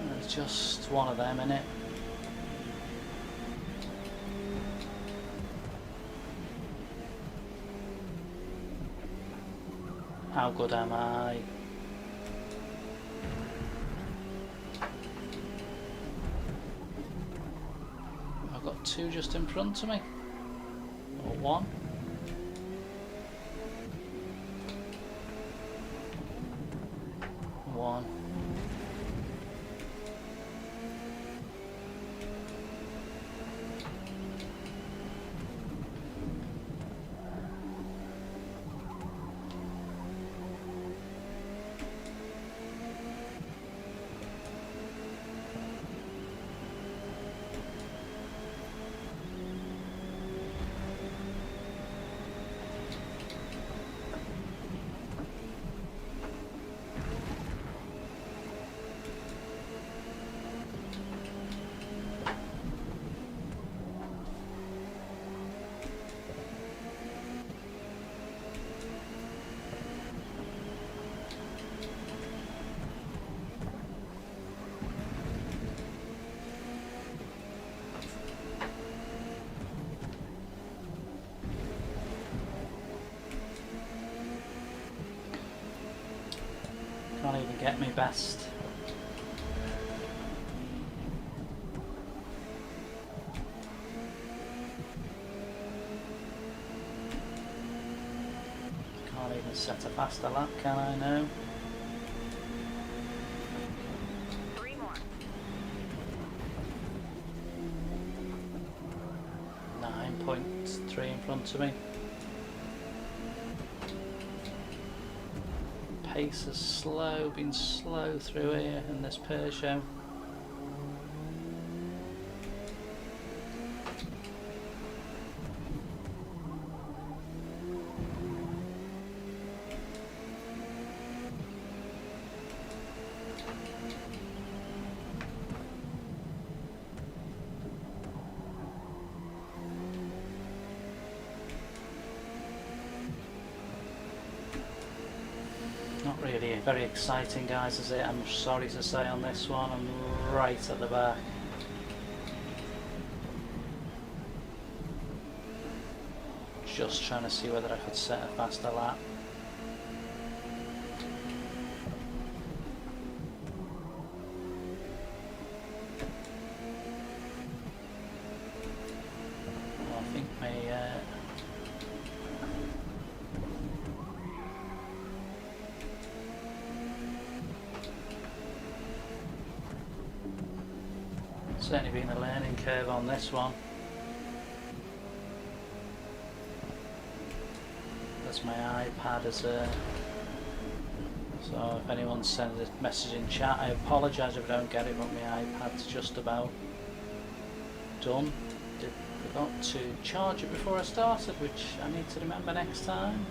And it's just one of them, innit? How good am I? I've got two just in front of me. Or one. One. Can't even get me best. Can't even set a faster lap, can I? No. 3 more. 9.3 in front of me. Pace is slow, been slow through here in this Peugeot. Not really very exciting, guys, is it? I'm sorry to say on this one. I'm right at the back. Just trying to see whether I could set a faster lap. Well, I think my certainly been a learning curve on this one. That's my iPad as a... So if anyone sends a message in chat, I apologise if I don't get it, but my iPad's just about done. Forgot to charge it before I started, which I need to remember next time.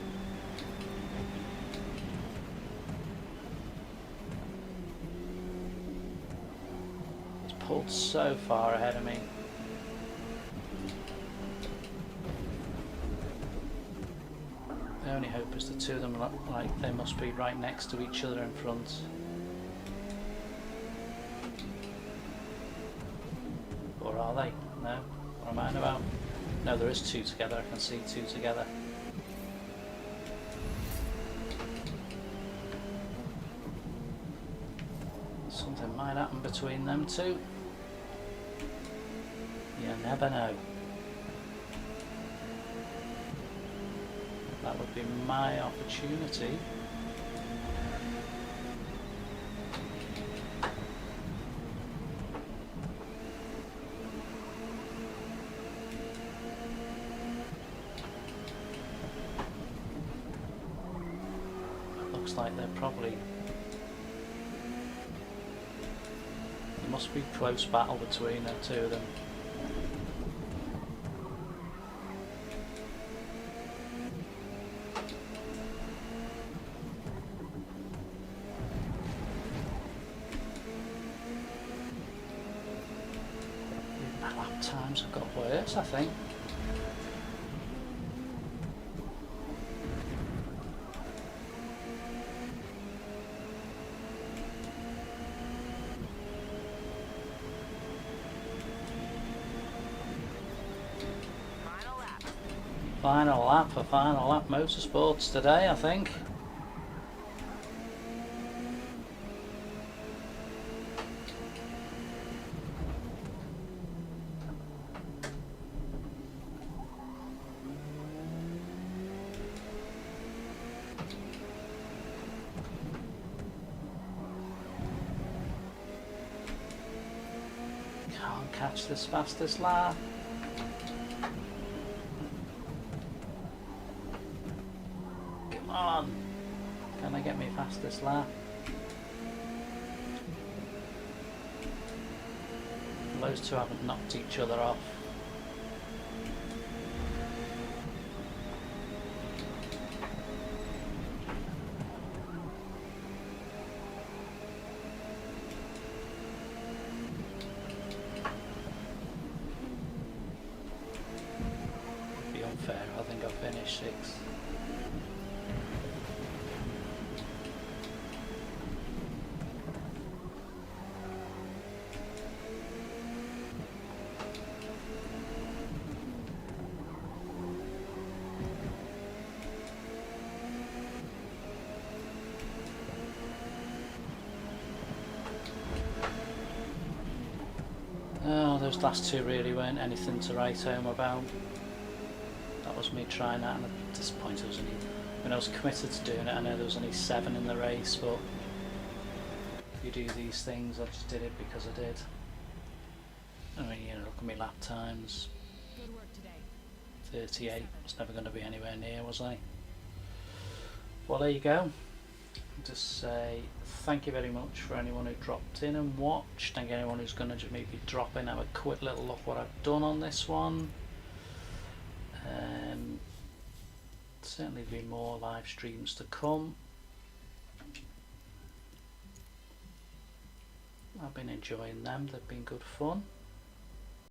Pulled so far ahead of me. My only hope is the two of them look like they must be right next to each other in front. Or are they? No? What am I on about? No, there is two together. I can see two together. Something might happen between them two. You never know. That would be my opportunity. It looks like they're probably... There must be close battle between the two of them. My lap times have got worse, I think. Final lap. Final lap for Final Lap Motorsports today, I think. Can't catch this fastest lap. Come on! Can I get me fastest lap? Those two haven't knocked each other off. It'd be unfair, I think I finished sixth. Oh, those last two really weren't anything to write home about. That was me trying that, and at this point it was only, when I was committed to doing it, I know there was only 7 in the race, but you do these things, I just did it because I did. I mean, you know, look at me lap times. Good work today. 38, I was never going to be anywhere near, was I? Well, there you go. Just say thank you very much for anyone who dropped in and watched. Thank anyone who's going to maybe drop in, have a quick little look what I've done on this one. Certainly be more live streams to come. I've been enjoying them, they've been good fun.